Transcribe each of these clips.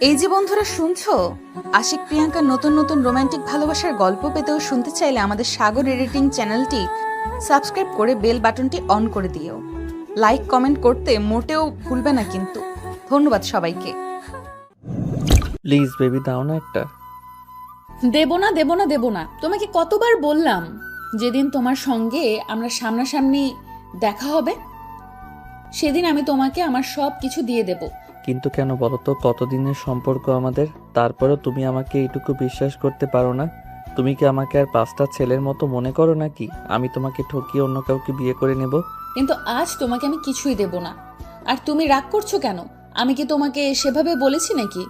এই যে বন্ধুরা শুনছো, আশিক প্রিয়াঙ্কার নতুন নতুন রোমান্টিক ভালোবাসার গল্প পেতেও শুনতে চাইলে আমাদের সাগর এডিটিং চ্যানেলটি সাবস্ক্রাইব করে বেল বাটনটি অন করে দিও। লাইক কমেন্ট করতে মোটেও ভুলবে না কিন্তু। ধন্যবাদ সবাইকে। প্লিজ বেবি দাও না একটা। দেব না তোমাকে কতবার বললাম, যেদিন তোমার সঙ্গে আমরা সামনাসামনি দেখা হবে সেদিন আমি তোমাকে আমার সব কিছু দিয়ে দেব। কিন্তু কেন বলো তো, কতদিনের সম্পর্ক আমাদের, তারপরেও তুমি আমাকে এইটুকু বিশ্বাস করতে পারো না? তুমি কি আমাকে আর পাঁচটা ছেলের মতো মনে করো নাকি আমি তোমাকে ঠকিয়ে অন্য কাউকে বিয়ে করে নেব? কিন্তু আজ তোমাকে আমি কিছুই দেব না। আর তুমি রাগ করছো কেন? আমি কি তোমাকে সেভাবে বলেছি নাকি?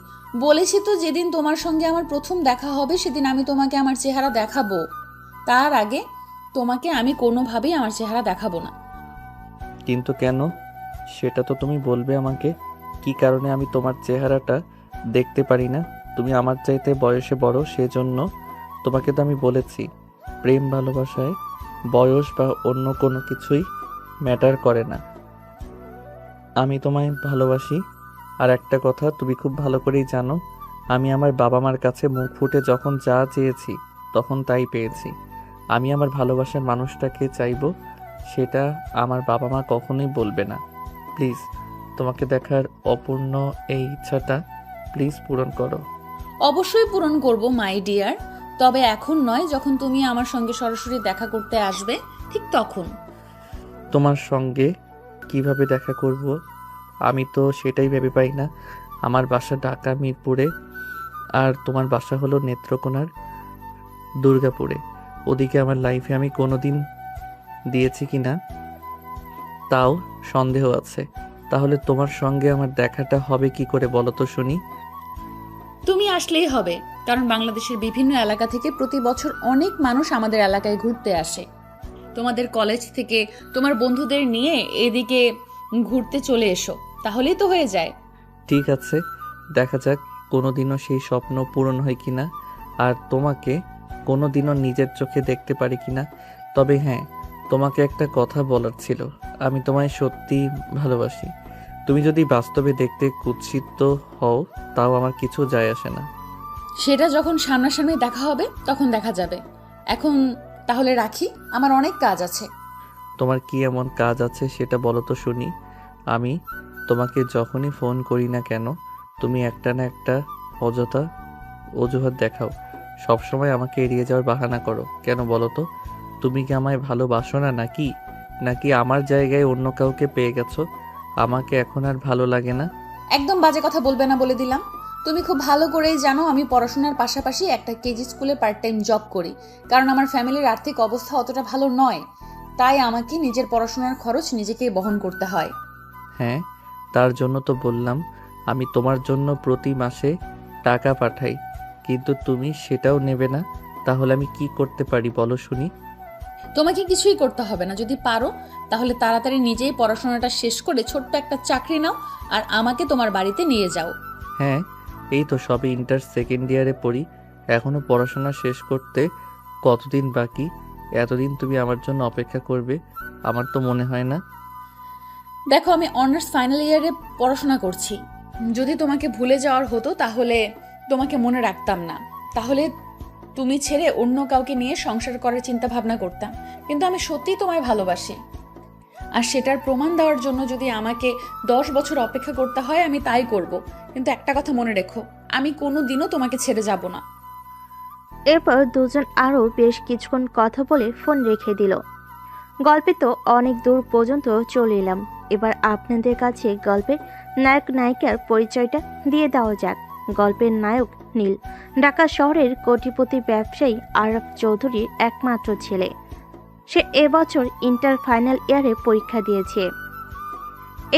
বলেছি তো, যেদিন তোমার সঙ্গে আমার প্রথম দেখা হবে সেদিন আমি তোমাকে আমার চেহারা দেখাবো। তার আগে তোমাকে আমি কোনোভাবেই আমার চেহারা দেখাবো না। কিন্তু কেন, সেটা তো তুমি বলবে আমাকে। কি কারণে আমি তোমার চেহারাটা দেখতে পারি না? তুমি আমার চাইতে বয়সে বড়, সেজন্য। তোমাকে তো আমি বলেছি, প্রেম ভালোবাসায় বয়স বা অন্য কোনো কিছুই ম্যাটার করে না। আমি তোমায় ভালোবাসি। আর একটা কথা তুমি খুব ভালো করেই জানো, আমি আমার বাবা মার কাছে মুখ ফুটে যখন যা চেয়েছি তখন তাই পেয়েছি। আমি আমার ভালোবাসার মানুষটাকে চাইবো, সেটা আমার বাবা মা কখনোই বলবে না। প্লিজ, তোমাকে দেখার অপূর্ণ এই ইচ্ছাটা প্লিজ পূরণ করো। অবশ্যই পূরণ করব মাই ডিয়ার, তবে এখন নয়, যখন তুমি আমার সঙ্গে সরাসরি দেখা করতে আসবে ঠিক তখন। তোমার সঙ্গে কিভাবে দেখা করব আমি তো সেটাই ভেবে পাই না। আমার বাসা ঢাকা মিরপুরে, আর তোমার বাসা হলো নেত্রকোনার দুর্গাপুরে। ওদিকে আমার লাইফে আমি কোনোদিন দিয়েছি কি না তাও সন্দেহ আছে। তাহলে তোমার সঙ্গে আমার দেখাটা হবে কি করে বলো তো শুনি? তুমি আসলেই হবে, কারণ বাংলাদেশের বিভিন্ন এলাকা থেকে প্রতি বছর অনেক মানুষ আমাদের এলাকায় ঘুরতে আসে। তোমাদের কলেজ থেকে তোমার বন্ধুদের নিয়ে এদিকে ঘুরতে চলে এসো, তাহলেই তো হয়ে যায়। ঠিক আছে, দেখা যাক কোনোদিনও সেই স্বপ্ন পূরণ হয় কিনা, আর তোমাকে কোনোদিনও নিজের চোখে দেখতে পারি কিনা। তবে হ্যাঁ, তোমাকে একটা কথা বলার ছিল। আমি তোমায় সত্যি ভালোবাসি। তুমি যদি বাস্তবে দেখতে কুৎসিত হও তাও আমার কিছু যায় আসে না। সেটা যখন সামনাসামনি দেখা হবে তখন দেখা যাবে। এখন তাহলে রাখি, আমার অনেক কাজ আছে। তোমার কি এমন কাজ আছে সেটা বলো তো শুনি। আমি তোমাকে যখনই ফোন করি না কেন, তুমি একটা না একটা অযথা অজুহাত দেখাও। সবসময় আমাকে এড়িয়ে যাওয়ার বাহানা করো কেন বলো তো? তুমি কি আমায় ভালোবাসো না নাকি? নাকি আমার জায়গায় অন্য কাউকে পেয়ে গেছো? আমাকে এখন আর ভালো লাগে না। একদম বাজে কথা বলবে না বলে দিলাম। তুমি খুব ভালো করেই জানো আমি পড়াশোনার পাশাপাশি একটা কেজি স্কুলে পার্ট টাইম জব করি, কারণ আমার ফ্যামিলির আর্থিক অবস্থা অতটা ভালো নয়। তাই আমাকে নিজের পড়াশোনার খরচ নিজেকেই বহন করতে হয়। হ্যাঁ, তার জন্য তো বললাম আমি তোমার জন্য প্রতি মাসে টাকা পাঠাই, কিন্তু তুমি সেটাও নেবে না। তাহলে আমি কি করতে পারি বলো শুনি? তোমাকে কিছুই করতে হবে না, যদি পারো তাহলে তাড়াতাড়ি নিজেই পড়াশোনাটা শেষ করে ছোট্ট একটা চাকরি নাও আর আমাকে তোমার বাড়িতে নিয়ে যাও। হ্যাঁ, এই তো সবে ইন্টার সেকেন্ড ইয়ারে পড়ি, এখনো পড়াশোনা শেষ করতে কতদিন বাকি? এতদিন তুমি আমার জন্য অপেক্ষা করবে আমার তো মনে হয় না। দেখো, আমি অনার্স ফাইনাল ইয়ারে পড়াশোনা করছি। যদি তোমাকে ভুলে যাওয়ার হতো তাহলে তোমাকে মনে রাখতাম না, তাহলে তুমি ছেড়ে অন্য কাউকে নিয়ে সংসার করার চিন্তা ভাবনা করতাম। কিন্তু আমি সত্যিই তোমায় ভালোবাসি, আর সেটার প্রমাণ দেওয়ার জন্য যদি আমাকে 10 বছর অপেক্ষা করতে হয় আমি তাই করব। কিন্তু একটা কথা মনে রেখো, আমি কোনো দিনও তোমাকে ছেড়ে যাব না। এরপর দুজন আরও বেশ কিছুক্ষণ কথা বলে ফোন রেখে দিল। গল্পে তো অনেক দূর পর্যন্ত চলে এলাম। এবার আপনাদের কাছে গল্পের নায়ক নায়িকার পরিচয়টা দিয়ে দেওয়া যাক। গল্পের নায়ক নীল, ঢাকা শহরের কোটিপতি ব্যবসায়ী আরব চৌধুরীর একমাত্র ছেলে। সে এবছর ইন্টার ফাইনাল ইয়ারে পরীক্ষা দিয়েছে।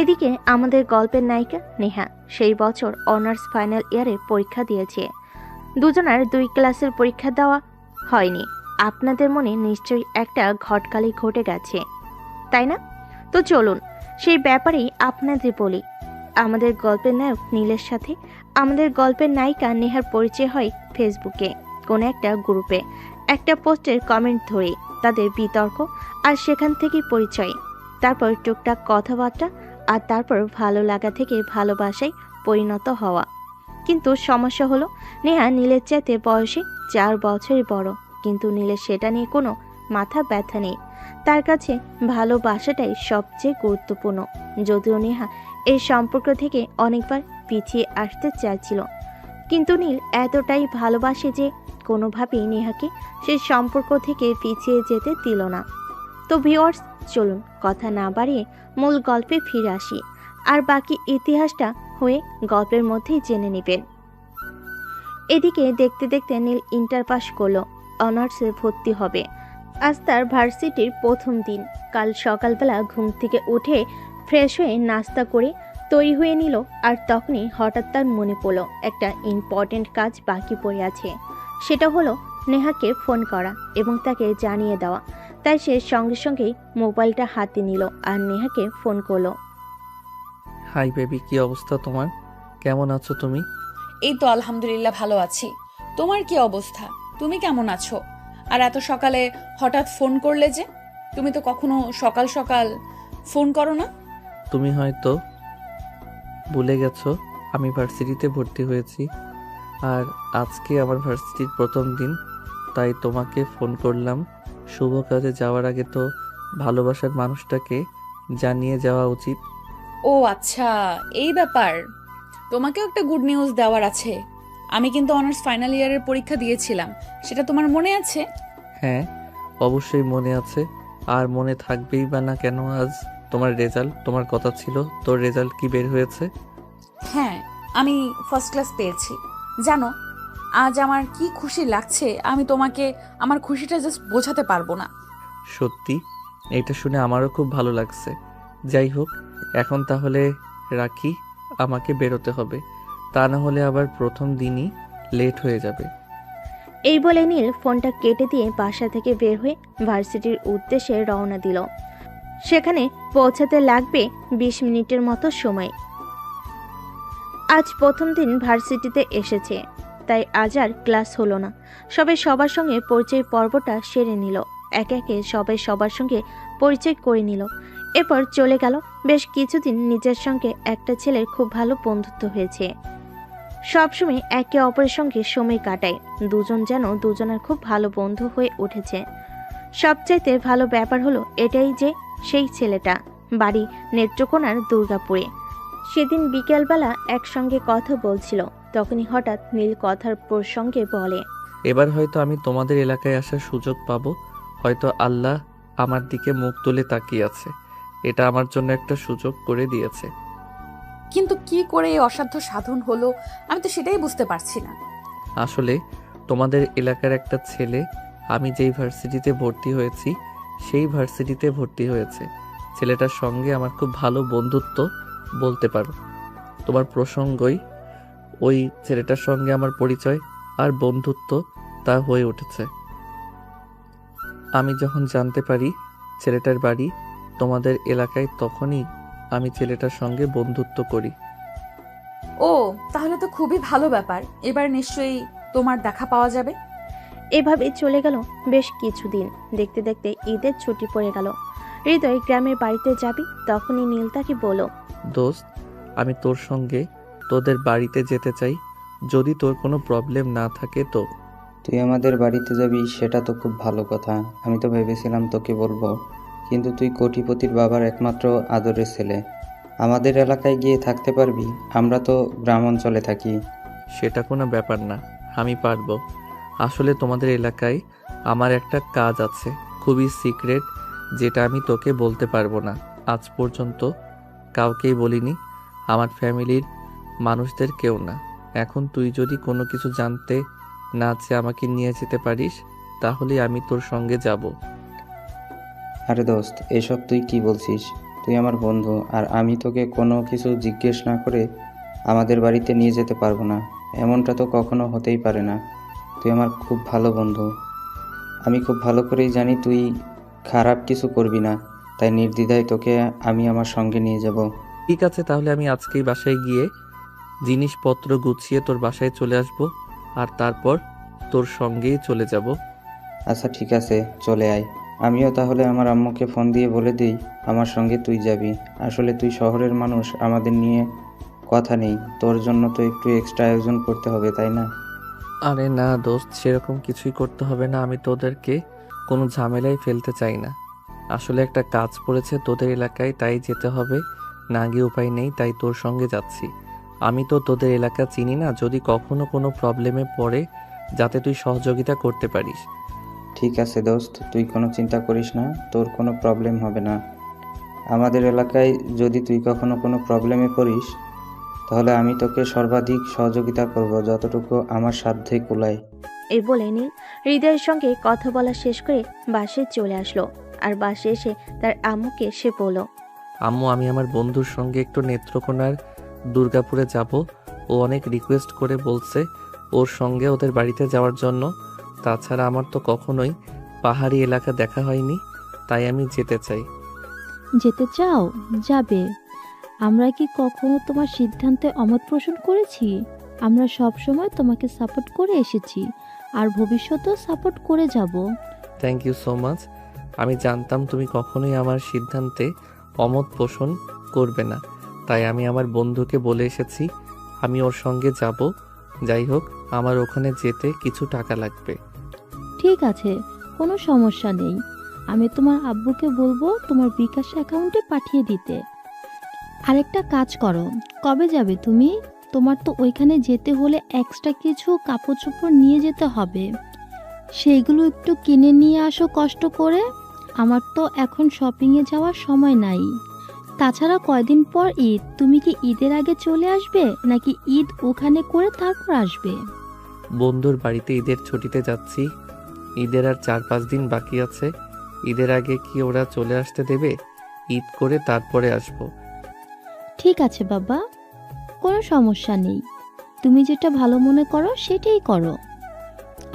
এদিকে আমাদের গল্পের নায়িকা নেহা সেই বছর অনার্স ফাইনাল ইয়ারে পরীক্ষা দিয়েছে। দুজনার 2 ক্লাসের পরীক্ষা দেওয়া হয়নি। আপনাদের মনে নিশ্চয়ই একটা ঘটকালি ঘটে গেছে, তাই না? তো চলুন সেই ব্যাপারেই আপনাদের বলি। আমাদের গল্পের নায়ক নীলের সাথে আমাদের গল্পের নায়িকা নেহার পরিচয় হয় ফেসবুকে কোনো একটা গ্রুপে একটা পোস্টের কমেন্ট ধরে। তাদের বিতর্ক, আর সেখান থেকেই পরিচয়। তারপর টুকটাক কথাবার্তা, আর তারপর ভালো লাগা থেকে ভালোবাসায় পরিণত হওয়া। কিন্তু সমস্যা হলো নেহা নীলের চাইতে বয়সে 4 বছরই বড়, কিন্তু নীলের সেটা নিয়ে কোনো মাথা ব্যথা নেই। তার কাছে ভালোবাসাটাই সবচেয়ে গুরুত্বপূর্ণ। যদিও নেহা এই সম্পর্ক থেকে অনেকবার পিছিয়ে আসতে চাইছিল, কিন্তু নীল এতটাই ভালোবাসে যে কোনোভাবেই নেহাকে সেই সম্পর্ক থেকে পিছিয়ে যেতে দিল না। তো ভিউয়ার্স, চলুন কথা না বাড়িয়ে মূল গল্পে ফিরে আসি, আর বাকি ইতিহাসটা হয়ে গল্পের মধ্যেই জেনে নেবেন। এদিকে দেখতে দেখতে নীল ইন্টার পাস করলো, অনার্সে ভর্তি হবে। আজ তার ভার্সিটির প্রথম দিন। কাল সকালবেলা ঘুম থেকে উঠে ফ্রেশ হয়ে নাস্তা করে তৈরি হয়ে নিল, আর তখনই হঠাৎ তার মনে পড়ল একটা ইম্পর্ট্যান্ট কাজ বাকি পড়ে আছে। সেটা হলো নেহাকে ফোন করা এবং তাকে জানিয়ে দেওয়া। তাই সে সঙ্গে সঙ্গেই মোবাইলটা হাতে নিল আর নেহাকে ফোন করলো। হাই বেবি, কি অবস্থা তোমার? কেমন আছো তুমি? এই তো আলহামদুলিল্লাহ ভালো আছি। তোমার কি অবস্থা? তুমি কেমন আছো? আর এত সকালে হঠাৎ ফোন করলে যে? তুমি তো কখনো সকাল সকাল ফোন করো না। তুমি হয়তো ভুলে গেছো আমি ভার্সিটিতে ভর্তি হয়েছি, আর আজকে আমার ভার্সিটির প্রথম দিন, তাই তোমাকে ফোন করলাম। শুভ কাজে যাওয়ার আগে তো ভালোবাসার মানুষটাকে জানিয়ে যাওয়া উচিত। ও আচ্ছা, এই ব্যাপার। তোমাকেও একটা গুড নিউজ দেওয়ার আছে। আমি কিন্তু অনার্স ফাইনাল ইয়ারের পরীক্ষা দিয়েছিলাম, সেটা তোমার মনে আছে? হ্যাঁ, অবশ্যই মনে আছে। আর মনে থাকবেই বা না কেন? আজ তোমার রেজাল্ট, তোমার কথা ছিল। তোর রেজাল্ট কি বের হয়েছে? হ্যাঁ, আমি ফার্স্ট ক্লাস পেয়েছি। জানো, আজ আমার কি খুশি লাগছে, আমি তোমাকে আমার খুশিটা জাস্ট বোঝাতে পারবো না। সত্যি? এটা শুনে আমারও খুব ভালো লাগছে। যাই হোক, এখন তাহলে রাখি, আমাকে বেরোতে হবে, তা না হলে আবার প্রথম দিনই লেট হয়ে যাবে। এই বলে নীল ফোনটা কেটে দিয়ে বাসা থেকে বের হয়ে ভার্সিটির উদ্দেশ্যে রওনা দিল। সেখানে পৌঁছাতে লাগবে 20 মিনিটের মতো সময়। আজ প্রথম দিন ভার্সিটিতে এসেছে, তাই আজ আর ক্লাস হলো না। সবাই সবার সঙ্গে পরিচয় পর্বটা সেরে নিল। একে একে সবাই সবার সঙ্গে পরিচয় করে নিল। এরপর চলে গেল। বেশ কিছুদিন নিজের সঙ্গে একটা ছেলের খুব ভালো বন্ধুত্ব হয়েছে। সবসময় একে অপরের সঙ্গে সময় কাটায়। দুজন যেন দুজনের খুব ভালো বন্ধু হয়ে উঠেছে। সবচাইতে ভালো ব্যাপার হলো এটাই যে সেই ছেলেটা বাড়ি নেত্রকোনার দুর্গাপুরে। সেদিন বিকেলবেলা একসঙ্গে কথা বলছিল, তখনই হঠাৎ নীল কথার প্রসঙ্গে বলে, এবার হয়তো আমি তোমাদের এলাকায় আসার সুযোগ পাবো। হয়তো আল্লাহ আমার দিকে মুখ তুলে তাকিয়ে আছে। এটা আমার জন্য একটা সুযোগ করে দিয়েছে। কিন্তু কি করে এই অসাধ্য সাধন হলো, আমি তো সেটাই বুঝতে পারছি না। আসলে তোমাদের এলাকার একটা ছেলে আমি যেই ভার্সিটিতে ভর্তি হয়েছি সেই ভার্সিটিতে ভর্তি হয়েছে। ছেলেটার সঙ্গে আমার খুব ভালো বন্ধুত্ব বলতে পারো। তোমার প্রসঙ্গই ওই ছেলেটার সঙ্গে আমার পরিচয় আর বন্ধুত্ব তা হয়ে উঠেছে। আমি যখন জানতে পারি ছেলেটার বাড়ি তোমাদের এলাকায়, তখনই আমি ছেলেটার সঙ্গে বন্ধুত্ব করি। ও, তাহলে তো খুবই ভালো ব্যাপার। এবার নিশ্চয়ই তোমার দেখা পাওয়া যাবে। এভাবে চলে গেল বেশ কিছুদিন। দেখতে দেখতে ঈদের ছুটি পড়ে গেল। হৃদয় গ্রামের বাড়িতে যাবি, তখনই নীল তাকে বলল, দোস্ত, আমি তোর সঙ্গে তোদের বাড়িতে যেতে চাই, যদি তোর কোনো প্রবলেম না থাকে তো। তুই আমাদের বাড়িতে যাবি সেটা তো খুব ভালো কথা। আমি তো ভেবেছিলাম তোকে বলবো, কিন্তু তুই কোটিপতির বাবার একমাত্র আদরের ছেলে। আমাদের এলাকায় গিয়ে থাকতে পারবি? আমরা তো গ্রাম অঞ্চলে থাকি। সেটা কোনো ব্যাপার না, আমি পারবো। আসলে তোমাদের এলাকায় আমার একটা কাজ আছে, খুবই সিক্রেট, যেটা আমি তোকে বলতে পারবো না। আজ পর্যন্ত কাউকেই বলিনি, আমার ফ্যামিলির মানুষদের কেউ না। এখন তুই যদি কোনো কিছু জানতে না চেয়ে আমাকে নিয়ে যেতে পারিস, তাহলে আমি তোর সঙ্গে যাব। আরে দোস্ত, এসব তুই কি বলছিস? তুই আমার বন্ধু, আর আমি তোকে কোনো কিছু জিজ্ঞেস না করে আমাদের বাড়িতে নিয়ে যেতে পারবো না। এমনটা তো কখনো হতেই পারে না। তুই আমার খুব ভালো বন্ধু। আমি খুব ভালো করেই জানি তুই খারাপ কিছু করবি না, তাই নির্দ্বিধায় তোকে আমি আমার সঙ্গে নিয়ে যাব। ঠিক আছে, তাহলে আমি আজকেই বাসায় গিয়ে জিনিসপত্র গুছিয়ে তোর বাসায় চলে আসব, আর তারপর তোর সঙ্গেই চলে যাব। আচ্ছা ঠিক আছে, চলে আয়। আমিও তাহলে আমার আম্মুকে ফোন দিয়ে বলে দিই আমার সঙ্গে তুই যাবি। আসলে তুই শহরের মানুষ, আমাদের নিয়ে কথা নেই, তোর জন্য তো একটু এক্সট্রা আয়োজন করতে হবে, তাই না? আরে না দোস্ত, সেরকম কিছুই করতে হবে না। আমি তোদেরকে কোনো ঝামেলায় ফেলতে চাই না। আসলে একটা কাজ পড়েছে তোদের এলাকায়, তাই যেতে হবে। না গিয়ে উপায় নেই, তাই তোর সঙ্গে যাচ্ছি। আমি তো তোদের এলাকা চিনি না, যদি কখনো কোনো প্রবলেমে পড়ে যাতে তুই সহযোগিতা করতে পারিস। ঠিক আছে দোস্ত, তুই কোনো চিন্তা করিস না, তোর কোনো প্রবলেম হবে না। আমাদের এলাকায় যদি তুই কখনো কোনো প্রবলেমে পড়িস, তাহলে আমি তোকে সর্বাধিক সহযোগিতা করব, যতটুকু আমার সাধ্যে কুলায়। এই বলে নীল হৃদয়ের সঙ্গে কথা বলা শেষ করে বাসে চলে আসলো। আর বাসে এসে তার আম্মুকে সে বলল, আম্মু, আমি আমার বন্ধুর সঙ্গে একটু নেত্রকোনার দুর্গাপুরে যাব। ও অনেক রিকোয়েস্ট করে বলছে ওর সঙ্গে ওদের বাড়িতে যাওয়ার জন্য। তাছাড়া আমার তো কখনোই পাহাড়ি এলাকা দেখা হয়নি, তাই আমি যেতে চাই। যেতে চাও? যাবে। আমরা কি কখনো তোমার সিদ্ধান্তে অমত পোষণ করেছি? আমরা সব সময় তোমাকে সাপোর্ট করে এসেছি আর ভবিষ্যতেও সাপোর্ট করে যাব। Thank you so much. আমি জানতাম তুমি কখনোই আমার সিদ্ধান্তে অমত পোষণ করবে না, তাই আমি আমার বন্ধুকে বলে এসেছি আমি ওর সঙ্গে যাব। যাই হোক, আমার ওখানে যেতে কিছু টাকা লাগবে। ঠিক আছে, কোনো সমস্যা নেই। আমি তোমার আব্বুকে বলবো তোমার বিকাশ অ্যাকাউন্টে পাঠিয়ে দিতে। আরেকটা কাজ করো, কবে যাবে তুমি? তোমার তো ওইখানে যেতে হলে এক্সট্রা কিছু কাপড় চোপড় নিয়ে যেতে হবে। সেইগুলো একটু কিনে নিয়ে আসো কষ্ট করে। আমার তো এখন শপিংয়ে যাওয়ার সময় নাই। তাছাড়া কয়দিন পর ঈদ, তুমি কি ঈদের আগে চলে আসবে নাকি ঈদ ওখানে করে তারপর আসবে? বন্ধুর বাড়িতে ঈদের ছুটিতে যাচ্ছি। ঈদের আর 4-5 দিন বাকি আছে। ঈদের আগে কি ওরা চলে আসতে দেবে? ঈদ করে তারপরে আসব। ঠিক আছে বাবা, কোনো সমস্যা নেই। তুমি যেটা ভালো মনে করো সেটাই করো।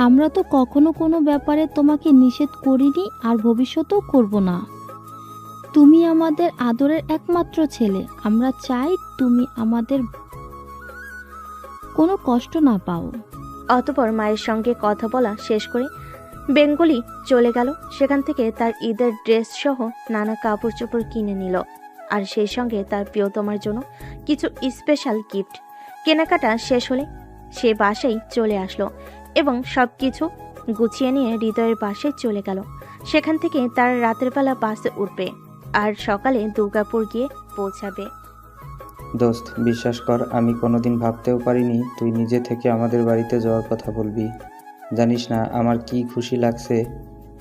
আমরা তো কখনো কোনো ব্যাপারে তোমাকে নিষেধ করিনি আর ভবিষ্যতেও করব না। তুমি আমাদের আদরের একমাত্র ছেলে। আমরা চাই তুমি আমাদের কোনো কষ্ট না পাও। অতঃপর মায়ের সঙ্গে কথা বলা শেষ করে বেঙ্গলি চলে গেল। সেখান থেকে তার ঈদের ড্রেস সহ নানা কাপড় চোপড় কিনে নিল, আর সেই সঙ্গে তার প্রিয়তমার জন্য কিছু স্পেশাল গিফট। কেনাকাটা শেষ হলে সে বাসায় চলে আসলো এবং সব কিছু গুছিয়ে নিয়ে হৃদয়ের বাসায় চলে গেল। সেখান থেকে তার রাতের বেলা বাসে উঠবে আর সকালে দুর্গাপুর গিয়ে পৌঁছাবে। দোস্ত, বিশ্বাস কর, আমি কোনোদিন ভাবতেও পারিনি তুই নিজে থেকে আমাদের বাড়িতে যাওয়ার কথা বলবি। জানিস না আমার কি খুশি লাগছে,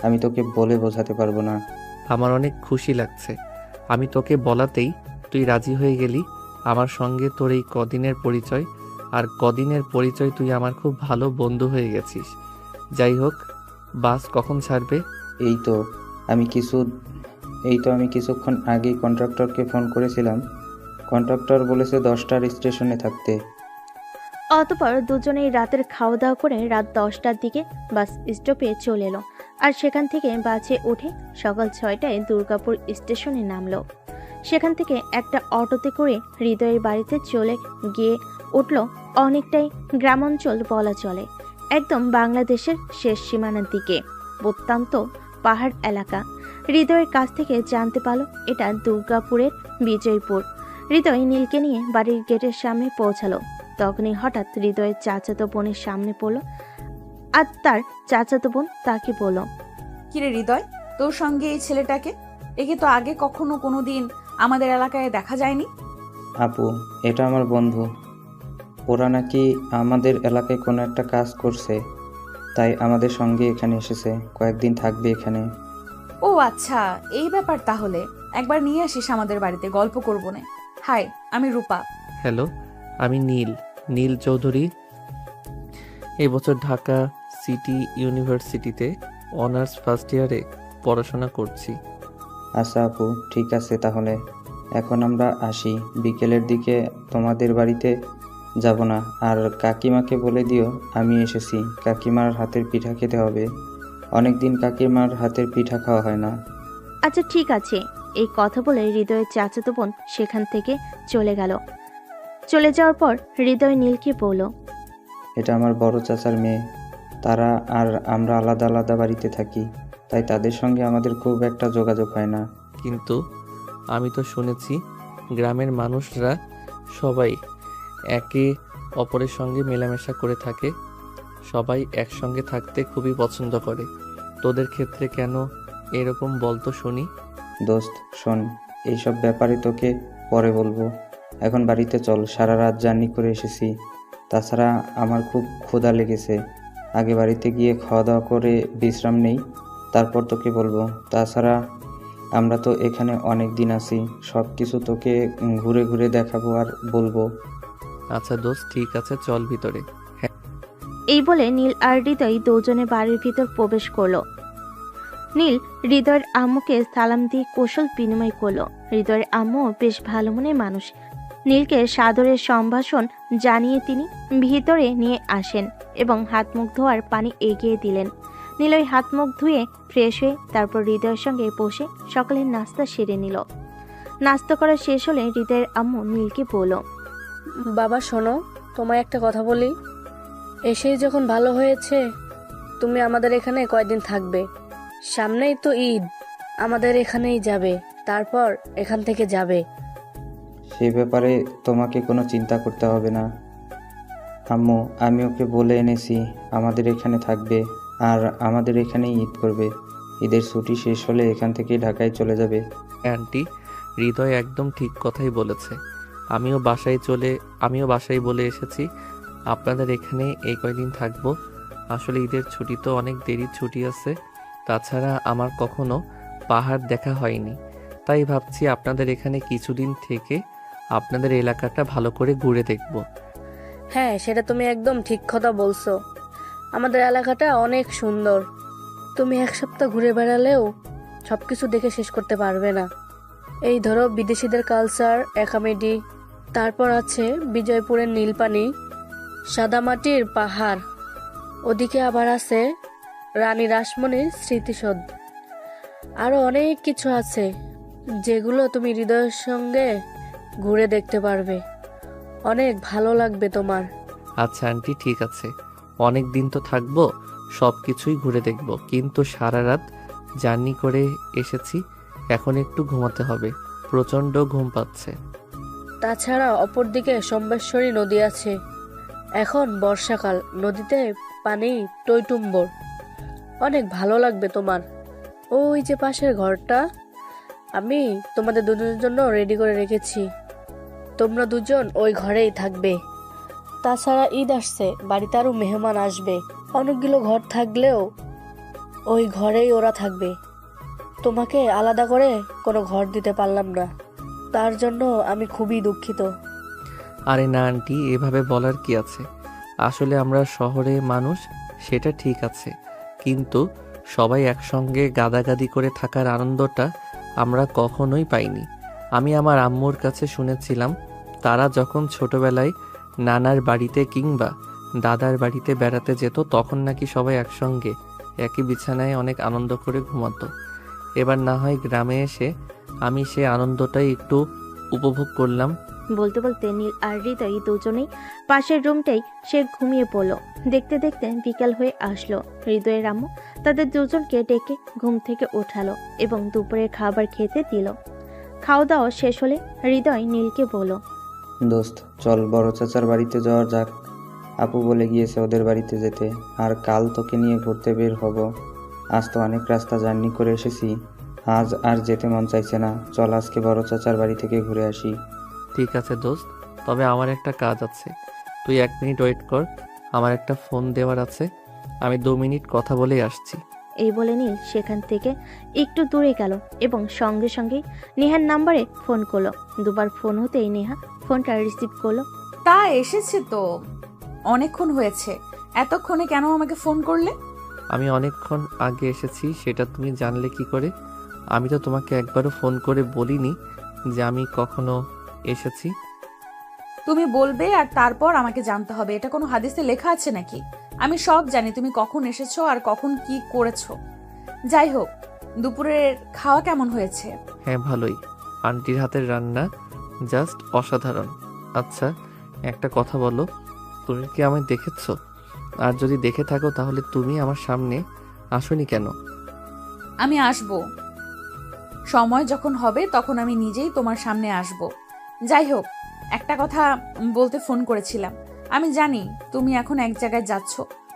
আমি তোকে বলে বোঝাতে পারবো না। আমার অনেক খুশি লাগছে। আমি তোকে বলাতেই তুই রাজি হয়ে গেলি। আমার সঙ্গে তোর এই কদিনের পরিচয়, আর কদিনের পরিচয় তুই আমার খুব ভালো বন্ধু হয়ে গেছিস। যাই হোক, বাস কখন ছাড়বে? এই তো আমি কিছুক্ষণ আগেই কন্ট্রাক্টরকে ফোন করেছিলাম। কন্ট্রাক্টর বলেছে 10টার স্টেশনে থাকতে। অতঃপর দুজনেই রাতের খাওয়া দাওয়া করে রাত 10টার দিকে বাস স্টপে চলে এলো, আর সেখান থেকে বাসে উঠে সকাল 6টায় দুর্গাপুর স্টেশনে নামলো। সেখান থেকে একটা অটোতে করে হৃদয়ের বাড়িতে চলে গিয়ে উঠল। অনেকটাই গ্রামাঞ্চল বলা চলে, একদম বাংলাদেশের শেষ সীমানার দিকে, অত্যন্ত পাহাড় এলাকা। হৃদয়ের কাছ থেকে জানতে পারল এটা দুর্গাপুরের বিজয়পুর। হৃদয় নীলকে নিয়ে বাড়ির গেটের সামনে পৌঁছালো। তখনই হঠাৎ হৃদয়ের চাচাতো বোনের সামনে পড়লো, আর তার চাচাতো বোন তাকে বলল, কিরে হৃদয়, তোর সঙ্গে এই ছেলেটাকে? একে তো আগে কখনো কোনোদিন আমাদের এলাকায় দেখা যায়নি। আপু, এটা আমার বন্ধু। ওরা নাকি আমাদের এলাকায় কোনো একটা কাজ করছে, তাই আমাদের সঙ্গে এখানে এসেছে, কয়েকদিন থাকবে এখানে। ও আচ্ছা, এই ব্যাপার তাহলে। একবার নিয়ে আসিস আমাদের বাড়িতে, গল্প করবো না। হাই, আমি রূপা। হ্যালো, আমি নীল চৌধুরী। এবছর ঢাকা সিটি ইউনিভার্সিটিতে অনার্স ফার্স্ট ইয়ারে পড়াশোনা করছি। আচ্ছা আপু, ঠিক আছে তাহলে। এখন আমরা আসি, বিকেলের দিকে তোমাদের বাড়িতে যাব না। আর কাকিমাকে বলে দিও আমি এসেছি, কাকিমার হাতের পিঠা খেতে হবে। অনেকদিন কাকিমার হাতের পিঠা খাওয়া হয় না। আচ্ছা ঠিক আছে। এই কথা বলে হৃদয়ের চাচাতো বোন সেখান থেকে চলে গেল। চলে যাওয়ার পর হৃদয় নীলকে বলল, এটা আমার বড় চাচার মেয়ে। তারা আর আমরা আলাদা আলাদা বাড়িতে থাকি, তাই তাদের সঙ্গে আমাদের খুব একটা যোগাযোগ হয় না। কিন্তু আমি তো শুনেছি গ্রামের মানুষরা সবাই একে অপরের সঙ্গে মেলামেশা করে থাকে। সবাই একসঙ্গে থাকতে খুবই পছন্দ করে। তোদের ক্ষেত্রে কেন এরকম বলতো শুনি। দোস্ত শোন, এইসব ব্যাপারে তোকে পরে বলবো। এখন বাড়িতে চল, সারা রাত জার্নি করে এসেছি। তাছাড়া আমার খুব ক্ষুধা লেগেছে। আগে বাড়িতে গিয়ে খাওয়া দাওয়া করে বিশ্রাম নেই, তারপর তোকে বলবো। তাছাড়া আমরা তো এখানে অনেক দিন আছি, সব কিছু তোকে ঘুরে ঘুরে দেখাবো আর বলবো। আচ্ছা দোস্ত, ঠিক আছে, চল ভিতরে। এই বলে নীল আর হৃদয় দুজনে বাড়ির ভিতর প্রবেশ করলো। নীল হৃদয়ের আম্মুকে সালাম দিয়ে কৌশল বিনিময় করলো। হৃদয়ের আম্মু বেশ ভালো মনের মানুষ। নীলকে সাদরের সম্ভাষণ জানিয়ে তিনি ভিতরে নিয়ে আসেন এবং হাত মুখ ধোয়ার পানি এগিয়ে দিলেন। নীল ওই হাত মুখ ধুয়ে ফ্রেশ হয়ে তারপর হৃদয়ের সঙ্গে বসে সকালের নাস্তা সেরে নিল। নাস্তা করা শেষ হলে হৃদয়ের আম্মু নীলকে বলল, বাবা শোনো, তোমায় একটা কথা বলি। এসেই যখন ভালো হয়েছে, তুমি আমাদের এখানে কয়দিন থাকবে। সামনেই তো ঈদ, আমাদের এখানেই যাবে, তারপর এখান থেকে যাবে। সে ব্যাপারে তোমাকে কোনো চিন্তা করতে হবে না আম্মু। আমি ওকে বলে এনেছি আমাদের এখানে থাকবে আর আমাদের এখানেই ঈদ করবে। ঈদের ছুটি শেষ হলে এখান থেকে ঢাকায় চলে যাবে। আন্টি, হৃদয় একদম ঠিক কথাই বলেছে। আমিও বাসায় বলে এসেছি আপনাদের এখানে এই কয়দিন থাকবো। আসলে ঈদের ছুটি তো অনেক দেরির ছুটি আছে। তাছাড়া আমার কখনো পাহাড় দেখা হয়নি, তাই ভাবছি আপনাদের এখানে কিছুদিন থেকে আপনাদের এলাকাটা ভালো করে ঘুরে দেখব। হ্যাঁ, সেটা তুমি একদম ঠিক কথা বলছো। আমাদের এলাকাটা অনেক সুন্দর। তুমি এক সপ্তাহ ঘুরে বেড়ালেও সবকিছু দেখে শেষ করতে পারবে না। এই ধরো বিদেশিদের কালচার, একাডেমি, তারপর আছে বিজয়পুরের নীলপানি, সাদামাটির পাহাড়, ওদিকে আবার আছে রানী রাসমণির স্মৃতিসৌধ। আরো অনেক কিছু আছে যেগুলো তুমি হৃদয়ের সঙ্গে ঘুরে দেখতে পারবে। অনেক ভালো লাগবে তোমার। আচ্ছা আন্টি, ঠিক আছে, অনেক দিন তো থাকবো, সব কিছুই ঘুরে দেখব। কিন্তু সারা রাত জার্নি করে এসেছি, এখন একটু ঘুমাতে হবে, প্রচণ্ড ঘুম পাচ্ছে। তাছাড়া অপরদিকে সম্বেশ্বরী নদী আছে। এখন বর্ষাকাল, নদীতে পানি টইটুম্বর। অনেক ভালো লাগবে তোমার। ওই যে পাশের ঘরটা আমি তোমাদের দুজনের জন্য রেডি করে রেখেছি, তোমরা দুজন ওই ঘরেই থাকবে। তাছাড়া ঈদ আসছে, বাড়িতে আরো মেহমান আসবে। অনেকগুলো ঘর থাকলেও ওই ঘরেই ওরা থাকবে। তোমাকে আলাদা করে কোনো ঘর দিতে পারলাম না, তার জন্য আমি খুবই দুঃখিত। আরে না আন্টি, এভাবে বলার কি আছে। আসলে আমরা শহরে মানুষ, সেটা ঠিক আছে, কিন্তু সবাই একসঙ্গে গাদাগাদি করে থাকার আনন্দটা আমরা কখনোই পাইনি। আমি আমার আম্মুর কাছে শুনেছিলাম, তারা যখন ছোটবেলায় নানার বাড়িতে কিংবা দাদার বাড়িতে বেড়াতে যেত, তখন নাকি সবাই একসঙ্গে একই বিছানায় অনেক আনন্দ করে ঘুমাতো। এবার না হয় গ্রামে এসে আমি সে আনন্দটাই একটু উপভোগ করলাম। বলতে বলতে নীল আর হৃদয় দুজনেই পাশের রুমটাই সে ঘুমিয়ে পড়ল। দেখতে দেখতে বিকাল হয়ে আসলো। হৃদয়ের আম্মু তাদের দুজনকে ডেকে ঘুম থেকে ওঠালো এবং দুপুরের খাবার খেতে দিল। খাওয়া দাওয়া শেষ হলে হৃদয় নীলকে বলল, দোস্ত চল, বড় চাচার বাড়িতে যাওয়া যাক। আপু বলে গিয়েছে ওদের বাড়িতে যেতে, আর কাল তোকে নিয়ে ঘুরতে বের হব। আজ তো অনেক রাস্তা জার্নি করে এসেছি, আজ আর যেতে মন চাইছে না। চল আজকে বড় চাচার বাড়ি থেকে ঘুরে আসি। ঠিক আছে দোস্ত, তবে আমার একটা কাজ আছে, তুই 1 মিনিট ওয়েট কর, আমার একটা ফোন দেওয়ার আছে, আমি 2 মিনিট কথা বলেই আসছি। এই বলে নীল সেখান থেকে একটু দূরে গেল এবং সঙ্গে সঙ্গে নেহার নাম্বারে ফোন করলো। দুবার ফোন হতেই নেহা ফোনটা রিসিভ করলো। তা এসেছে তো, অনেকক্ষণ হয়েছে, এতক্ষণে কেন আমাকে ফোন করলে? আমি অনেকক্ষণ আগে এসেছি, সেটা তুমি জানলে কি করে? আমি তো তোমাকে একবারও ফোন করে বলিনি যে আমি কখনো এসেছি। তুমি বলবে আর তারপর আমাকে জানতে হবে, এটা কোনো হাদিসে লেখা আছে নাকি? আমি সব জানি তুমি কখন এসেছো আর কখন কি করেছো। যাই হোক, দুপুরের খাওয়া কেমন হয়েছে? হ্যাঁ ভালোই, আন্টির হাতের রান্না জাস্ট অসাধারণ। আচ্ছা একটা কথা বলো, তুমি কি আমায় দেখেছো? আর যদি দেখে থাকো তাহলে তুমি আমার সামনে আসোনি কেন? আমি আসবো, সময় যখন হবে তখন আমি নিজেই তোমার সামনে আসব। যাই হোক, একটা কথা বলতে ফোন করেছিলাম। আমি জানি তুমি এখন এক জায়গায় যাচ্ছ,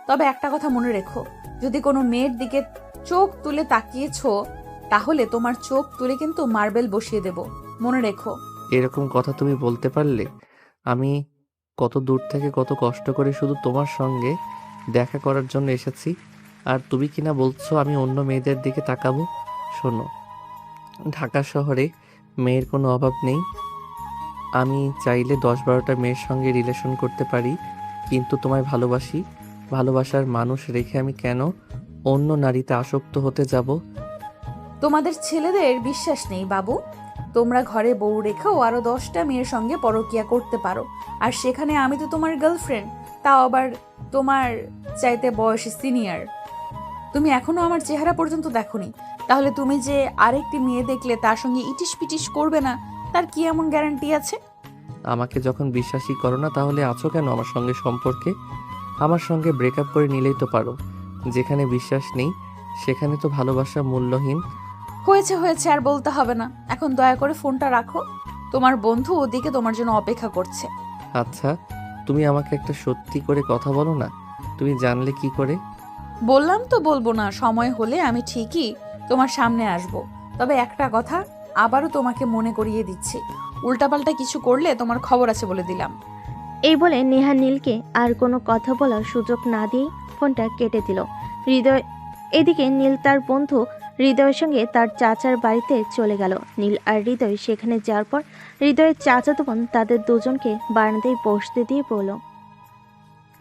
তবে একটা কথা মনে রেখো, যদি কোনো মেয়ের দিকে চোখ তুলে তাকিয়েছো তাহলে তোমার চোখ তুলে কিন্তু মার্বেল বসিয়ে দেব, মনে রেখো। এরকম কথা তুমি বলতে পারলে? আমি কত দূর থেকে কত কষ্ট করে শুধু তোমার সঙ্গে দেখা করার জন্য এসেছি, আর তুমি কিনা বলছো আমি অন্য মেয়েদের দিকে তাকাবো? শোনো, ঢাকা শহরে মেয়ের কোনো অভাব নেই। আমি চাইলে 10-12টা মেয়ের সঙ্গে রিলেশন করতে পারি, কিন্তু তোমায় ভালোবাসি। ভালোবাসার মানুষ রেখে আমি কেন অন্য নারীতে আসক্ত হতে যাব? তোমাদের ছেলেদের বিশ্বাস নেই বাবু। তোমরা ঘরে বউ রেখেও আরো 10টা মেয়ের সঙ্গে পরকিয়া করতে পারো, আর সেখানে আমি তো তোমার গার্লফ্রেন্ড, তাও আবার তোমার চাইতে বয়সে সিনিয়র। তুমি এখনো আমার চেহারা পর্যন্ত দেখোনি, তাহলে তুমি যে আরেকটি মেয়ে দেখলে তার সঙ্গে ইটিস পিটিস করবে না, তার কি এমন গ্যারান্টি আছে? আমাকে যখন বিশ্বাসই করো না, তাহলে আছো কেন আমার সঙ্গে সম্পর্কে? আমার সঙ্গে ব্রেকআপ করে নিলেই তো পারো। যেখানে বিশ্বাস নেই সেখানে তো ভালোবাসা মূল্যহীন। হয়েছে হয়েছে, আর বলতে হবে না। এখন দয়া করে ফোনটা রাখো, তোমার বন্ধু ওদিকে তোমার জন্য অপেক্ষা করছে। আচ্ছা, তুমি আমাকে একটা সত্যি করে কথা বলো না, তুমি জানলে কি করে? বললাম তো বলবো না, সময় হলে আমি ঠিকই তোমার সামনে আসব। তবে একটা কথা আবারও তোমাকে মনে করিয়ে দিচ্ছি, উল্টাপাল্টা কিছু করলে তোমার খবর আছে বলে দিলাম। এই বলে নেহা নীলকে আর কোনো কথা বলার সুযোগ না দিয়ে ফোনটা কেটে দিল। হৃদয় এদিকে নীল তার বন্ধু হৃদয়ের সঙ্গে তার চাচার বাড়িতে চলে গেল। নীল আর হৃদয় সেখানে যাওয়ার পর হৃদয়ের চাচাতো বোন তাদের দুজনকে বারান্দায় বসতে দিয়ে বলল,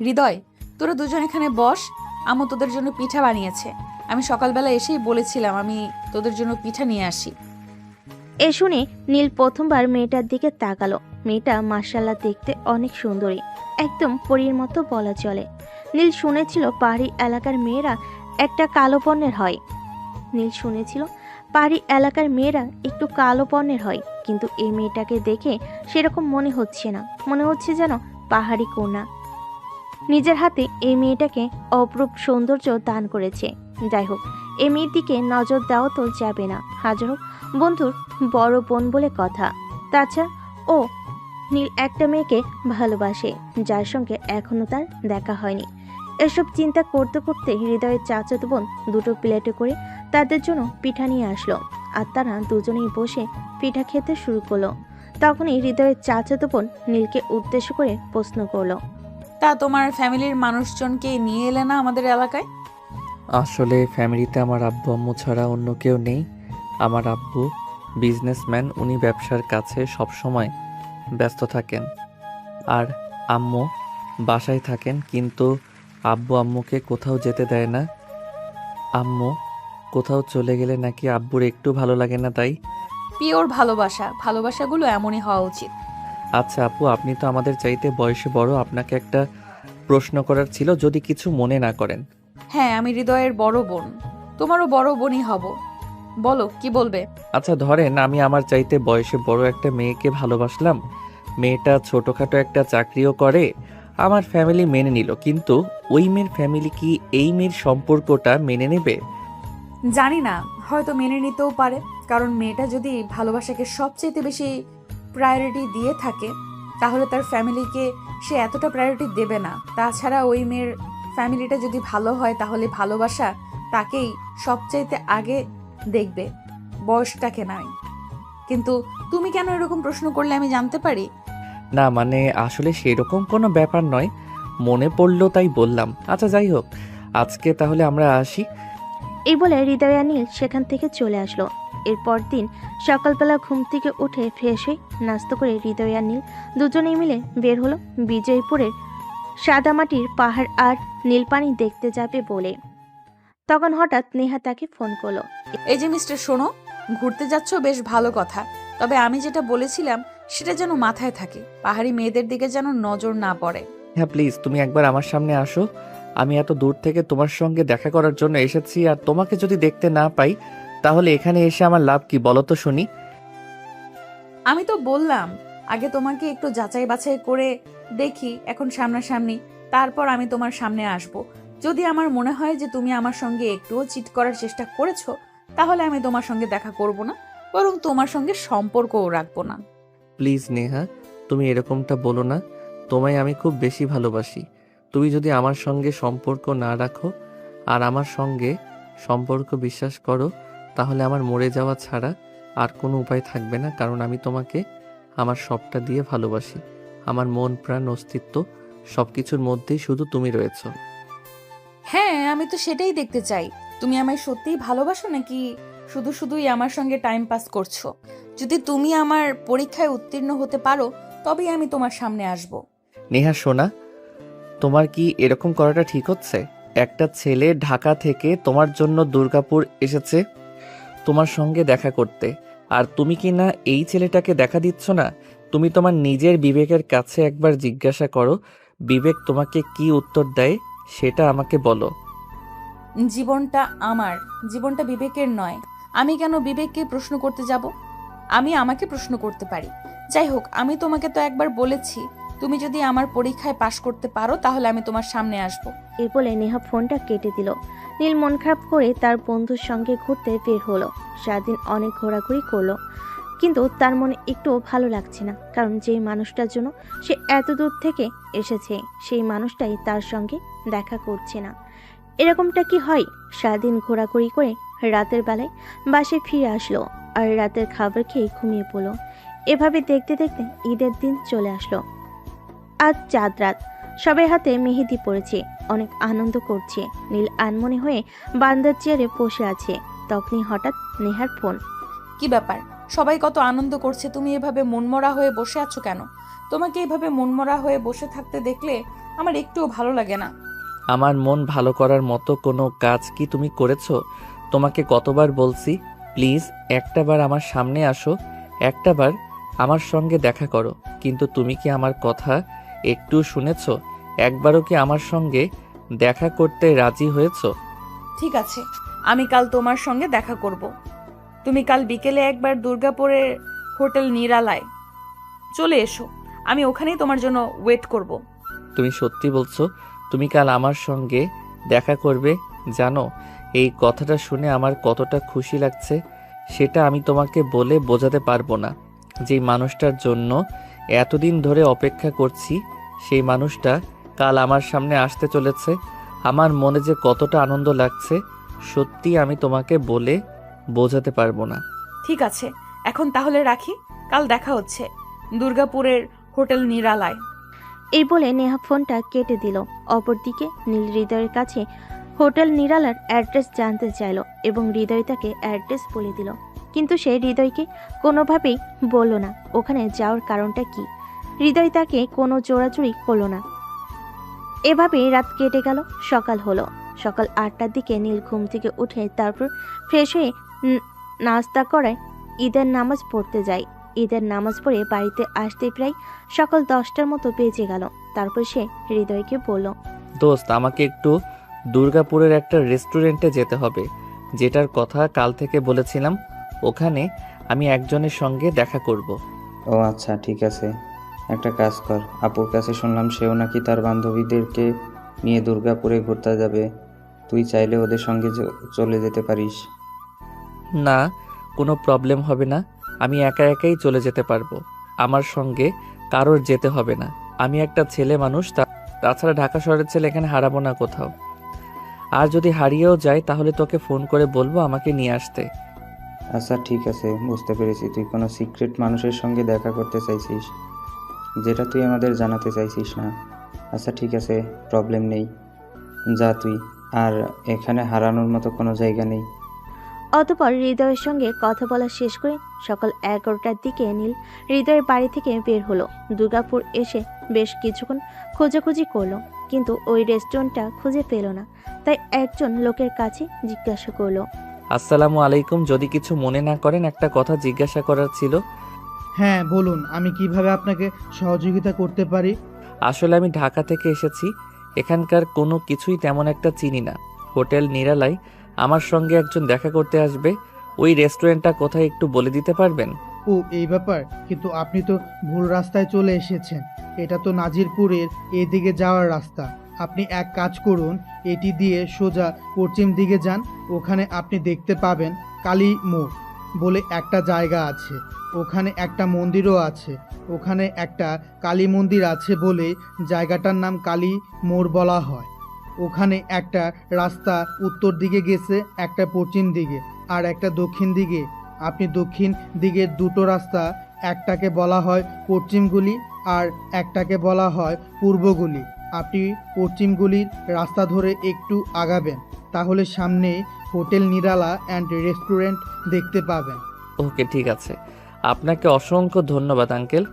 হৃদয়, তোরা দুজন এখানে বস, আম্মু তোদের জন্য পিঠা বানিয়েছে। আমি সকালবেলা এসেই বলেছিলাম আমি তোদের জন্য পিঠা নিয়ে আসি। এ শুনে নীল প্রথমবার মেয়েটার দিকে তাকালো। মেয়েটা মাশাআল্লাহ দেখতে অনেক সুন্দরী, একদম পরীর মতো বলা চলে। নীল শুনেছিল পাহাড়ি এলাকার মেয়েরা একটা কালো বর্ণের হয়। একটু কালো বর্ণের হয়, কিন্তু এই মেয়েটাকে দেখে সেরকম মনে হচ্ছে না, মনে হচ্ছে যেন পাহাড়ি কন্যা। নিজের হাতে এই মেয়েটাকে অপরূপ সৌন্দর্য দান করেছে। যাই হোক, এই মেয়ের দিকে নজর দেওয়া তো যাবে না, হাজার হোক বন্ধুর বড় বোন বলে কথা। তাছাড়া ও নীল একটা মেয়েকে ভালোবাসে, যার সঙ্গে এখনো তার দেখা হয়নি। এসব চিন্তা করতে করতে হৃদয়ের চাচাতো বোন দুটো প্লেটে করে তাদের জন্য পিঠা নিয়ে আসলো, আর তারা দুজনেই বসে পিঠা খেতে শুরু করলো। তখনই হৃদয়ের চাচাতো বোন নীলকে উদ্দেশ্য করে প্রশ্ন করলো, তা তোমার ফ্যামিলির মানুষজনকে নিয়ে এলে না আমাদের এলাকায়? আসলে ফ্যামিলিতে আমার আব্বু আম্মু ছাড়া অন্য কেউ নেই। আমার আব্বু বিজনেসম্যান, উনি ব্যবসার কাছে সবসময় ব্যস্ত থাকেন, আর আম্মু বাসায় থাকেন, কিন্তু আব্বু আম্মুকে কোথাও যেতে দেয় না। আম্মু কোথাও চলে গেলে নাকি আব্বুর একটু ভালো লাগে না, তাই। পিওর ভালোবাসা, ভালোবাসাগুলো এমনই হওয়া উচিত। আচ্ছা আপু, আপনি তো আমাদের চাইতে বয়সে বড়, আপনাকে একটা প্রশ্ন করার ছিল, যদি কিছু মনে না করেন। হ্যাঁ, আমি হৃদয়ের বড় বোন, তোমারও বড় বোনই হব। বলো কি বলবে। আচ্ছা ধরেন আমি আমার চাইতে বয়সে বড় একটা মেয়েকে ভালোবাসলাম, মেয়েটা ছোটখাটো একটা চাকরিও করে, আমার ফ্যামিলি মেনে নিল, কিন্তু ওই মেয়ের ফ্যামিলি কি এই মেয়ের সম্পর্কটা মেনে নেবে? জানি না, হয়তো মেনে নিতেও পারে, কারণ মেয়েটা যদি ভালোবাসাকে সবচেয়ে বেশি প্রায়োরিটি দিয়ে থাকে তাহলে তার ফ্যামিলিকে সে এতটা প্রায়োরিটি দেবে না। তাছাড়া ওই মেয়ের ফ্যামিলিটা যদি ভালো হয় তাহলে ভালোবাসা তাকেই সবচাইতে আগে দেখবে, বয়সটাকে নয়। কিন্তু তুমি কেন এরকম প্রশ্ন করলে আমি জানতে পারি? না মানে আসলে সেরকম কোনো ব্যাপার নয়, মনে পড়লো তাই বললাম। আচ্ছা যাই হোক, আজকে তাহলে আমরা আসি। এই বলে হৃদয় আর নীল সেখান থেকে চলে আসলো। এরপর দিন সকালবেলা ঘুম থেকে উঠে ফ্রেশ হয়ে নাস্তা করে হৃদয় আর নীল দুজনেই মিলে বের হলো বিজয়পুরের সাদামাটির পাহাড় আর নীলপানি দেখতে যাবে বলে। তখন হঠাৎ নেহা তাকে ফোন করলো। এই যে মিস্টার, শোনো, ঘুরতে যাচ্ছ বেশ ভালো কথা, তবে আমি যেটা বলেছিলাম সেটা যেন মাথায় থাকে, পাহাড়ি মেয়েদের দিকে যেন নজর না পড়ে। হ্যাঁ প্লিজ, তুমি একবার আমার সামনে আসো। আমি এত দূর থেকে তোমার সঙ্গে দেখা করার জন্য এসেছি, আর তোমাকে যদি দেখতে না পাই তাহলে এখানে এসে আমার লাভ কি বলো তো শুনি? আমি তো বললাম আগে তোমাকে একটু যাচাই বাছাই করে দেখি এখন সামনাসামনি, তারপর আমি তোমার সামনে আসব। যদি আমার মনে হয় যে তুমি আমার সঙ্গে একটুও চিট করার চেষ্টা করেছো তাহলে আমি তোমার সঙ্গে দেখা করব না, বরং তোমার সঙ্গে সম্পর্কও রাখবো না। প্লিজ নেহা, তুমি এরকমটা বলো না। তোমায় আমি খুব বেশি ভালোবাসি। তুমি যদি আমার সঙ্গে সম্পর্ক না রাখো আর আমার সঙ্গে সম্পর্ক বিশ্বাস করো, তাহলে আমার মরে যাওয়া ছাড়া আর কোনো উপায় থাকবে না, কারণ আমি তোমাকে আমার সবটা দিয়ে ভালোবাসি। আমার মন প্রাণ অস্তিত্ব সবকিছুর মধ্যেই শুধু তুমি রয়েছো। হ্যাঁ, আমি তো সেটাই দেখতে চাই। তুমি আমায় সত্যিই ভালোবাসো নাকি শুধু শুধুই আমার সঙ্গে টাইম পাস করছো? যদি তুমি আমার পরীক্ষায় উত্তীর্ণ হতে পারো, তবেই আমি তোমার সামনে আসব। নেহা সোনা, তোমার কি এরকম করাটা ঠিক হচ্ছে? একটা ছেলে ঢাকা থেকে তোমার জন্য দুর্গাপুর এসেছে তোমার সঙ্গে দেখা করতে, আর তুমি কি না এই ছেলেটাকে দেখা দিচ্ছ না? তুমি তোমার নিজের বিবেকের কাছে একবার জিজ্ঞাসা করো, বিবেক তোমাকে কি উত্তর দেয় সেটা আমাকে বলো। জীবনটা আমার, জীবনটা বিবেকের নয়। আমি কেন বিবেককে প্রশ্ন করতে যাব? আমি আমাকে প্রশ্ন করতে পারি। যাই হোক, আমি তোমাকে তো একবার বলেছি, তুমি যদি আমার পরীক্ষায় পাশ করতে পারো তাহলে আমি তোমার সামনে আসব। এই বলে নেহা ফোনটা কেটে দিল। নীল মন খারাপ করে তার বন্ধুর সঙ্গে ঘুরতে বের হলো। সারাদিন অনেক ঘোরাঘুরি করলো, কিন্তু তার মনে একটু ভালো লাগছে না, কারণ যেই মানুষটার জন্য সে এত দূর থেকে এসেছে সেই মানুষটাই তার সঙ্গে দেখা করছে না। এরকমটা কি হয়? সারাদিন ঘোরাঘুরি করে রাতের বেলায় বাসায় ফিরে আসলো আর রাতের খাবার খেয়ে ঘুমিয়ে পড়লো। এভাবে দেখতে দেখতে ঈদের দিন চলে আসলো। আজ চাঁদ রাত, সবাই হাতে মেহেদি পড়েছে, অনেক আনন্দ করছে। নীল আনমনে হয়ে বারান্দার চেয়ারে বসে আছে। তখনই হঠাৎ নেহার ফোন। কি ব্যাপার? সবাই কত আনন্দ করছে, তুমি এভাবে মনমরা হয়ে বসে আছো কেন? তোমাকে এভাবে মনমরা হয়ে বসে থাকতে দেখলে আমার একটুও ভালো লাগে না। আমার মন ভালো করার মতো কোনো কাজ কি তুমি করেছো? তোমাকে কতবার বলছি, প্লিজ একটাবার আমার সামনে আসো, একটাবার আমার সঙ্গে দেখা করো, কিন্তু তুমি কি আমার কথা একটু শুনেছো? একবারও কি আমার সঙ্গে দেখা করতে রাজি হয়েছো? ঠিক আছে, আমি কাল তোমার সঙ্গে দেখা করব। তুমি কাল বিকেলে একবার দুর্গাপুরের হোটেল নিরালায় চলে এসো, আমি ওখানেই তোমার জন্য ওয়েট করব। তুমি সত্যি বলছো? তুমি কাল আমার সঙ্গে দেখা করবে? জানো, এই কথাটা শুনে আমার কতটা খুশি লাগছে সেটা আমি তোমাকে বলে বোঝাতে পারবো না। যেই মানুষটার জন্য এতদিন ধরে অপেক্ষা করছি, সেই মানুষটা কাল আমার সামনে আসতে চলেছে। আমার মনে যে কতটা আনন্দ লাগছে সত্যি আমি তোমাকে বলে বোঝাতে পারবো না। ঠিক আছে, এখন তাহলে রাখি, কাল দেখা হচ্ছে দুর্গাপুরের হোটেল নিরালায়। এই বলে নেহা ফোনটা কেটে দিল। অপরদিকে নীল হৃদয়ের কাছে হোটেল নিরালার অ্যাড্রেস জানতে চাইল এবং হৃদয় তাকে অ্যাড্রেস বলে দিল, কিন্তু সে হৃদয়কে কোনোভাবেই বলল না ওখানে যাওয়ার কারণটা কি। হৃদয় তাকে কোনো জোরাজুরি করলো না। এভাবেই রাত কেটে গেল। সকাল হলো। সকাল 8টার দিকে নীল ঘুম থেকে উঠে তারপর ফ্রেশ হয়ে নাস্তা করায় ঈদের নামাজ পড়তে যায়। ঈদের নামাজ পড়ে বাড়িতে আসতে প্রায় সকাল 10টার মতো বেজে গেল। তারপর সে হৃদয়কে বলল, দোস্ত, আমাকে একটু দুর্গাপুরের একটা রেস্টুরেন্টে যেতে হবে, যেটার কথা কাল থেকে বলেছিলাম। ওখানে আমি একজনের সঙ্গে দেখা করব। ও আচ্ছা, ঠিক আছে। একটা কাজ কর, আপুর কাছে শুনলাম সেও নাকি তার বান্ধবীদেরকে নিয়ে দুর্গাপুরে ঘুরতে যাবে। তুই চাইলে ওদের সঙ্গে চলে যেতে পারিস। না, কোনো প্রবলেম হবে না। আমি একা একাই চলে যেতে পারবো। আমার সঙ্গে কারোর যেতে হবে না। আমি একটা ছেলে মানুষ, তাছাড়া ঢাকা শহরের ছেলে এখানে হারাবো না কোথাও। আর যদি হারিয়েও যায় তাহলে তোকে ফোন করে বলবো আমাকে নিয়ে আসতে। আচ্ছা ঠিক আছে, বুঝতে পেরেছি। তুই কোনো সিক্রেট মানুষের সঙ্গে দেখা করতে চাইছিস, যেটা তুই আমাদের জানাতে চাইছিস না। আচ্ছা ঠিক আছে, প্রবলেম নেই, যা তুই। আর এখানে হারানোর মতো কোনো জায়গা নেই। অতঃপর হৃদয়ের সঙ্গে কথা বলা শেষ করে সকাল 11টার দিকে নীল হৃদয়ের বাড়ি থেকে বের হলো। দুর্গাপুর এসে বেশ কিছুক্ষণ খোঁজাখুঁজি করলো, কিন্তু ওই রেস্টুরেন্টটা খুঁজে পেল না। তাই একজন লোকের কাছে জিজ্ঞাসা করলো, আসসালামু আলাইকুম, যদি কিছু মনে না করেন একটা কথা জিজ্ঞাসা করার ছিল। হ্যাঁ বলুন, আমি কিভাবে আপনাকে সহযোগিতা করতে পারি? আসলে আমি ঢাকা থেকে এসেছি, এখানকার কোনো কিছুই তেমন একটা চিনি না। হোটেল নিরালায় আমার সঙ্গে একজন দেখা করতে আসবে, ওই রেস্টুরেন্টটা কোথায় একটু বলে দিতে পারবেন? ও এই ব্যাপার, কিন্তু আপনি তো ভুল রাস্তায় চলে এসেছেন। এটা তো নাজিরপুরের এদিকে যাওয়ার রাস্তা। আপনি এক কাজ করুন, এটি দিয়ে সোজা পশ্চিম দিকে যান, ওখানে আপনি দেখতে পাবেন কালী মোড়। বলে একটা জায়গা আছে, ওখানে একটা মন্দিরও আছে। ওখানে একটা কালী মন্দির আছে বলে জায়গাটার নাম কালী মোড় বলা হয়। ওখানে একটা রাস্তা উত্তর দিকে গেছে, একটা পশ্চিম দিকে আর একটা দক্ষিণ দিকে। আপনি দক্ষিণ দিকের দুটো রাস্তা, একটাকে বলা হয় পশ্চিম গলি আর একটাকে বলা হয় পূর্ব গলি। আপনি পশ্চিম গলির রাস্তা ধরে একটু আগাবেন, তাহলে সামনে হোটেল নিরালা অ্যান্ড রেস্টুরেন্ট দেখতে পাবেন। ওকে, ঠিক আছে। আপনাকে অসংখ্য ধন্যবাদ আঙ্কেল।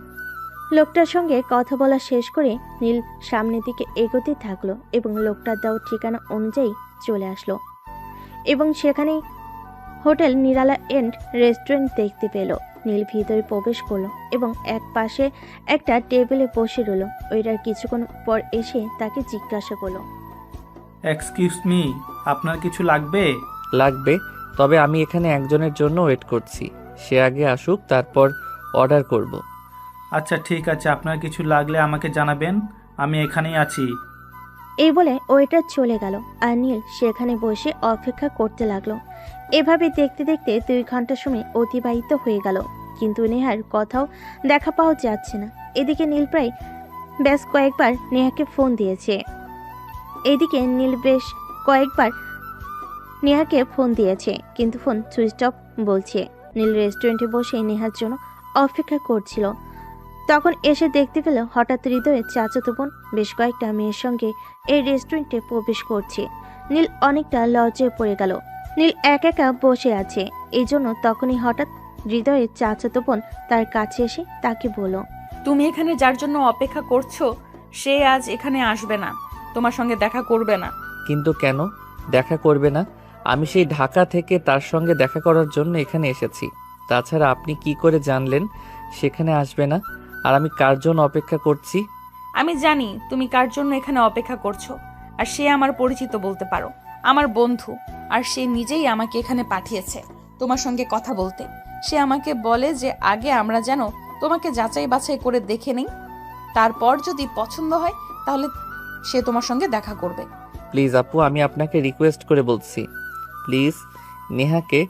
লোকটার সঙ্গে কথা বলা শেষ করে নীল সামনের দিকে এগোতে থাকলো এবং লোকটার দেওয়া ঠিকানা অনুযায়ী চলে আসলো এবং সেখানেই হোটেল নিরালা এন্ড রেস্টুরেন্ট দেখতে পেল। নীল ভিতরে প্রবেশ করলো এবং এক পাশে একটা টেবিলে বসে রইল। ওইটার কিছুক্ষণ পর এসে তাকে জিজ্ঞাসা করলো, এক্সকিউজ মি, আপনার কিছু লাগবে? লাগবে, তবে আমি এখানে একজনের জন্য ওয়েট করছি। সে আগে আসুক, তারপর অর্ডার করব। আচ্ছা ঠিক আছে, আপনার কিছু লাগলে আমাকে জানাবেন, আমি এখানেই আছি। এই বলে ওয়েটার চলে গেল আর নীল সেখানে বসে অপেক্ষা করতে লাগলো। এভাবে দেখতে দেখতে 2 ঘন্টা সময় অতিবাহিত হয়ে গেল, কিন্তু নেহার কথাও দেখা পাওয়া যাচ্ছে না। এদিকে নীল প্রায় বেশ কয়েকবার নেহাকে ফোন দিয়েছে। কিন্তু ফোন সুইচ অফ বলছে। নীল রেস্টুরেন্টে বসে নেহার জন্য অপেক্ষা করছিল। তখন এসে দেখতে পেল হঠাৎ হৃদয়ের চাচাতো বোন বেশ কয়েকটা মেয়ের সঙ্গে এই রেস্টুরেন্টে প্রবেশ করছে। নীল অনেকটা লজ্জায় পড়ে গেল। নীল একা একা বসে আছে, এই জন্য তখনই হঠাৎ হৃদয়ের চাচাতো বোন তার কাছে এসে তাকে বলল, তুমি এখানে যার জন্য অপেক্ষা করছো সে আজ এখানে আসবে না, তোমার সঙ্গে দেখা করবে না। কিন্তু কেন দেখা করবে না? আমি সেই ঢাকা থেকে তার সঙ্গে দেখা করার জন্য এখানে এসেছি। তাছাড়া আপনি কি করে জানলেন সেখানে আসবে না? আর আমি কার জন্য অপেক্ষা করছি? আমি জানি তুমি কার জন্য এখানে অপেক্ষা করছো, আর সে আমার পরিচিত বলতে পারো, আমার বন্ধু। আর সে নিজেই আমাকে এখানে পাঠিয়েছে তোমার সঙ্গে কথা বলতে। সে আমাকে বলে যে আগে আমরা যেন তোমাকে যাচাই বাছাই করে দেখে নেই, তারপর যদি পছন্দ হয় তাহলে সে তোমার সঙ্গে দেখা করবে। প্লিজ আপু, আমি আপনাকে রিকোয়েস্ট করে বলছি, প্লিজ নেহাকে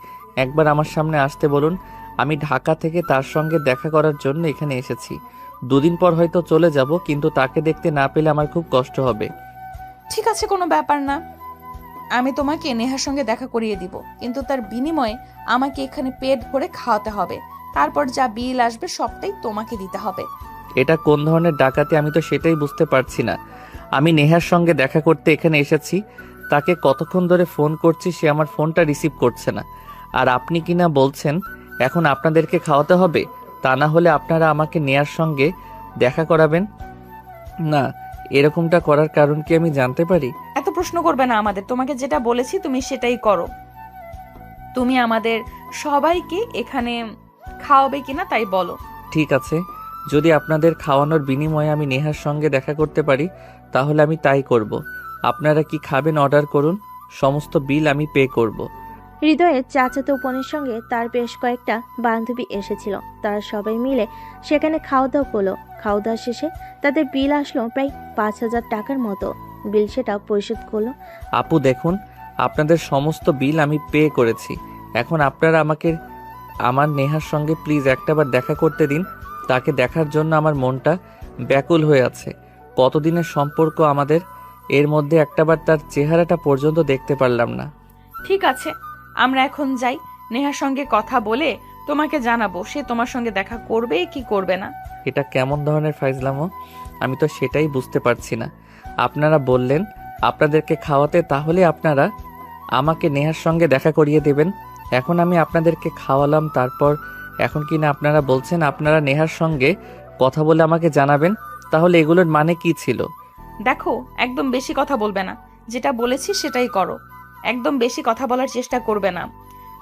একবার আমার সামনে আসতে বলুন। আমি ঢাকা থেকে তার সঙ্গে দেখা করার জন্য এখানে এসেছি। 2 দিন পর হয়তো চলে যাব, কিন্তু তাকে দেখতে না পেলে আমার খুব কষ্ট হবে। ঠিক আছে, কোনো ব্যাপার না, আমি তোমাকে নেহার সঙ্গে দেখা করিয়ে দিব, কিন্তু তার বিনিময়ে আমাকে এখানে পেট ভরে খাওয়াতে হবে। তারপর যা বিল আসবে সবটাই তোমাকে দিতে হবে। এটা কোন ধরনের ডাকাতি আমি তো সেটাই বুঝতে পারছি না। আমি নেহার সঙ্গে দেখা করতে এখানে এসেছি, তাকে কতক্ষণ ধরে ফোন করছি, সে আমার ফোনটা রিসিভ করছে না। আর আপনি কিনা বলছেন এখন আপনাদেরকে খাওয়াতে হবে, তা না হলে আপনারা আমাকে নেহার সঙ্গে দেখা করাবেন না। এরকমটা করার কারণ কি আমি জানতে পারি? এত প্রশ্ন করবে না আমাদের, তোমাকে যেটা বলেছি তুমি সেটাই করো। তুমি আমাদের সবাইকে এখানে খাওয়াবে কিনা তাই বলো। ঠিক আছে, যদি আপনাদের খাওয়ানোর বিনিময়ে আমি নেহার সঙ্গে দেখা করতে পারি তাহলে আমি তাই করব। আপনারা কি খাবেন অর্ডার করুন, সমস্ত বিল আমি পে করব। হৃদয়ের চাচাতো বোনের সঙ্গে তার বেশ কয়েকটা বান্ধবী এসেছিল। তারা সবাই মিলে সেখানে খাওয়া দাওয়া করলো। খাওয়া দাওয়া শেষে তাদের বিল আসলো প্রায় 5,000 টাকার মতো। বিল সেটা পরিশোধ করলো। আপু দেখুন, আপনাদের সমস্ত বিল আমি পে করেছি। এখন আপনারা আমাকে আমার নেহার সঙ্গে প্লিজ একটাবার দেখা করতে দিন। তাকে দেখার জন্য আমার মনটা ব্যাকুল হয়ে আছে। কতদিনের সম্পর্ক আমাদের, এর মধ্যে একটাবার তার চেহারাটা পর্যন্ত দেখতে পারলাম না। ঠিক আছে, আমরা এখন যাই, নেহার সঙ্গে কথা বলে তোমাকে জানাবো সে তোমার সঙ্গে দেখা করবে কি করবে না। এটা কেমন ধরনের ফাইজলামো, আমি তো সেটাই বুঝতে পারছি না। আপনারা বললেন আপনাদেরকে খাওয়াতে, তাহলে আপনারা আমাকে নেহার সঙ্গে দেখা করিয়ে দেবেন। এখন আমি আপনাদেরকে খাওয়ালাম, তারপর এখন কিনা আপনারা বলছেন আপনারা নেহার সঙ্গে কথা বলে আমাকে জানাবেন। তাহলে এগুলোর মানে কি ছিল? দেখো, একদম বেশি কথা বলবে না, যেটা বলেছি সেটাই করো। একদম বেশি কথা বলার চেষ্টা করবে না।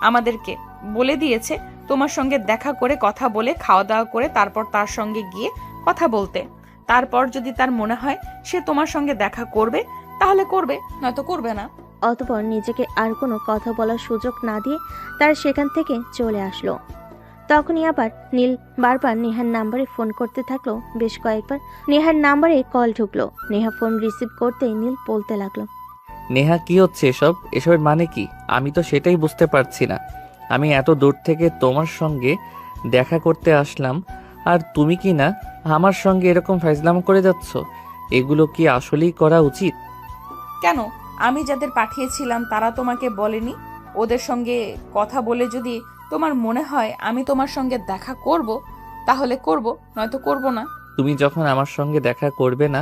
আমাদেরকে বলে দিয়েছে তোমার সঙ্গে দেখা করে কথা বলে খাওয়া দাওয়া করে তারপর তার সঙ্গে গিয়ে কথা বলতে। তারপর যদি তার মনে হয় সে তোমার সঙ্গে দেখা করবে তাহলে করবে, নয়তো করবে না। অতঃপর নিজেকে আর কোনো কথা বলার সুযোগ না দিয়ে তার সেখান থেকে চলে আসলো। তখনই আবার নীল বারবার নেহার নাম্বারে ফোন করতে থাকলো। বেশ কয়েকবার নেহার নাম্বারে কল ঢুকলো। নেহা ফোন রিসিভ করতেই নীল বলতে লাগলো, নেহা কি হচ্ছে এসবের মানে কি? আমি তো সেটাই বুঝতে পারছি না। আমি এত দূর থেকে তোমার সঙ্গে দেখা করতে আসলাম, আর তুমি কি না আমার সঙ্গে এরকম ফাইজলামো করে যাচ্ছ? এগুলো কি আসলেই করা উচিত? কেন, আমি যাদের পাঠিয়েছিলাম তারা তোমাকে বলেনি? ওদের সঙ্গে কথা বলে যদি তোমার মনে হয় আমি তোমার সঙ্গে দেখা করব, তাহলে করব, নয়তো করব না। তুমি যখন আমার সঙ্গে দেখা করবে না,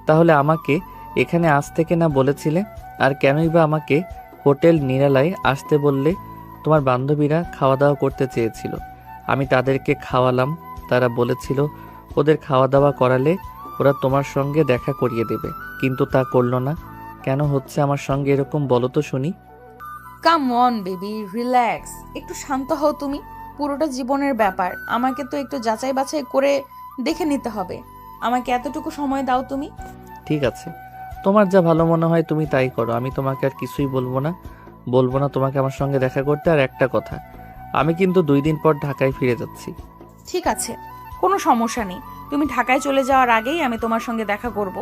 তাহলে আমাকে এখানে আসতে কেনা বলেছিলে? আর কেনই বা আমাকে হোটেল নিরালায় আসতে বললে? তোমার বান্ধবীরা খাওয়া দাওয়া করতে চেয়েছিল, আমি তাদেরকে খাওয়ালাম। তারা বলেছিল ওদের খাওয়া দাওয়া করালে ওরা তোমার সঙ্গে দেখা করিয়ে দেবে, কিন্তু তা করলো না। কেন হচ্ছে আমার সঙ্গে এরকম, বলো তো শুনি। কাম অন বেবি, রিল্যাক্স, একটু শান্ত হও তুমি। পুরোটা জীবনের ব্যাপার, আমাকে তো একটু যাচাই বাছাই করে দেখে নিতে হবে। আমাকে এতটুকু সময় দাও তুমি। ঠিক আছে, তোমার যা ভালো মনে হয় তুমি তাই করো, আমি তোমাকে আর কিছুই বলবো না তোমাকে আমার সঙ্গে দেখা করতে। আর একটা কথা, আমি কিন্তু 2 দিন পর ঢাকায় ফিরে যাচ্ছি। ঠিক আছে, কোনো সমস্যা নেই। তুমি ঢাকায় চলে যাওয়ার আগেই আমি তোমার সঙ্গে দেখা করব,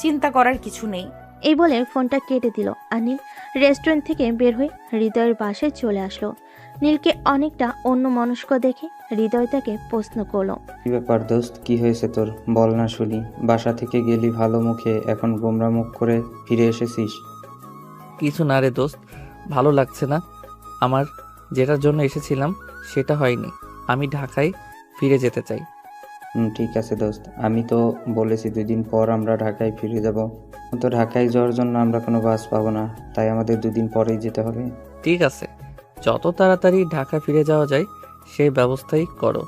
চিন্তা করার কিছু নেই। এই বলে ফোনটা কেটে দিল আর নীল রেস্টুরেন্ট থেকে বের হয়ে হৃদয়ের বাসায় চলে আসলো। নীলকে অনেকটা অন্য মনস্ক দেখে হৃদয় তাকে প্রশ্ন করলো, কি ব্যাপার দোস্ত, কি হয়েছে তোর? বল না শুনি। বাসা থেকে গেলি ভালো মুখে, এখন গোমরা মুখ করে ফিরে এসেছিস? কিছু না রে দোস্ত, ভালো লাগছে না আমার। যেটার জন্য এসেছিলাম সেটা হয়নি, আমি ঢাকায় ফিরে যেতে চাই। ঠিক আছে দোস্ত, আমি তো বলেছি 2 দিন পর আমরা ঢাকায় ফিরে যাব। তো ঢাকায় যাওয়ার জন্য আমরা কোনো বাস পাবো না, তাই আমাদের 2 দিন পরেই যেতে হবে। ঠিক আছে, যত তাড়াতাড়ি ঢাকা ফিরে যাওয়া যায় সেই ব্যবস্থাই করো।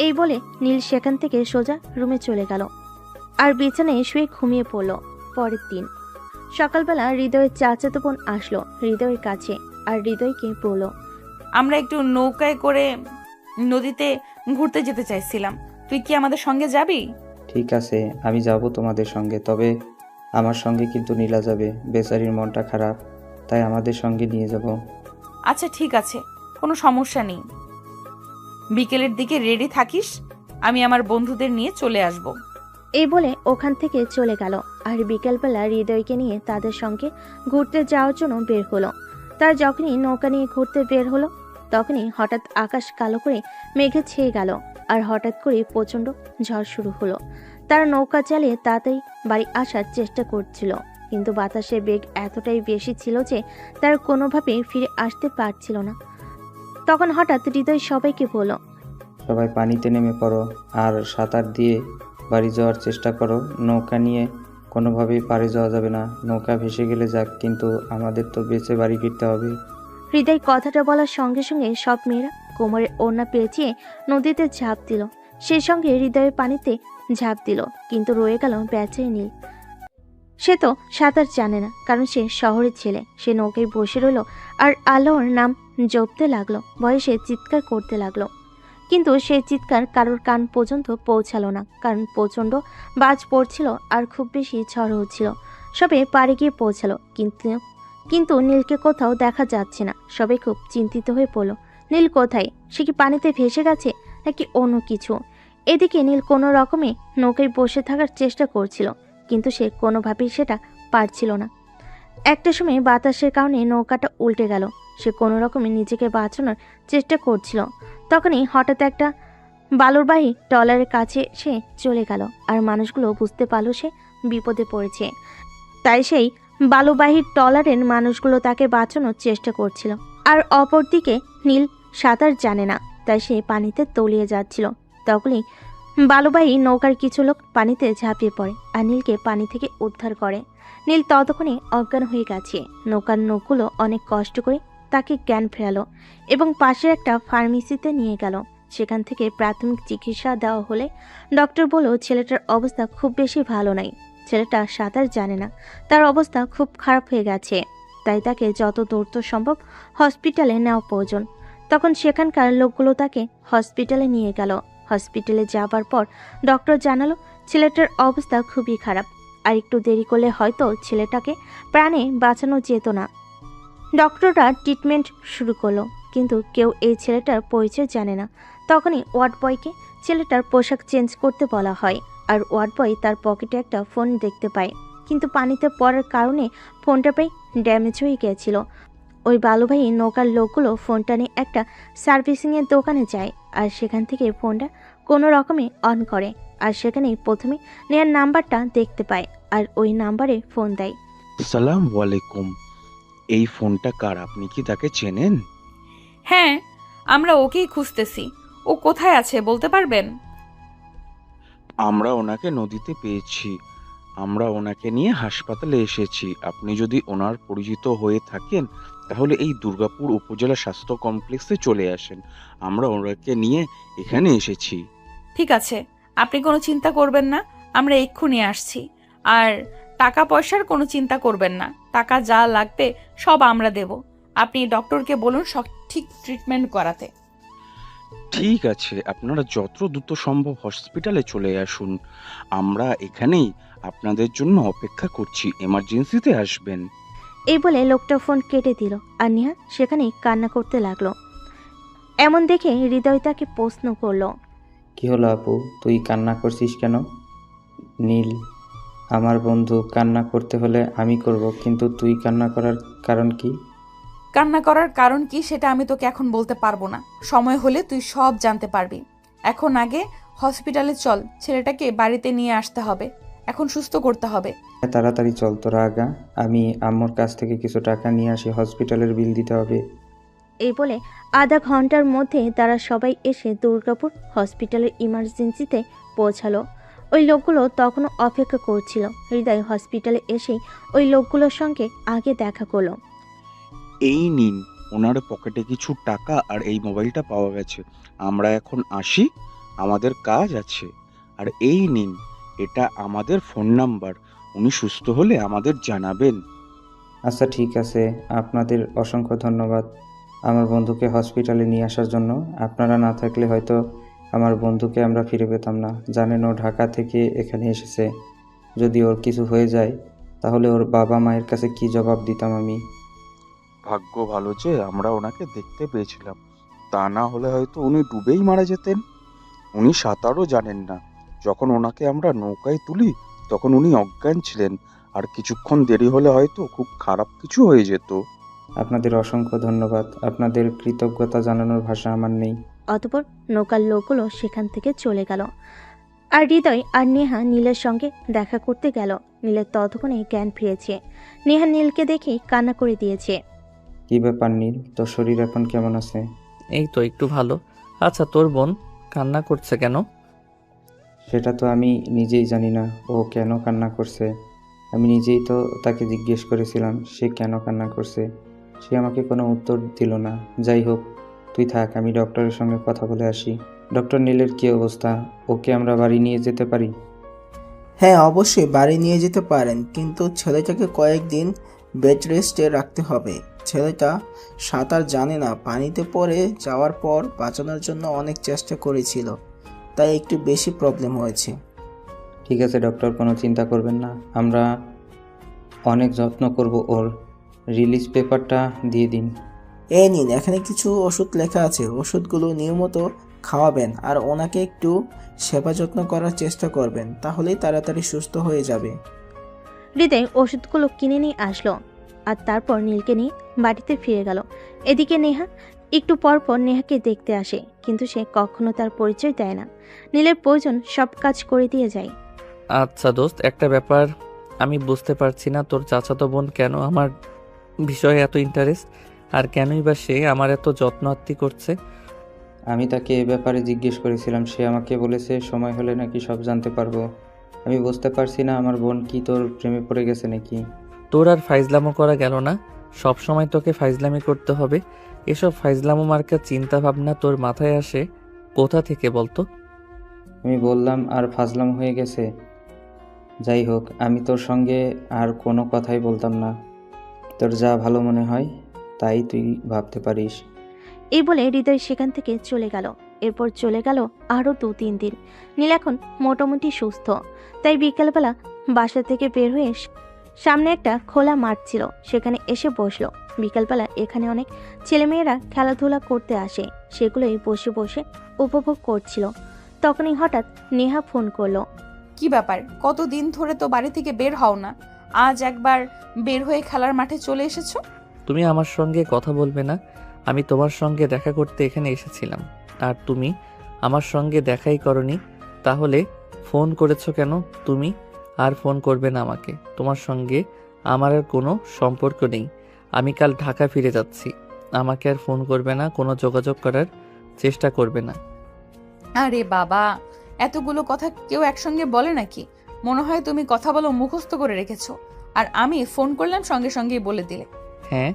এই বলে নীল সেখান থেকে সোজা রুমে চলে গেল আর বিছানায় শুয়ে ঘুমিয়ে পড়ল। পরের দিন সকালবেলা হৃদয়ের চাচাতো বোন আসলো হৃদয়ের কাছে আর হৃদয়কে বলল, আমরা একটু নৌকায় করে নদীতে ঘুরতে যেতে চাইছিলাম, তুই কি আমাদের সঙ্গে যাবি? ঠিক আছে, আমি যাব তোমাদের সঙ্গে, তবে আমার সঙ্গে কিন্তু নীলা যাবে। বেচারির মনটা খারাপ, তাই আমাদের সঙ্গে নিয়ে যাব। আচ্ছা ঠিক আছে, কোনো সমস্যা নেই। বিকেলের দিকে রেডি থাকিস, আমি আমার বন্ধুদের নিয়ে চলে আসব। এই বলে ওখান থেকে চলে গেল আর বিকেলবেলা হৃদয়কে নিয়ে তাদের সঙ্গে ঘুরতে যাওয়ার জন্য বের হলো। তার যখনই নৌকা নিয়ে ঘুরতে বের হলো তখনই হঠাৎ আকাশ কালো করে মেঘে ছেয়ে গেল আর হঠাৎ করে প্রচণ্ড ঝড় শুরু হলো। তার নৌকা চালিয়ে তাড়াতাড়ি বাড়ি আসার চেষ্টা করছিল, কিন্তু বাতাসের বেগ এতটাই বেশি ছিল যে তার কোনোভাবেই ফিরে আসতে পারছিল না। তখন হঠাৎ হৃদয় সবাইকে বলল, সবাই পানিতে নেমে পড়ো আর সাঁতার দিয়ে বাড়ি যাওয়ার চেষ্টা করো। নৌকা নিয়ে কোনোভাবেই পাড়ে যাওয়া যাবে না। নৌকা ভেসে গেলে যাক, কিন্তু আমাদের তো বেঁচে বাড়ি ফিরতে হবে। হৃদয় কথাটা বলার সঙ্গে সঙ্গে সব মেয়েরা কোমরের ওড়না পেঁচিয়ে নদীতে ঝাঁপ দিল। সেই সঙ্গে হৃদয়ের পানিতে ঝাঁপ দিল, কিন্তু রয়ে গেল বেচারি নীল। সে তো সাঁতার জানে না, কারণ সে শহরের ছেলে। সে নৌকায় বসে রইল আর আল্লাহর নাম জপতে লাগলো, বয়সে চিৎকার করতে লাগলো। কিন্তু সেই চিৎকার কারোর কান পর্যন্ত পৌঁছালো না, কারণ প্রচণ্ড বাজ পড়ছিল আর খুব বেশি ঝড় হচ্ছিল। সবে পাড়ে গিয়ে পৌঁছালো, কিন্তু নীলকে কোথাও দেখা যাচ্ছে না। সবাই খুব চিন্তিত হয়ে পড়ল, নীল কোথায়? সে কি পানিতে ভেসে গেছে নাকি অন্য কিছু? এদিকে নীল কোনো রকমে নৌকায় বসে থাকার চেষ্টা করছিল, কিন্তু সে কোনোভাবেই সেটা পারছিল না। একটা সময় বাতাসের কারণে নৌকাটা উল্টে গেল। সে কোনো রকমে নিজেকে বাঁচানোর চেষ্টা করছিল। তখনই হঠাৎ একটা বালুরবাহী ট্রলারের কাছে সে চলে গেল আর মানুষগুলো বুঝতে পারল সে বিপদে পড়েছে। তাই সেই বালুবাহী ট্রলারের মানুষগুলো তাকে বাঁচানোর চেষ্টা করছিল। আর অপরদিকে নীল সাঁতার জানে না, তাই সে পানিতে তলিয়ে যাচ্ছিল। তখনই বালুবাহী নৌকার কিছু লোক পানিতে ঝাঁপিয়ে পড়ে আর নীলকে পানি থেকে উদ্ধার করে। নীল ততক্ষণে অজ্ঞান হয়ে গেছে। নৌকার লোকগুলো অনেক কষ্ট করে তাকে জ্ঞান ফেরালো এবং পাশের একটা ফার্মেসিতে নিয়ে গেল। সেখান থেকে প্রাথমিক চিকিৎসা দেওয়া হলে ডক্টর বলল ছেলেটার অবস্থা খুব বেশি ভালো নাই। ছেলেটা সাঁতার জানে না, তার অবস্থা খুব খারাপ হয়ে গেছে, তাই তাকে যত দ্রুত সম্ভব হসপিটালে নেওয়া প্রয়োজন। তখন সেখানকার লোকগুলো তাকে হসপিটালে নিয়ে গেল। হসপিটালে যাবার পর ডক্টর জানালো ছেলেটার অবস্থা খুবই খারাপ, আর একটু দেরি করলে হয়তো ছেলেটাকে প্রাণে বাঁচানো যেত না। ডক্টররা ট্রিটমেন্ট শুরু করলো, কিন্তু কেউ এই ছেলেটার পরিচয় জানে না। তখনই ওয়ার্ড বয়কে ছেলেটার পোশাক চেঞ্জ করতে বলা হয়, আর ওয়ার্ড বয় তার পকেটে একটা ফোন দেখতে পায়, কিন্তু পানিতে পড়ার কারণে ফোনটা প্রায় ড্যামেজ হয়ে গিয়েছিল। ওই বালুভাই নৌকার লোকগুলো ফোনটা নিয়ে একটা সার্ভিসিংয়ের দোকানে যায় আর সেখান থেকে ফোনটা কোনো রকমে অন করে আর সেখানেই প্রথমে নেয়ার নাম্বারটা দেখতে পায় আর ওই নাম্বারে ফোন দেয়। সালাম ওয়ালাইকুম। এই ফোনটা কার? আপনি কি তাকে চেনেন? হ্যাঁ, আমরা ওকেই খুঁজতেছি। ও কোথায় আছে বলতে পারবেন? আমরা ওনাকে নদীতে পেয়েছি। আমরা ওনাকে নিয়ে হাসপাতালে এসেছি। আপনি যদি ওনার পরিচিত হয়ে থাকেন তাহলে এই দুর্গাপুর উপজেলা স্বাস্থ্য কমপ্লেক্সে চলে আসেন। আমরা ওনাকে নিয়ে এখানে এসেছি। ঠিক আছে, আপনি কোনো চিন্তা করবেন না, আমরা এক্ষুনি আসছি। আর টাকা পয়সার কোনো চিন্তা করবেন না, টাকা যা লাগবে সব আমরা দেব। আপনি ডক্টরকে বলুন সঠিক ট্রিটমেন্ট করাতে। ঠিক আছে, আপনারা যত দ্রুত সম্ভব হসপিটালে চলে আসুন। আমরা এখানেই আপনাদের জন্য অপেক্ষা করছি। এমার্জেন্সিতে আসবেন। এই বলে লোকটা ফোন কেটে দিল আর নেহা সেখানেই কান্না করতে লাগলো। এমন দেখে হৃদয় তাকে প্রশ্ন করলো, কি হলো আপু, তুই কান্না করছিস কেন? নীল আমার বন্ধু, কান্না করতে হলে আমি করব, কিন্তু তুই কান্না করার কারণ কি? কান্না করার কারণ কি সেটা আমি তোকে এখন বলতে পারবো না, সময় হলে তুই সব জানতে পারবি। এখন আগে হসপিটালে চল, ছেলেটাকে বাড়িতে নিয়ে আসতে হবে, এখন সুস্থ করতে হবে। তাড়াতাড়ি চল তোরা আগা, আমি আম্মুর কাছ থেকে কিছু টাকা নিয়ে আসি, হসপিটালের বিল দিতে হবে। এই বলে আধা ঘন্টার মধ্যে তারা সবাই এসে দুর্গাপুর হসপিটালের ইমার্জেন্সিতে পৌঁছালো। ওই লোকগুলো তখনও অপেক্ষা করছিল। হৃদয় হসপিটালে এসেই ওই লোকগুলোর সঙ্গে আগে দেখা করলো। এই নিন, ওনার পকেটে কিছু টাকা আর এই মোবাইলটা পাওয়া গেছে। আমরা এখন আসি, আমাদের কাজ আছে। আর এই নিন, এটা আমাদের ফোন নাম্বার। উনি সুস্থ হলে আমাদের জানাবেন। আচ্ছা ঠিক আছে, আপনাদের অসংখ্য ধন্যবাদ আমার বন্ধুকে হসপিটালে নিয়ে আসার জন্য। আপনারা না থাকলে হয়তো আমার বন্ধুকে আমরা ফিরে পেতাম না। জানেন ও ঢাকা থেকে এখানে এসেছে, যদি ওর কিছু হয়ে যায় তাহলে ওর বাবা মায়ের কাছে কি জবাব দিতাম আমি। ভাগ্য ভালো যে আমরা ওনাকে দেখতে পেয়েছিলাম, তা না হলে হয়তো উনি ডুবেই মারা যেতেন। উনি সাঁতারও জানেন না। যখন ওনাকে আমরা নৌকায় তুলি তখন উনি অজ্ঞান ছিলেন, আর কিছুক্ষণ দেরি হলে হয়তো খুব খারাপ কিছু হয়ে যেত। আপনাদের অসংখ্য ধন্যবাদ, আপনাদের কৃতজ্ঞতা জানানোর ভাষা আমার নেই। অতঃপর নৌকার লোকগুলো সেখান থেকে চলে গেল আর হৃদয় আর নেহা নীলের সঙ্গে দেখা করতে গেল। নীলের ততক্ষণে জ্ঞান ফিরেছে। নেহা নীলকে দেখে কান্না করে দিয়েছে। কি ব্যাপার নীল, তোর শরীর এখন কেমন আছে? এই তো একটু ভালো। আচ্ছা, তোর বোন কান্না করছে কেন? সেটা তো আমি নিজেই জানি না ও কেন কান্না করছে। আমি নিজেই তো তাকে জিজ্ঞেস করেছিলাম সে কেন কান্না করছে, সে আমাকে কোনো উত্তর দিল না। যাই হোক, তুই থাক, আমি ডক্টরের সঙ্গে কথা বলে আসি। ডক্টর নীলের কী অবস্থা? ওকে আমরা বাড়ি নিয়ে যেতে পারি? হ্যাঁ, অবশ্যই বাড়ি নিয়ে যেতে পারেন, কিন্তু ছেলেটাকে কয়েকদিন বেড রেস্টে রাখতে হবে। ছেলেটা সাঁতার জানে না, পানিতে পড়ে যাওয়ার পর বাঁচানোর জন্য অনেক চেষ্টা করেছিল, তাই একটু বেশি প্রবলেম হয়েছে। ঠিক আছে ডক্টর, কোনো চিন্তা করবেন না, আমরা অনেক যত্ন করব। ওর রিলিজ পেপারটা দিয়ে দিন। এই নিন, এখানে কিছু ওষুধ লেখা আছে, ওষুধগুলো নিয়মিত খাওয়াবেন আর ওনাকে একটু সেবা যত্ন করার চেষ্টা করবেন, তাহলেই তাড়াতাড়ি সুস্থ হয়ে যাবে। হৃদয় ওষুধগুলো কিনে নিয়ে আসলো আর তারপর নীলকে নিয়ে বাড়িতে ফিরে গেল। এদিকে নেহা একটু পর পর নেহাকে দেখতে আসে, কিন্তু সে কখনো তার পরিচয় দেয় না। নীলের প্রয়োজন সব কাজ করে দিয়ে যায়। আচ্ছা দোস্ত, একটা ব্যাপার আমি বুঝতে পারছি না, তোর চাচাতো বোন কেন আমার বিষয়ে এত ইন্টারেস্ট, আর কেনই বা সে আমার এত যত্ন আত্তি করছে? আমি তাকে এ ব্যাপারে জিজ্ঞেস করেছিলাম, সে আমাকে বলেছে সময় হলে নাকি সব জানতে পারবো। আমি বুঝতে পারছি না আমার বোন কি তোর প্রেমে পড়ে গেছে নাকি? তোর আর ফাইজলামো করা গেল না? সব সময় তোকে ফাইজলামি করতে হবে? এসব ফাইজলামো মার্কা চিন্তা ভাবনা তোর মাথায় আসে কোথা থেকে বলতো? আমি বললাম আর ফাজলাম হয়ে গেছে। যাই হোক, আমি তোর সঙ্গে আর কোনো কথাই বলতাম না। তোর যা ভালো মনে হয় তাই তুই ভাবতে পারিস। এই বলে হৃদয় সেখান থেকে চলে গেল। এরপর চলে গেল আরও 2-3 দিন। নীল এখন মোটামুটি সুস্থ, তাই বিকেলবেলা বাসা থেকে বের হয়ে সামনে একটা খোলা মাঠ ছিল, সেখানে এসে বসলো। বিকেলবেলা এখানে অনেক ছেলেমেয়েরা খেলাধুলা করতে আসে, সেগুলোই বসে বসে উপভোগ করছিল। তখনই হঠাৎ নেহা ফোন করলো। কি ব্যাপার, কতদিন ধরে তো বাড়ি থেকে বের হও না, আজ একবার বের হয়ে খেলার মাঠে চলে এসেছো? তুমি আমার সঙ্গে কথা বলবে না? আমি তোমার সঙ্গে দেখা করতে এখানে এসেছিলাম, আর তুমি আমার সঙ্গে দেখাই করনি। তাহলে ফোন করেছো কেন তুমি? আর ফোন করবে না আমাকে। তোমার সঙ্গে আমার আর কোনো সম্পর্ক নেই। আমি কাল ঢাকা ফিরে যাচ্ছি। আমাকে আর ফোন করবে না, কোনো যোগাযোগ করার চেষ্টা করবে না। আরে বাবা, এতগুলো কথা কেউ একসঙ্গে বলে নাকি? মনে হয় তুমি কথা বলো মুখস্থ করে রেখেছো, আর আমি ফোন করলাম সঙ্গে সঙ্গেই বলে দিলে। হ্যাঁ,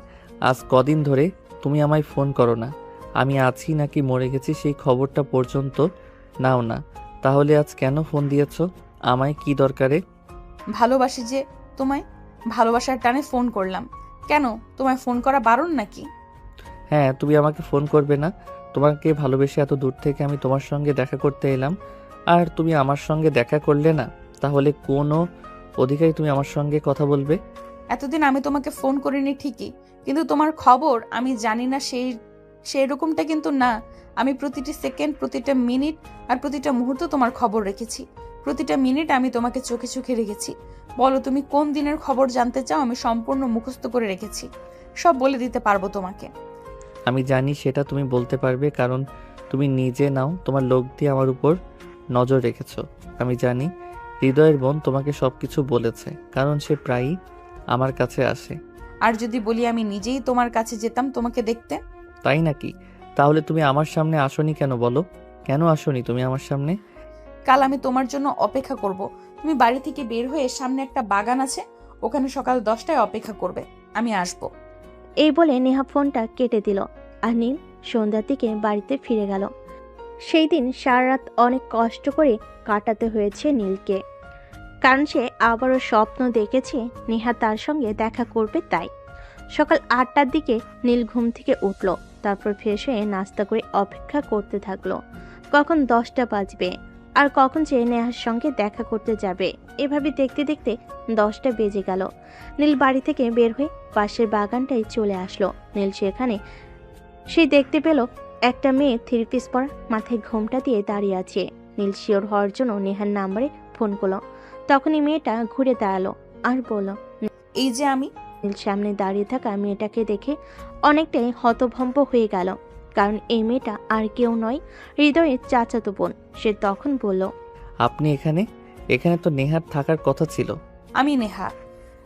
আজ কদিন ধরে তুমি আমায় ফোন করো না। আমি আছি নাকি মরে গেছি সেই খবরটা পর্যন্ত নাও না। তাহলে আজ কেন ফোন দিয়েছো? আমায় কি দরকারে? ভালোবাসি যে তোমায়, ভালোবাসার টানে ফোন করলাম। কেন, তোমায় ফোন করা বারণ নাকি? হ্যাঁ, তুমি আমাকে ফোন করবে না? তোমাকে ভালোবেসে এত দূর থেকে আমি তোমার সঙ্গে দেখা করতে এলাম, আর তুমি আমার সঙ্গে দেখা করলে না। তাহলে কোনো অধিকারী তুমি আমার সঙ্গে কথা বলবে? এতদিন আমি তোমাকে ফোন করিনি ঠিকই, কিন্তু তোমার খবর আমি জানি না সেই রকমটা কিন্তু না। আমি প্রতিটি সেকেন্ড, প্রতিটা মিনিট আর প্রতিটা মুহূর্ত তোমার খবর রেখেছি। প্রতিটা মিনিট আমি তোমাকে চোখে চোখে রেখেছি। বলো তুমি কোন দিনের খবর জানতে চাও? আমি সম্পূর্ণ মুখস্থ করে রেখেছি, সব বলে দিতে পারবো তোমাকে। আমি জানি সেটা তুমি বলতে পারবে, কারণ তুমি নিজে নাও তোমার লোক দিয়ে আমার উপর নজর রেখেছো। আমি জানি হৃদয়ের বোন তোমাকে সবকিছু বলেছে, কারণ সে প্রায়ই আমার কাছে আসে। আর যদি বলি আমি নিজেই তোমার কাছে যেতাম তোমাকে দেখতে? তাই নাকি? তাহলে তুমি আমার সামনে আসোনি কেন বলো? কেন আসোনি তুমি আমার সামনে? কাল আমি তোমার জন্য অপেক্ষা করব। তুমি বাড়ি থেকে বের হয়ে সামনে একটা বাগান আছে, ওখানে সকাল 10টায় অপেক্ষা করবে, আমি আসবো। এই বলে নেহা ফোনটা কেটে দিল আর নীল সন্ধ্যার দিকে বাড়িতে ফিরে গেল। সেই দিন সারা রাত অনেক কষ্ট করে কাটাতে হয়েছে নীলকে, কারণ সে আবারও স্বপ্ন দেখেছে নেহা তার সঙ্গে দেখা করবে। তাই সকাল 8টার দিকে নীল ঘুম থেকে উঠল, তারপর ফ্রেশ হয়ে নাস্তা করে অপেক্ষা করতে থাকলো কখন 10টা বাজবে আর কখন সে নেহার সঙ্গে দেখা করতে যাবে। এভাবে দেখতে দেখতে 10টা বেজে গেল। নীল বাড়ি থেকে বের হয়ে পাশের বাগানটায় চলে আসলো। নীল সেখানে দেখতে পেল একটা মেয়ে 3 পিস পরা, মাথায় ঘোমটা দিয়ে দাঁড়িয়ে আছে। নীল শিওর হওয়ার জন্য নেহার নাম্বারে ফোন করলো। তখনই মেয়েটা ঘুরে দাঁড়ালো আর বলল, এই যে আমি। নীল সামনে দাঁড়িয়ে থাকা মেয়েটাকে দেখে অনেকটাই হতভম্ব হয়ে গেল, কারণ এই মেয়েটা আর কেউ নয়, হৃদয়ের চাচাতো বোন। সে তখন বলল, আপনি এখানে? এখানে তো নেহার থাকার কথা ছিল। আমি নেহা।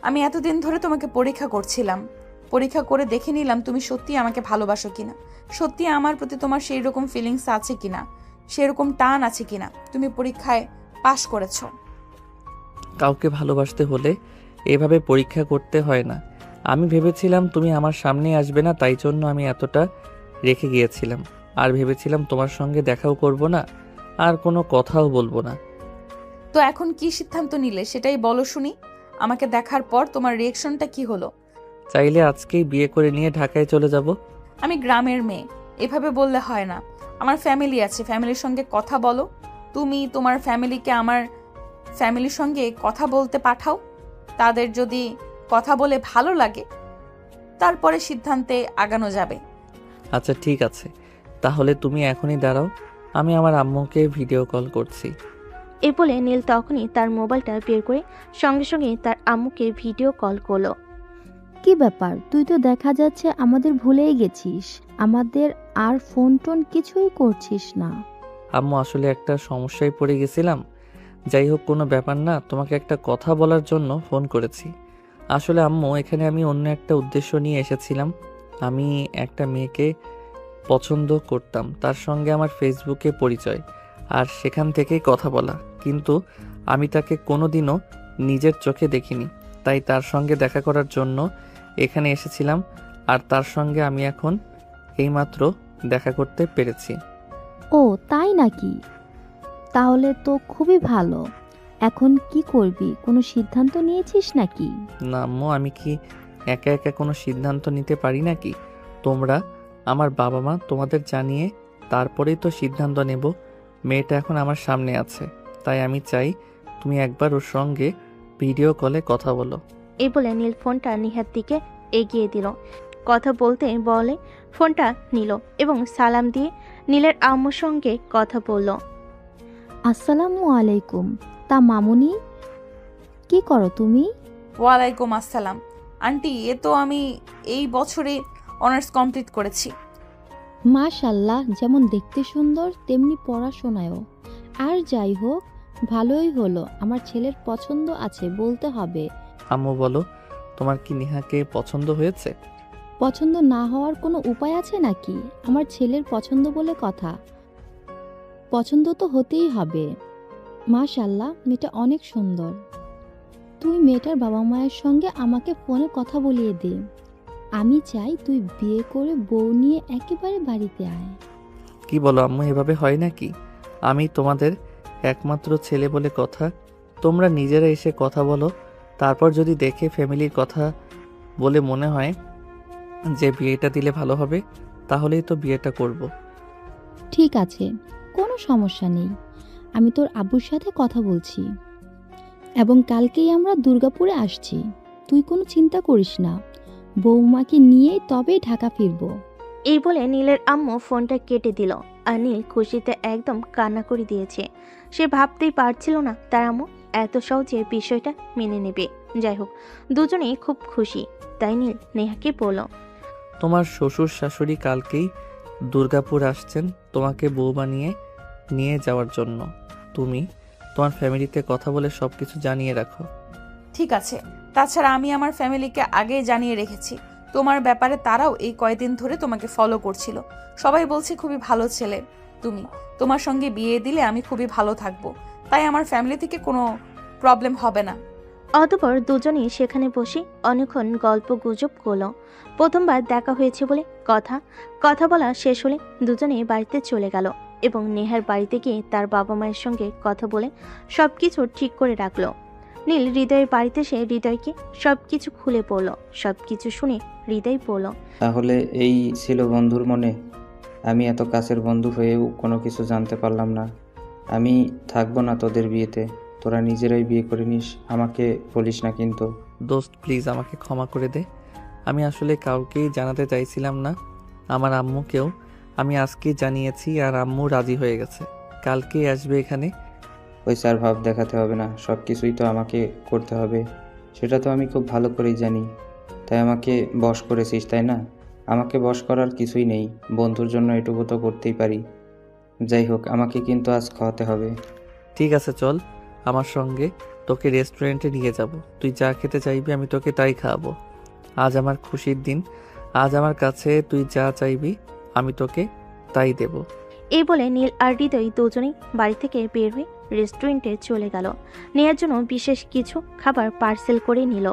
আমি এতদিন ধরে তোমাকে পরীক্ষা করছিলাম। পরীক্ষা করে দেখে নিলাম তুমি সত্যি আমাকে ভালোবাসো কিনা, সত্যি আমার প্রতি তোমার সেই রকম ফিলিংস আছে কিনা, সেরকম টান আছে কিনা। তুমি পরীক্ষায় পাশ করেছো। কাউকে ভালোবাসতে হলে এভাবে পরীক্ষা করতে হয় না। আমি ভেবেছিলাম তুমি আমার সামনে আসবে না, তাই জন্য আমি এতটা রেখে গিয়েছিলাম। আর ভেবেছিলাম তোমার সঙ্গে দেখাও করব না, আর কোনো কথাও বলবো না। তো এখন কি সিদ্ধান্ত নিলে সেটাই বলো শুনি। আমাকে দেখার পর তোমার রিয়েকশনটা কি হলো? চাইলে আজকেই বিয়ে করে নিয়ে ঢাকায় চলে যাব। আমি গ্রামের মেয়ে, এভাবে বললে হয় না। আমার ফ্যামিলি আছে, ফ্যামিলির সঙ্গে কথা বলো। তুমি তোমার ফ্যামিলিকে আমার ফ্যামিলির সঙ্গে কথা বলতে পাঠাও। তাদের যদি কথা বলে ভালো লাগে তারপরে সিদ্ধান্তে আগানো যাবে। আচ্ছা ঠিক আছে, তাহলে তুমি এখনই দাঁড়াও, আমি আমার আম্মুকে ভিডিও কল করছি। এ বলে নীল তখনই তার মোবাইলটা বের করে সঙ্গে সঙ্গে তার আম্মুকে ভিডিও কল করলো। কি ব্যাপার, তুই তো দেখা যাচ্ছে আমাদের ভুলেই গেছিস, আমাদের আর ফোন টোন কিছুই করছিস না। আম্মু আসলে একটা সমস্যায় পড়ে গেছিলাম। যাই হোক, কোনো ব্যাপার না, তোমাকে একটা কথা বলার জন্য ফোন করেছি। আসলে আম্মু, এখানে আমি অন্য একটা উদ্দেশ্য নিয়ে এসেছিলাম। আমি একটা মেয়েকে পছন্দ করতাম, তার সঙ্গে আমার ফেসবুকে পরিচয়, আর সেখান থেকেই কথা বলা, কিন্তু আমি তাকে কোনোদিনও নিজের চোখে দেখিনি। তাই তার সঙ্গে দেখা করার জন্য এখানে এসেছিলাম, আর তার সঙ্গে আমি এখন এইমাত্র দেখা করতে পেরেছি। ও তাই নাকি? তাহলে তো খুবই ভালো। এখন কি করবি, কোনো সিদ্ধান্ত নিয়েছিস নাকি? না আম্মু, আমি কি একা একা কোনো সিদ্ধান্ত নিতে পারি নাকি? তোমরা আমার বাবা মা, তোমাদের জানিয়ে তারপরেই তো সিদ্ধান্ত নেব। মেয়েটা এখন আমার সামনে আছে, তাই আমি চাই তুমি একবার ওর সঙ্গে ভিডিও কলে কথা বলো। এই বলে নীল ফোনটা নিহার দিকে এগিয়ে দিল। কথা বলতে বলে ফোনটা নিল এবং সালাম দিয়ে নীলের আম্মুর সঙ্গে কথা বলল। আসসালামু আলাইকুম। তা মামুনি, কি করো তুমি? ওয়ালাইকুম আসসালাম। আন্টি, এ তো আমি এই বছরে অনার্স কমপ্লিট করেছি। মাশাল্লাহ, যেমন দেখতে সুন্দর তেমনি পড়াশোনায়ও। আর যাই হোক, ভালোই হলো, আমার ছেলের পছন্দ আছে বলতে হবে। আম্মু বলো, তোমার কি নেহাকে পছন্দ হয়েছে? পছন্দ না হওয়ার কোনো উপায় আছে নাকি? আমার ছেলের পছন্দ বলে কথা, পছন্দ তো হতেই হবে। মাশাল্লাহ, মেয়েটা অনেক সুন্দর। তুই মেয়েটার বাবা মায়ের সঙ্গে আমাকে ফোনে কথা বলিয়ে দে। আমি চাই তুই বিয়ে করে বউ নিয়ে একেবারে বাড়িতে আয়। কি বলো আম্মু, এভাবে হয় নাকি? আমি তোমাদের একমাত্র ছেলে বলে কথা, তোমরা নিজেরা এসে কথা বলো, তারপর যদি দেখে ফ্যামিলির কথা বলে মনে হয় যে বিয়েটা দিলে ভালো হবে, তাহলেই তো বিয়েটা করব। ঠিক আছে, কোনো সমস্যা নেই। আমি তোর আব্বুর সাথে কথা বলছি এবং কালকেই আমরা দুর্গাপুরে আসছি। তুই কোনো চিন্তা করিস না, বৌমাকে নিয়েই তবেই ঢাকা ফিরবো। এই বলে নীলের আম্মু ফোনটা কেটে দিল। আর নীল খুশিতে একদম কান্না করে দিয়েছে। সে ভাবতেই পারছিল না তার আম্মু এত সহজে বিষয়টা মেনে নেবে। যাই হোক, দুজনেই খুব খুশি। তাই নীল নেহাকে বলল, তোমার শ্বশুর শাশুড়ি কালকেই দুর্গাপুর আসছেন তোমাকে বউ বানিয়ে নিয়ে যাওয়ার জন্য। তুমি তোমার ফ্যামিলিতে কথা বলে সব কিছু জানিয়ে রাখো। ঠিক আছে, তাছাড়া আমি আমার ফ্যামিলিকে আগেই জানিয়ে রেখেছি তোমার ব্যাপারে। তারাও এই কয়েকদিন ধরে তোমাকে ফলো করছিল। সবাই বলছে খুবই ভালো ছেলে তুমি, তোমার সঙ্গে বিয়ে দিলে আমি খুবই ভালো থাকবো, তাই আমার ফ্যামিলি থেকে কোনো প্রবলেম হবে না। অতঃপর দুজনেই সেখানে বসে অনেকক্ষণ গল্প গুজব করলো। প্রথমবার দেখা হয়েছে বলে কথা বলা শেষ হলে দুজনেই বাড়িতে চলে গেল এবং নেহার বাড়িতে গিয়ে তার বাবা মায়ের সঙ্গে কথা বলে সবকিছু ঠিক করে রাখলো। নীল হৃদয়ের বাড়িতে এসে হৃদয়কে সবকিছু খুলে পড়ল। সবকিছু শুনে হৃদয় বলল, তাহলে এই ছিল বন্ধুর মনে? আমি এত কাছের বন্ধু হয়েও কোনো কিছু জানতে পারলাম না। আমি থাকবো না তোদের বিয়েতে, তোরা নিজেরাই বিয়ে করে নিস, আমাকে বলিস না কিন্তু। দোস্ত প্লিজ আমাকে ক্ষমা করে দে, আমি আসলে কাউকেই জানাতে চাইছিলাম না। আমার আম্মুকেও আমি আজকেই জানিয়েছি আর আম্মু রাজি হয়ে গেছে, কালকেই আসবে এখানে। ওই স্যার ভাব দেখাতে হবে না, সব কিছুই তো আমাকে করতে হবে, সেটা তো আমি খুব ভালো করেই জানি। তাই আমাকে বশ করেছিস, তাই না? আমাকে বশ করার কিছুই নেই, বন্ধুর জন্য এটুকু তো করতেই পারি। যাই হোক, আমাকে কিন্তু আজ খাওয়াতে হবে। ঠিক আছে চল আমার সঙ্গে, তোকে রেস্টুরেন্টে নিয়ে যাব, তুই যা খেতে চাইবি আমি তোকে তাই খাওয়াবো। আজ আমার খুশির দিন, আজ আমার কাছে তুই যা চাইবি আমি তোকে তাই দেব। এই বলে নীল আর হৃদয় দুজনেই বাড়ি থেকে বের হয়ে রেস্টুরেন্টে চলে গেল। নেয়ার জন্য বিশেষ কিছু খাবার পার্সেল করে নিল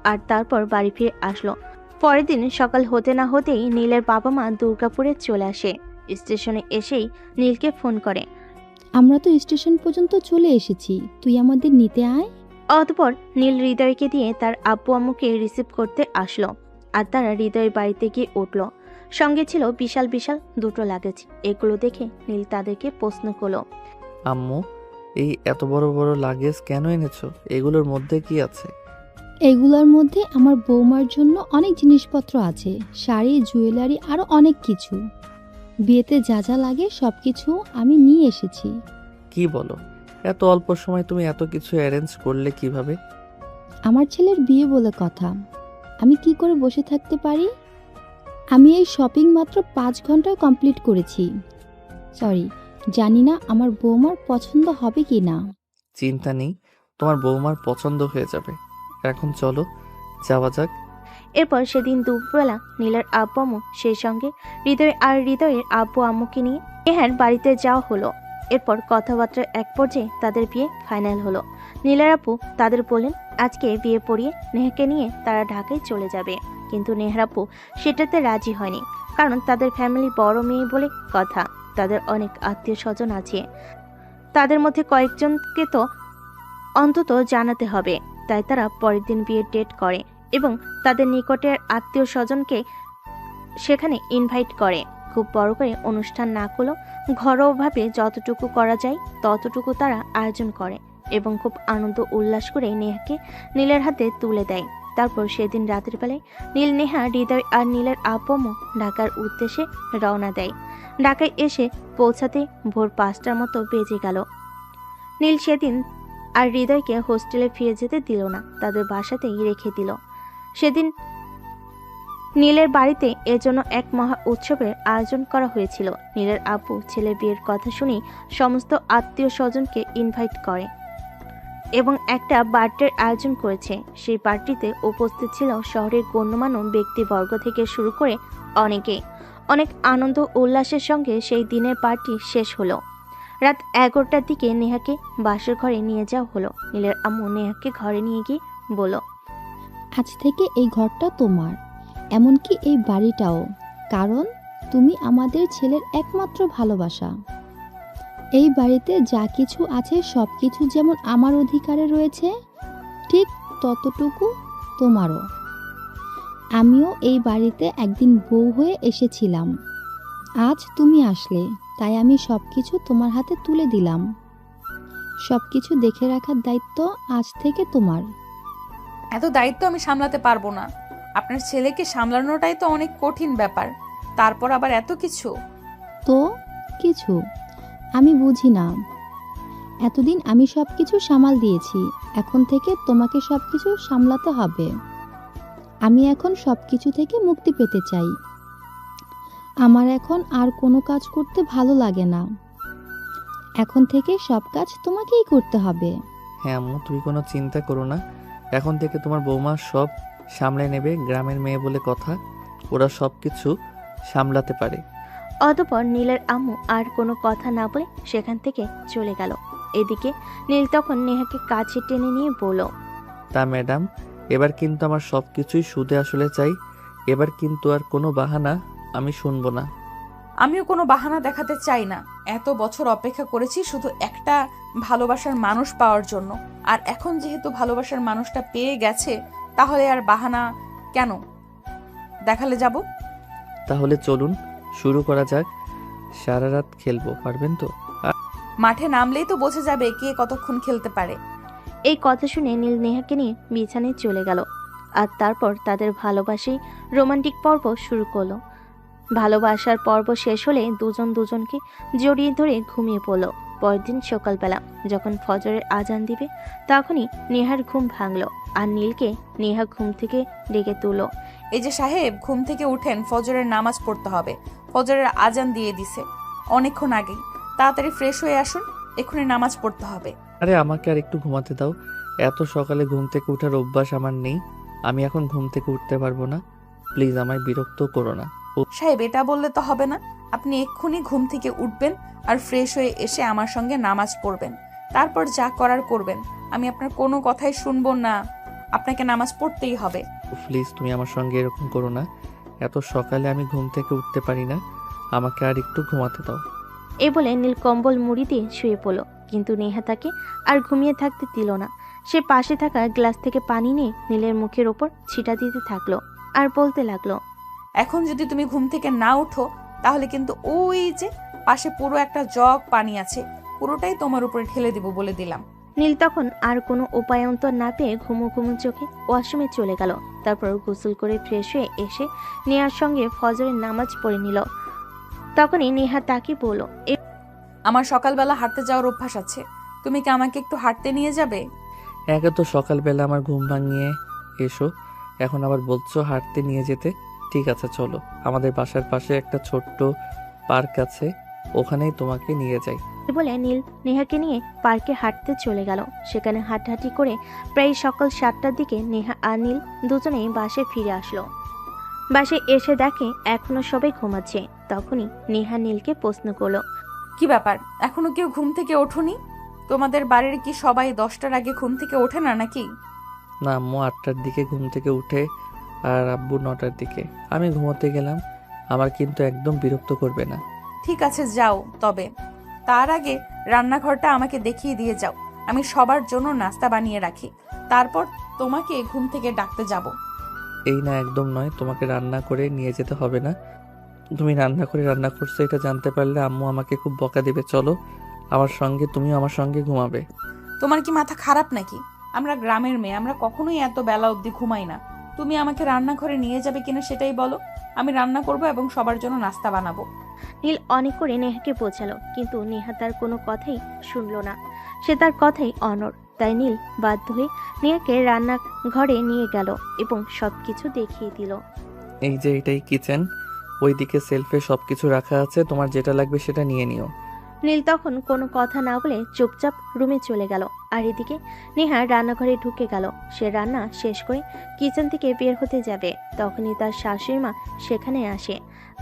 আর তারপর বাড়ি ফিরে আসলো। পরের দিন সকাল হতে না হতেই নীলের বাবা মা দুর্গাপুরে চলে আসে। স্টেশনে এসেই নীলকে ফোন করে। আমরা তো স্টেশন পর্যন্ত চলে এসেছি, তুই আমাদের নিতে আয়। অতঃপর নীল হৃদয়কে দিয়ে তার আব্বু আম্মুকে রিসিভ করতে আসলো আর তারা হৃদয়ের বাড়িতে গিয়ে উঠল। সঙ্গে ছিল বিশাল বিশাল দুটো লাগেজ। এগুলো দেখে নীল তাদেরকে প্রশ্ন করলো, আম্মু এই এত বড় বড় লাগেজ কেন এনেছো? এগুলোর মধ্যে কি আছে? এগুলোর মধ্যে আমার বৌমার জন্য অনেক জিনিসপত্র আছে, শাড়ি, জুয়েলারি, আরো অনেক কিছু। বিয়েতে যা যা লাগে সবকিছু আমি নিয়ে এসেছি। কি বলো, এত অল্প সময় তুমি এত কিছু অ্যারেঞ্জ করলে কিভাবে? আমার ছেলের বিয়ে বলে কথা, আমি কি করে বসে থাকতে পারি? আমি এই শপিং মাত্র 5 ঘন্টায় কমপ্লিট করেছি। সরি, জানি না আমার বৌমার পছন্দ হবে কি না। চিন্তা নেই, তোমার বৌমার পছন্দ হয়ে যাবে। এখন চলো যাওয়া যাক। এরপর সেদিন দুপুরবেলা নীলের আব্বু আম্মু সেই সঙ্গে হৃদয়ের আব্বু আম্মুকে নিয়ে নেহার বাড়িতে যাওয়া হলো। এরপর কথাবার্তার এক পর্যায়ে তাদের বিয়ে ফাইনাল হলো। নীলের আব্বু তাদের বলেন আজকে বিয়ে পড়িয়ে নেহাকে নিয়ে তারা ঢাকায় চলে যাবে, কিন্তু নেহার আব্বু সেটাতে রাজি হয়নি। কারণ তাদের ফ্যামিলি বড় মেয়ে বলে কথা, তাদের অনেক আত্মীয় স্বজন আছে, তাদের মধ্যে কয়েকজনকে তো অন্তত জানাতে হবে। তাই তারা পরের দিন বিয়ের ডেট করে এবং তাদের নিকটের আত্মীয় স্বজনকে সেখানে ইনভাইট করে। খুব বড় করে অনুষ্ঠান না করলেও ঘরোয়াভাবে যতটুকু করা যায় ততটুকু তারা আয়োজন করে এবং খুব আনন্দ উল্লাস করে নেহাকে নীলের হাতে তুলে দেয়। তারপর সেদিন রাতের বেলায় নীল, নেহা, হৃদয় আর নীলের আব্বু আম্মু ঢাকার উদ্দেশ্যে রওনা দেয়। ঢাকায় এসে পৌঁছাতে ভোর 5টার মতো বেজে গেল। নীল সেদিন আর হৃদয়কে হোস্টেলে ফিরে যেতে দিল না, তাদের বাসাতেই রেখে দিল। সেদিন নীলের বাড়িতে এজন্য এক মহা উৎসবের আয়োজন করা হয়েছিল। নীলের আব্বু ছেলের বিয়ের কথা শুনে সমস্ত আত্মীয় স্বজনকে ইনভাইট করে এবং একটা বার্থডের আয়োজন করেছে। সেই পার্টিতে উপস্থিত ছিল শহরের গণ্যমান্য ব্যক্তিবর্গ থেকে শুরু করে অনেকে। অনেক আনন্দ উল্লাসের সঙ্গে সেই দিনের পার্টি শেষ হলো। রাত 11টার দিকে নেহাকে বাসর ঘরে নিয়ে যাওয়া হলো। নীলের আম্মু নেহাকে ঘরে নিয়ে গিয়ে বলল, আজ থেকে এই ঘরটা তোমার, এমনকি এই বাড়িটাও, কারণ তুমি আমাদের ছেলের একমাত্র ভালোবাসা। এই বাড়িতে যা কিছু আছে সব কিছু যেমন আমার অধিকারে রয়েছে, ঠিক ততটুকু তোমারও। আমিও এই বাড়িতে একদিন বউ হয়ে এসেছিলাম, আজ তুমি আসলে, তাই আমি সব কিছু তোমার হাতে তুলে দিলাম। সব কিছু দেখে রাখার দায়িত্ব আজ থেকে তোমার। এত দায়িত্ব আমি সামলাতে পারবো না। আপনার ছেলেকে সামলানোটাই তো অনেক কঠিন ব্যাপার, তারপর আবার এত কিছু। তো কিছু আমি বুঝি না। এতদিন আমি সব কিছু সামাল দিয়েছি, এখন থেকে তোমাকে সব কিছু সামলাতে হবে। আমি এখন সব কিছু থেকে মুক্তি পেতে চাই। আমার এখন আর কোনো কাজ করতে ভালো লাগে না। এখন থেকে সব কাজ তোমাকেই করতে হবে। হ্যাঁ আম্মু, তুমি কোনো চিন্তা করো না। এখন থেকে তোমার বৌমা সব সামলে নেবে। গ্রামের মেয়ে বলে কথা, ওরা সব কিছু সামলাতে পারে। অতঃপর নীলের আম্মু আর কোনো কথা না বলে সেখান থেকে চলে গেল। এদিকে নীল তখন নেহাকে কাছে টেনে নিয়ে বলল, তা ম্যাডাম, এবার কিন্তু আমার সব কিছুই সুদে আসলে চাই। এবার কিন্তু আর কোনো বাহানা আমি শুনবো না। আমিও কোনো বাহানা দেখাতে চাই না। এত বছর অপেক্ষা করেছি শুধু একটা ভালোবাসার মানুষ পাওয়ার জন্য, আর এখন যেহেতু ভালোবাসার মানুষটা পেয়ে গেছে, তাহলে আর বাহানা কেন দেখালে যাব? তাহলে চলুন শুরু করা যাক। সারা রাত খেলবো, পারবেন তো? মাঠে নামলেই তো বোঝা যাবে কে কতক্ষণ খেলতে পারে। এই কথা শুনে নীল নেহাকে নিয়ে বিছানায় চলে গেল। আর তারপর তাদের ভালোবাসি রোমান্টিক পর্ব শুরু করলো। ভালোবাসার পর্ব শেষ হলে দুজন দুজনকে জড়িয়ে ধরে ঘুমিয়ে পড়ল। পরদিন সকালবেলা যখন ফজরের আজান দিবে, তখনই নেহার ঘুম ভাঙলো আর নীলকে নেহা ঘুম থেকে ডেকে তুলল। এই যে সাহেব, ঘুম থেকে উঠেন, ফজরের নামাজ পড়তে হবে। ফজরের আজান দিয়ে দিছে অনেকক্ষণ আগেই, তাড়াতাড়ি ফ্রেশ হয়ে আসুন, এক্ষুনি নামাজ পড়তে হবে। আরে আমাকে আর একটু ঘুমাতে দাও। এত সকালে ঘুম থেকে ওঠার অভ্যাস আমার নেই। আমি এখন ঘুম থেকে উঠতে পারবো না। প্লিজ আমায় বিরক্ত করো না। সাহেব, এটা বললে তো হবে না। আপনি এক্ষুনি ঘুম থেকে উঠবেন আর ফ্রেশ হয়ে এসে আমার সঙ্গে নামাজ পড়বেন, তারপর যা করার করবেন। আমি আপনার কোনো কথাই শুনবো না, আপনাকে নামাজ পড়তেই হবে। প্লিজ তুমি আমার সঙ্গে এরকম করো না। এত সকালে আমি ঘুম থেকে উঠতে পারি না। আমাকে আর একটু ঘুমাতে দাও। এ বলে নীল কম্বল মুড়ি দিয়ে শুয়ে পড়ল, কিন্তু নেহা তাকে আর ঘুমিয়ে থাকতে দিল না। সে পাশে থাকা গ্লাস থেকে পানি নিয়ে নীলের মুখের ওপর ছিটা দিতে থাকলো আর বলতে লাগলো, এখন যদি তুমি ঘুম থেকে না উঠো, তাহলে কিন্তু ওই যে পাশে পুরো একটা জগ পানি আছে, পুরোটাই তোমার উপরে ঢেলে দিব বলে দিলাম। নীল তখন আর কোনো উপায়ন্তর না পেয়ে ঘুমো ঘুমো চোখে ওয়াশরুমে চলে গেল। তারপর গোসল করে ফ্রেশ হয়ে এসে নেহার সঙ্গে ফজরের নামাজ পড়ে নিল। তখনই নেহা তাকে বলল, আমার সকালবেলা হাঁটতে যাওয়ার অভ্যাস আছে, তুমি কি আমাকে একটু হাঁটতে নিয়ে যাবে? একে তো সকালবেলা আমার ঘুম ভাঙিয়ে এসো, এখন আবার বলছো হাঁটতে নিয়ে যেতে। ঠিক আছে চলো, আমাদের বাসার পাশে একটা ছোট্ট পার্ক আছে, ওখানেই তোমাকে নিয়ে যাই। বলে নীল নেহাকে নিয়ে পার্কে হাঁটতে চলে গেল। সেখানে হাঁটাহাঁটি করে প্রায় সকাল 7টার দিকে নেহা আর নীল দুজনেই বাসে ফিরে আসলো। বাসে এসে দেখে এখনো সবাই ঘুমাচ্ছে। তখনই নেহা নীলকে প্রশ্ন করলো, কি ব্যাপার, এখনো কেউ ঘুম থেকে ওঠোনি? তোমাদের বাড়ির কি সবাই 10টার আগে ঘুম থেকে ওঠে না নাকি? না, আম্মু 8টার দিকে ঘুম থেকে উঠে আর আব্বু 9টার দিকে। আমি ঘুমোতে গেলাম। আমার কিন্তু একদম বিরক্ত করবে না। ঠিক আছে যাও, তবে তার আগে রান্নাঘরটা আমাকে দেখিয়ে দিয়ে যাও। আমি সবার জন্য নাস্তা বানিয়ে রাখি, তারপর তোমাকে ঘুম থেকে ডাকতে যাব। এই না, একদম নয়, তোমাকে রান্না করে নিয়ে যেতে হবে না। তুমি রান্না করছো এটা জানতে পারলে আম্মু আমাকে খুব বকা দেবে। চলো আমার সঙ্গে, তুমিও আমার সঙ্গে ঘুমাবে। তোমার কি মাথা খারাপ নাকি? আমরা গ্রামের মেয়ে, আমরা কখনোই এত বেলা অবধি ঘুমাই না। তুমি আমাকে রান্নাঘরে নিয়ে যাবে কিনা সেটাই বলো, আমি রান্না করব এবং সবার জন্য নাস্তা বানাবো। নীল অনেক করে নেহাকে বোঝালো, কিন্তু নেহা তার কোনো কথাই শুনলো না। সে তার কথাই অনড়। তাই নীল বাধ্য হয়ে নেহাকে রান্নার ঘরে নিয়ে গেল এবং সবকিছু দেখিয়ে দিল। এই যে এটাই কিচেন, ওইদিকে সেলফে সব কিছু রাখা আছে, তোমার যেটা লাগবে সেটা নিয়ে নিও। নীল তখন কোনো কথা না বলে চুপচাপ রুমে চলে গেল। আর এদিকে নেহা রান্নাঘরে ঢুকে গেল। সে রান্না শেষ করে কিচেন থেকে বের হতে যাবে, তখনই তার শাশুড়ি মা সেখানে আসে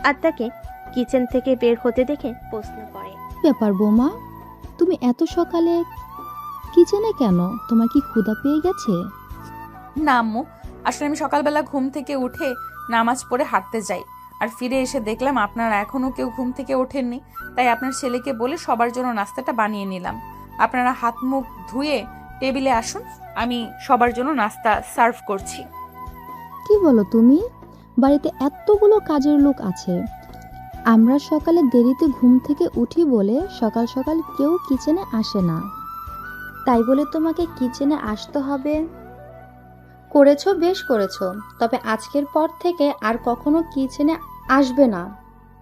আর তাকে কিচেন থেকে বের হতে দেখে প্রশ্ন করে, ব্যাপার বৌমা, তুমি এত সকালে কিচেনে কেন? তোমার কি ক্ষুধা পেয়ে গেছে? না আম্মু, আসলে আমি সকালবেলা ঘুম থেকে উঠে নামাজ পড়ে হাঁটতে যাই, আর ফিরে এসে দেখলাম আপনারা এখনো কেউ ঘুম থেকে ওঠেননি, তাই আপনার ছেলেকে বলে সবার জন্য নাস্তাটা বানিয়ে নিলাম। আপনারা হাত মুখ ধুয়ে টেবিলে আসুন, আমি সবার জন্য নাস্তা সার্ভ করছি। কি বলো তুমি? বাড়িতে এতগুলো কাজের লোক আছে, আমরা সকালে দেরিতে ঘুম থেকে উঠি বলে সকাল সকাল কেউ কিচেনে আসে না, তাই বলে তোমাকে কিচেনে আসতে হবে? করেছো, বেশ করেছো, তবে আজকের পর থেকে আর কখনো কিচেনে আসবে না।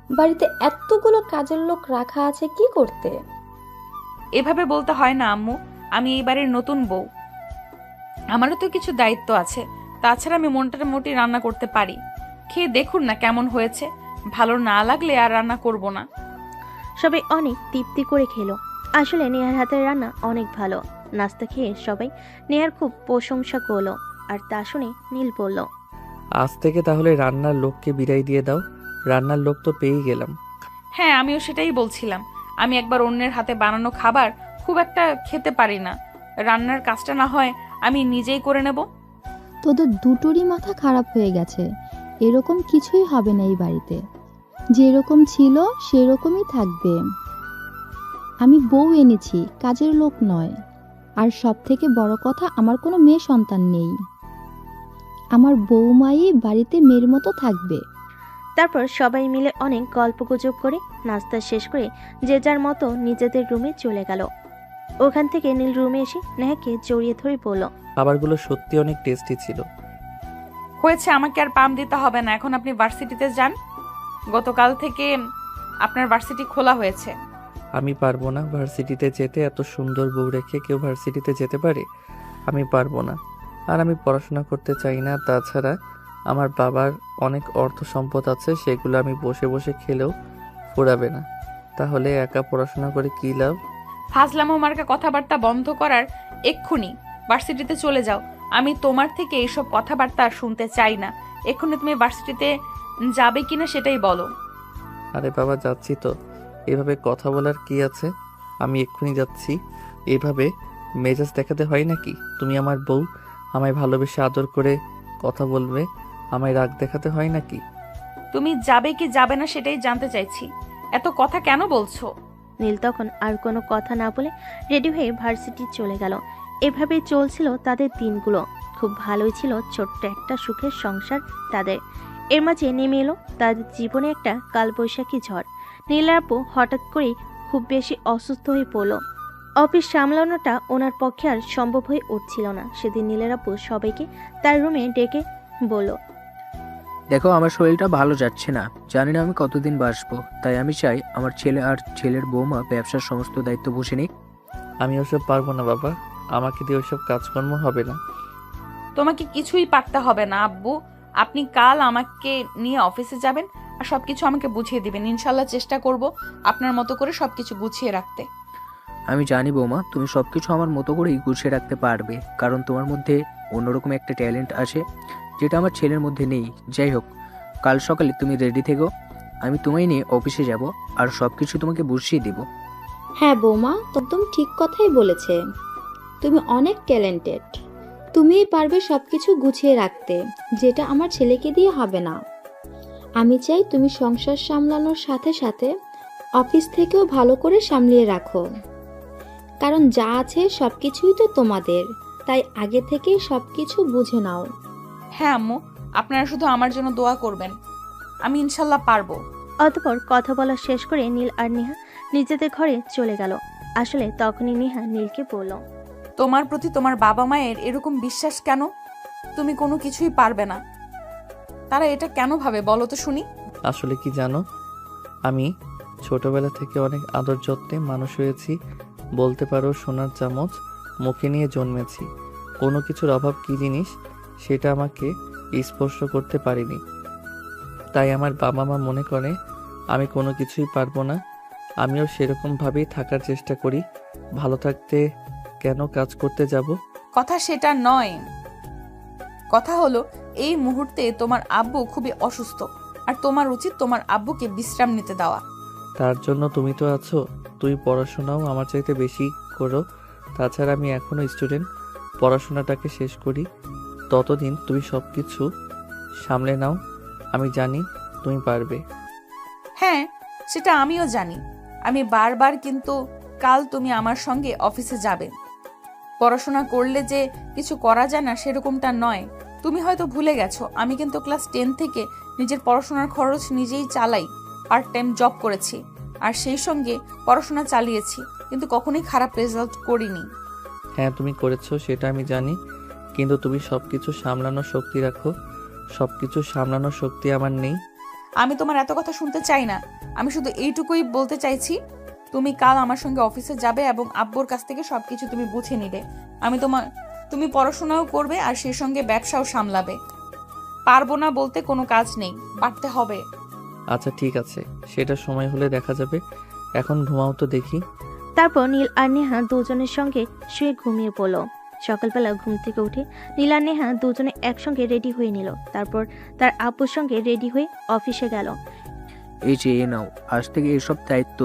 বাড়িতে এতগুলো কাজের লোক রাখা আছে কি করতে? এভাবে বলতে হয় না আম্মু, আমি এই বাড়ির নতুন বউ, আমারও তো কিছু দায়িত্ব আছে। তাছাড়া আমি মোটামুটি রান্না করতে পারি, খেয়ে দেখুন না কেমন হয়েছে, ভালো না লাগলে আর রান্না করব না। সবাই অনেক তৃপ্তি করে খেলো। আসলে নেহার হাতের রান্না অনেক ভালো। নাস্তা খেয়ে সবাই নেহার খুব প্রশংসা করলো। আর তা শুনে নীল বলল, আজ থেকে তাহলে রান্নার লোককে বিদায় দিয়ে দাও, রান্নার লোক তো পেয়েই গেলাম। হ্যাঁ, আমিও সেটাই বলছিলাম। আমি একবার অন্যের হাতে বানানো খাবার খুব একটা খেতে পারি না, রান্নার কাজটা না হয় আমি নিজেই করে নেব। তোদের দুটোরই মাথা খারাপ হয়ে গেছে, এরকম কিছুই হবে না এই বাড়িতে, যেরকম ছিল সেরকমই থাকবে। আমি বউ এনেছি, কাজের লোক নয়। আর সব থেকে বড় কথা, আমার কোনো মেয়ে সন্তান নেই, আমার বৌমাই বাড়িতে মেয়ের মতো থাকবে। তারপর সবাই মিলে অনেক গল্পগুজব করে নাস্তা শেষ করে যে যার মতো নিজেদের রুমে চলে গেল। ওখান থেকে নীল রুমে এসে নেহাকে জড়িয়ে ধরে বলল, খাবারগুলো সত্যি অনেক টেস্টি ছিল। হয়েছে, আমাকে আর পাম দিতে হবে না, এখন আপনি ভার্সিটিতে যান। গতকাল থেকে আপনার ভার্সিটি খোলা হয়েছে। আমি পারবো না ভার্সিটিতে যেতে, এত সুন্দর বউ রেখে কেউ ভার্সিটিতে যেতে পারে? আমি পারবো না, আর আমি পড়াশোনা করতে চাই না। তাছাড়া আমার বাবার অনেক অর্থ সম্পদ আছে, সেগুলো আমি বসে বসে খেলেও ফুরাবে না। তাহলে একা পড়াশোনা করে কী লাভ? ফাজলামো মার্কা কথাবার্তা বন্ধ করার এক্ষুনি ভার্সিটিতে চলে যাও। আমি তোমার থেকে এইসব কথাবার্তা আর শুনতে চাই না। এক্ষুনি তুমি ভার্সিটিতে যাবে কিনা সেটাই বলো। আরে বাবা, যাচ্ছি তো, এভাবে কথা বলার কি আছে? আমি এক্ষুনি যাচ্ছি। এভাবে মেজাজ দেখাতে হয় নাকি? তুমি আমার বউ, আমায় ভালোবেসে আদর করে কথা বলবে, আমায় রাগ দেখাতে হয় নাকি? তুমি যাবে কি যাবে না সেটাই জানতে চাইছি, এত কথা কেন বলছো? নীল তখন আর কোনো কথা না বলে রেডি হয়ে ভার্সিটি চলে গেল। এভাবেই চলছিল তাদের দিনগুলো। খুব ভালোই ছিল ছোট্ট একটা সুখের সংসার তাদের। এর মাঝে নেমে এলো তাদের জীবনে একটা কালবৈশাখী ঝড়। নীলার আপু হঠাৎ করেই খুব বেশি অসুস্থ হয়ে পড়ল। অফিস সামলানোটা ওনার পক্ষে আর সম্ভব হয়ে উঠছিল না। সেদিন নীলের আপু সবাইকে তার রুমে ডেকে বলল, দেখো, আমার শরীরটা ভালো যাচ্ছে না, জানি না আমি কতদিন বাঁচবো, তাই আমি চাই আমার ছেলে আর ছেলের বৌমা ব্যবসার সমস্ত দায়িত্ব বসে নিক। আমি ওসব পারবো না বাবা, আমাকে দিয়ে ওইসব কাজকর্ম হবে না। তোমাকে কিছুই পারতে হবে না আব্বু, আপনি কাল আমাকে নিয়ে অফিসে যাবেন আর সবকিছু আমাকে বুঝিয়ে দিবেন। ইনশাল্লাহ চেষ্টা করব আপনার মতো করে সবকিছু গুছিয়ে রাখতে। আমি জানি বৌমা, তুমি সবকিছু আমার মতো করেই গুছিয়ে রাখতে পারবে, কারণ তোমার মধ্যে অন্যরকম একটা ট্যালেন্ট আছে যেটা আমার ছেলের মধ্যে নেই। যাই হোক, কাল সকালে তুমি রেডি থেকো, আমি তোমায় নিয়ে অফিসে যাব আর সবকিছু তোমাকে বুঝিয়ে দেব। হ্যাঁ বৌমা, একদম ঠিক কথাই বলেছে, তুমি অনেক ট্যালেন্টেড, তুমিই পারবে সবকিছু গুছিয়ে রাখতে, যেটা আমার ছেলেকে দিয়ে হবে না। আমি চাই তুমি সংসার সামলানোর সাথে সাথে অফিস থেকেও ভালো করে সামলিয়ে রাখো, কারণ যা আছে সবকিছুই তো তোমাদের, তাই আগে থেকেই সবকিছু বুঝে নাও। হ্যাঁ আম্মু, আপনারা শুধু আমার জন্য দোয়া করবেন, আমি ইনশাল্লাহ পারবো। অতঃপর কথা বলা শেষ করে নীল আর নেহা নিজেদের ঘরে চলে গেল। আসলে তখনই নেহা নীলকে বলল, তোমার প্রতি তোমার বাবা মায়ের এরকম বিশ্বাস কেন? তুমি কোনো কিছুই পারবে না, তারা এটা কেন ভাবে বলো তো শুনি? আসলে কি জানো, আমি ছোটবেলা থেকে অনেক আদর যত্নে মানুষ হয়েছি, বলতে পারো সোনার চামচ। মুখে নিয়ে জন্মেছি। কোনো কিছুর অভাব কী জিনিস সেটা আমাকে স্পর্শ করতে পারিনি। তাই আমার বাবা মা মনে করে আমি কোনো কিছুই পারবো না। আমিও সেরকমভাবেই থাকার চেষ্টা করি। ভালো থাকতে কেন কাজ করতে যাব? কথা সেটা নয়, কথা হলো এই মুহূর্তে তোমার আব্বু খুবই অসুস্থ, আর তোমার উচিত তোমার আব্বুকে বিশ্রাম নিতে দেওয়া। তার জন্য তুমি তো আছো। তুই পড়াশোনাও আমার চাইতে বেশি করো। তাছাড়া আমি এখনও স্টুডেন্ট। পড়াশোনাটাকে শেষ করি, ততদিন তুমি সব কিছু সামলে নাও। আমি জানি তুমি পারবে। হ্যাঁ, সেটা আমিও জানি। আমি বারবার কিন্তু কাল তুমি আমার সঙ্গে অফিসে যাবে। পড়াশোনা করলে যে কিছু করা যায় না সেরকমটা নয়। তুমি হয়তো ভুলে গেছো, আমি কিন্তু ক্লাস 10 থেকে নিজের পড়াশোনার খরচ নিজেই চালাই। পার্ট টাইম জব করেছি আর সেই সঙ্গে পড়াশোনা চালিয়েছি, কিন্তু কখনোই খারাপ রেজাল্ট করিনি। হ্যাঁ, তুমি করেছো সেটা আমি জানি, কিন্তু তুমি সব কিছু সামলানোর শক্তি রাখো। সব কিছু সামলানোর শক্তি আমার নেই। আমি তোমার এত কথা শুনতে চাই না। আমি শুধু এইটুকুই বলতে চাইছি, তুমি কাল আমার সঙ্গে অফিসে যাবে এবং আব্বুর কাছ থেকে সবকিছু তুমি বুঝে নিবে। তুমি পড়াশোনাও করবে আর সেই সঙ্গে ব্যবসাও সামলাবে। পারবো না বলতে কোনো কাজ নেই, পারতে হবে। আচ্ছা ঠিক আছে, সেটা সময় হলে দেখা যাবে। এখন ঘুমাও তো দেখি। তারপর নীল আর নেহা দুজনের সঙ্গে শুয়ে ঘুমিয়ে পড়ল। সকালবেলা ঘুম থেকে উঠে নীল আর নেহা দুজনে একসঙ্গে রেডি হয়ে নিল। তারপর তার আব্বুর সঙ্গে রেডি হয়ে অফিসে গেল। এই যে এ নাও, আজ থেকে এসব দায়িত্ব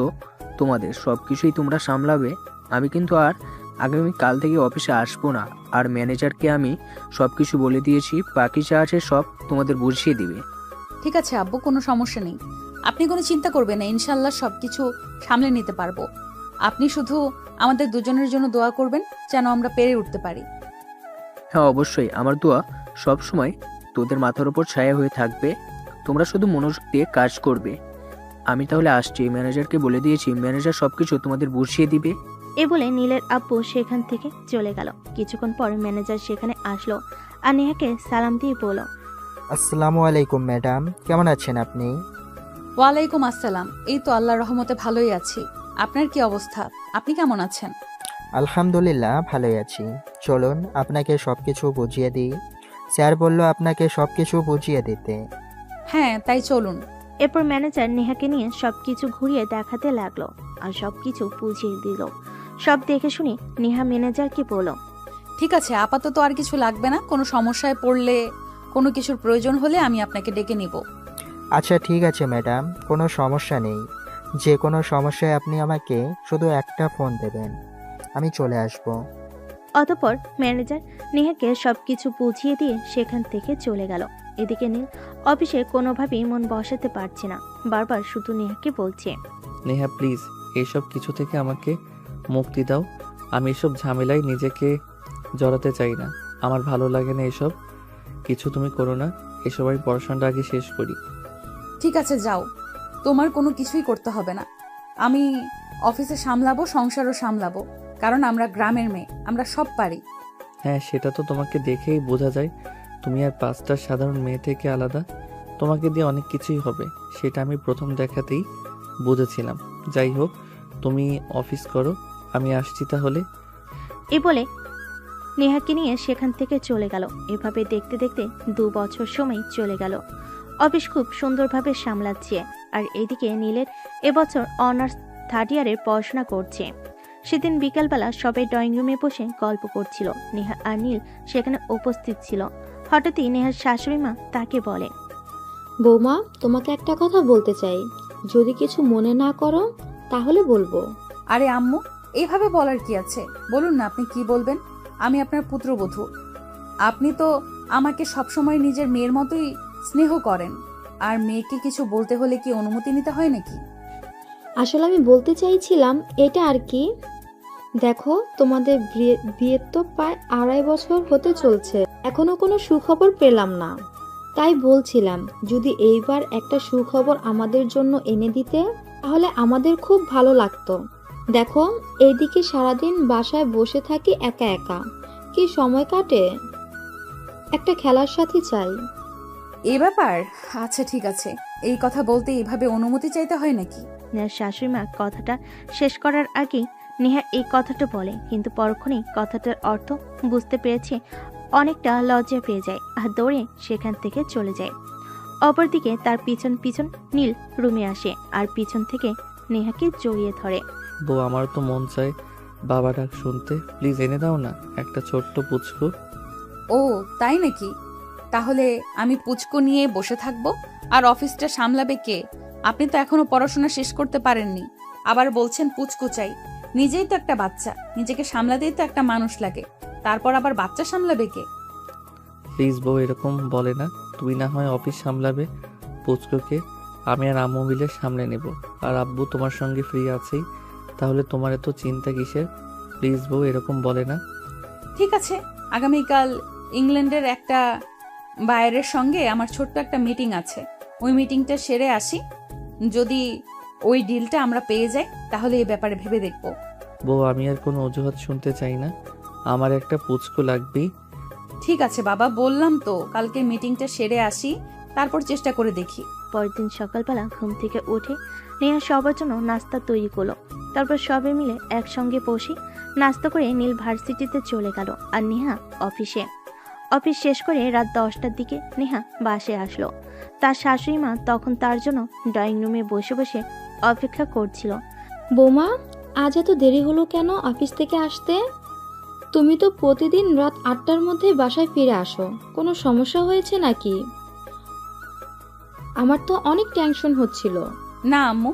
তোমাদের, সব কিছুই তোমরা সামলাবে। আমি কিন্তু আর আগামীকাল থেকে অফিসে আসবো না। আর ম্যানেজারকে আমি সব কিছু বলে দিয়েছি, বাকি যা আছে সব তোমাদের বুঝিয়ে দিবে। ঠিক আছে আব্বু, কোনো সমস্যা নেই। আপনি কোনো চিন্তা করবেন না, ইনশাল্লাহ সবকিছু সামলে নিতে পারবো। আপনি শুধু আমাদের দুজনের জন্য দোয়া করবেন যেন আমরা পেরে উঠতে পারি। হ্যাঁ অবশ্যই, আমার দোয়া সব সময় তোদের মাথার উপর ছায়া হয়ে থাকবে। তোমরা শুধু মনোযোগ দিয়ে কাজ করবে। আমি তাহলে আসছি, ম্যানেজারকে বলে দিয়েছি, ম্যানেজার সবকিছু তোমাদের বুঝিয়ে দিবে। এ বলে নীলের আব্বু সেখান থেকে চলে গেল। কিছুক্ষণ পর ম্যানেজার সেখানে আসলো আর নেহাকে সালাম দিয়ে বলল, আসসালামু আলাইকুম ম্যাডাম, কেমন আছেন আপনি? ওয়ালাইকুম আসসালাম। এই তো আল্লাহর রহমতে ভালোই আছি। আপনার কি অবস্থা? আপনি কেমন আছেন? আলহামদুলিল্লাহ ভালোই আছি। চলুন আপনাকে সবকিছু বুঝিয়ে দিই। স্যার বলল আপনাকে সবকিছু বুঝিয়ে দিতে। হ্যাঁ, তাই চলুন। এরপর ম্যানেজার নেহাকে নিয়ে সবকিছু ঘুরিয়ে দেখাতে লাগলো আর সবকিছু বুঝিয়ে দিল। সব দেখে শুনে নেহা ম্যানেজারকে বলল, ঠিক আছে, আপাতত আর কিছু লাগবে না। কোনো সমস্যায় পড়লে, কোনো কিছুর প্রয়োজন হলে আমি আপনাকে ডেকে নিব। আচ্ছা ঠিক আছে ম্যাডাম, কোনো সমস্যা নেই। যে কোনো সমস্যায় আপনি আমাকে শুধু একটা ফোন দেবেন, আমি চলে আসব। অতঃপর ম্যানেজার নেহাকে সবকিছু বুঝিয়ে দিয়ে সেখান থেকে চলে গেল। এদিকে নীল অফিসে কোনোভাবেই মন বসাতে পারছে না, বারবার শুধু নেহাকে বলছে, নেহা প্লিজ এইসব কিছু থেকে আমাকে মুক্তি দাও। আমি এসব ঝামেলায় নিজেকে জড়াতে চাই না। আমার ভালো লাগে না এসব কিছু। তুমি করো না এসব। আমি পড়াশোনাটা আগে শেষ করি। ঠিক আছে যাও, তোমার কোনো কিছুই করতে হবে না। আমি অফিসে সামলাবো, সংসারও সামলাবো, কারণ আমরা গ্রামের মেয়ে, আমরা সব পারি। হ্যাঁ, সেটা তো তোমাকে দেখেই বোঝা যায়। তুমি আর 5টা সাধারণ মেয়ে থেকে আলাদা। তোমাকে দিয়ে অনেক কিছুই হবে, সেটা আমি প্রথম দেখাতেই বুঝেছিলাম। যাই হোক, তুমি অফিস করো, আমি আসছি তাহলে। এ বলে নেহাকে নিয়ে সেখান থেকে চলে গেল। এভাবে দেখতে দেখতে 2 বছর সময় চলে গেল। অফিস খুব সুন্দরভাবে সামলাচ্ছে। আর এইদিকে নীলের এবছর অনার্স 3rd ইয়ারের পড়াশোনা করছে। সেদিন বিকালবেলা সবাই ড্রয়িং রুমে বসে গল্প করছিল। নেহা আর নীল সেখানে উপস্থিত ছিল। হঠাৎই নেহার শাশুড়ি মা তাকে বলে, বৌমা, তোমাকে একটা কথা বলতে চাই, যদি কিছু মনে না করো তাহলে বলবো। আরে আম্মু, এইভাবে বলার কি আছে? বলুন না আপনি কি বলবেন। আমি আপনার পুত্রবধূ। আপনি তো আমাকে সবসময় নিজের মেয়ের মতোই স্নেহ করেন। আর মেয়েকে কিছু বলতে হলে কি অনুমতি নিতে হয় নাকি? আসলে আমি বলতে চাইছিলাম এটা আর কি। দেখো, তোমাদের বিয়ের তো প্রায় 2.5 বছর হতে চলছে, এখনো কোনো সুখবর পেলাম না। তাই বলছিলাম, যদি এইবার একটা সুখবর আমাদের জন্য এনে দিতে তাহলে আমাদের খুব ভালো লাগতো। দেখো, এইদিকে সারাদিন বাসায় বসে থাকি একা একা, কি সময় কাটে। একটা খেলার সাথী চাই। এই ব্যাপার? আচ্ছা ঠিক আছে। এই কথা বলতে এইভাবে অনুমতি চাইতে হয় নাকি? নেহার শাশুড়ি মা কথাটা শেষ করার আগেই নেহা এই কথাটা বলে, কিন্তু পরক্ষণেই কথাটার অর্থ বুঝতে পেরেছে। অনেকটা লজ্জা পেয়ে যায় আর দৌড়ে সেখান থেকে চলে যায়। অপরদিকে তার পিছন পিছন নীল রুমে আসে আর পিছন থেকে নেহাকে জড়িয়ে ধরে। বউ, আমার তো মন চায় বাবা ডাক শুনতে। প্লিজ এনে দাও না একটা ছোট্ট পুচকু। ও তাই নাকি? তাহলে আমি পুচকু নিয়ে বসে থাকবো আর অফিসটা সামলাবে কে? আপনি তো এখনো পড়াশোনা শেষ করতে পারেননি, আবার বলছেন পুচকু চাই। নিজেই তো একটা বাচ্চা, নিজেকে সামলাতেই তো একটা মানুষ লাগে, তারপর আবার বাচ্চা সামলাবে কে? প্লিজ বউ, এরকম বলে না। তুমি না হয় অফিস সামলাবে, পুচকুকে আমি আর আম্মু মিলে সামলে নেব। আর আব্বু তোমার সঙ্গে ফ্রি আছেই, তাহলে তোমার এত চিন্তা কিসের? প্লিজ বউ, এরকম বলে না। ঠিক আছে, আগামীকাল ইংল্যান্ডের একটা বাইরের সঙ্গে আমার ছোট্ট একটা মিটিং আছে, ওই মিটিংটা সেরে আসি। যদি ওই ডিলটা আমরা পেয়ে যাই তাহলে এই ব্যাপারে ভেবে দেখব। বউ, আমি আর কোনো অজুহাত শুনতে চাই না, আমার একটা পুচকু লাগবেই। ঠিক আছে বাবা, বললাম তো কালকে মিটিংটা সেরে আসি, তারপর চেষ্টা করে দেখি। পরের দিন সকালবেলা ঘুম থেকে উঠে নেহা সবার জন্য নাস্তা তৈরি করলো। তারপর সবাই মিলে একসঙ্গে বসে নাস্তা করে নীল ভার্সিটিতে চলে গেল আর নেহা অফিসে। অফিস শেষ করে রাত 10টার দিকে নেহা বাসায় আসলো। তার শাশুড়ি মা তখন তার জন্য ড্রয়িং রুমে বসে বসে অপেক্ষা করছিল। বৌমা, আজ এত দেরি হলো কেন অফিস থেকে আসতে? তুমি তো প্রতিদিন রাত 8টার মধ্যে বাসায় ফিরে আসো, কোনো সমস্যা হয়েছে নাকি? আমার তো অনেক টেনশন হচ্ছিল। না আম্মু,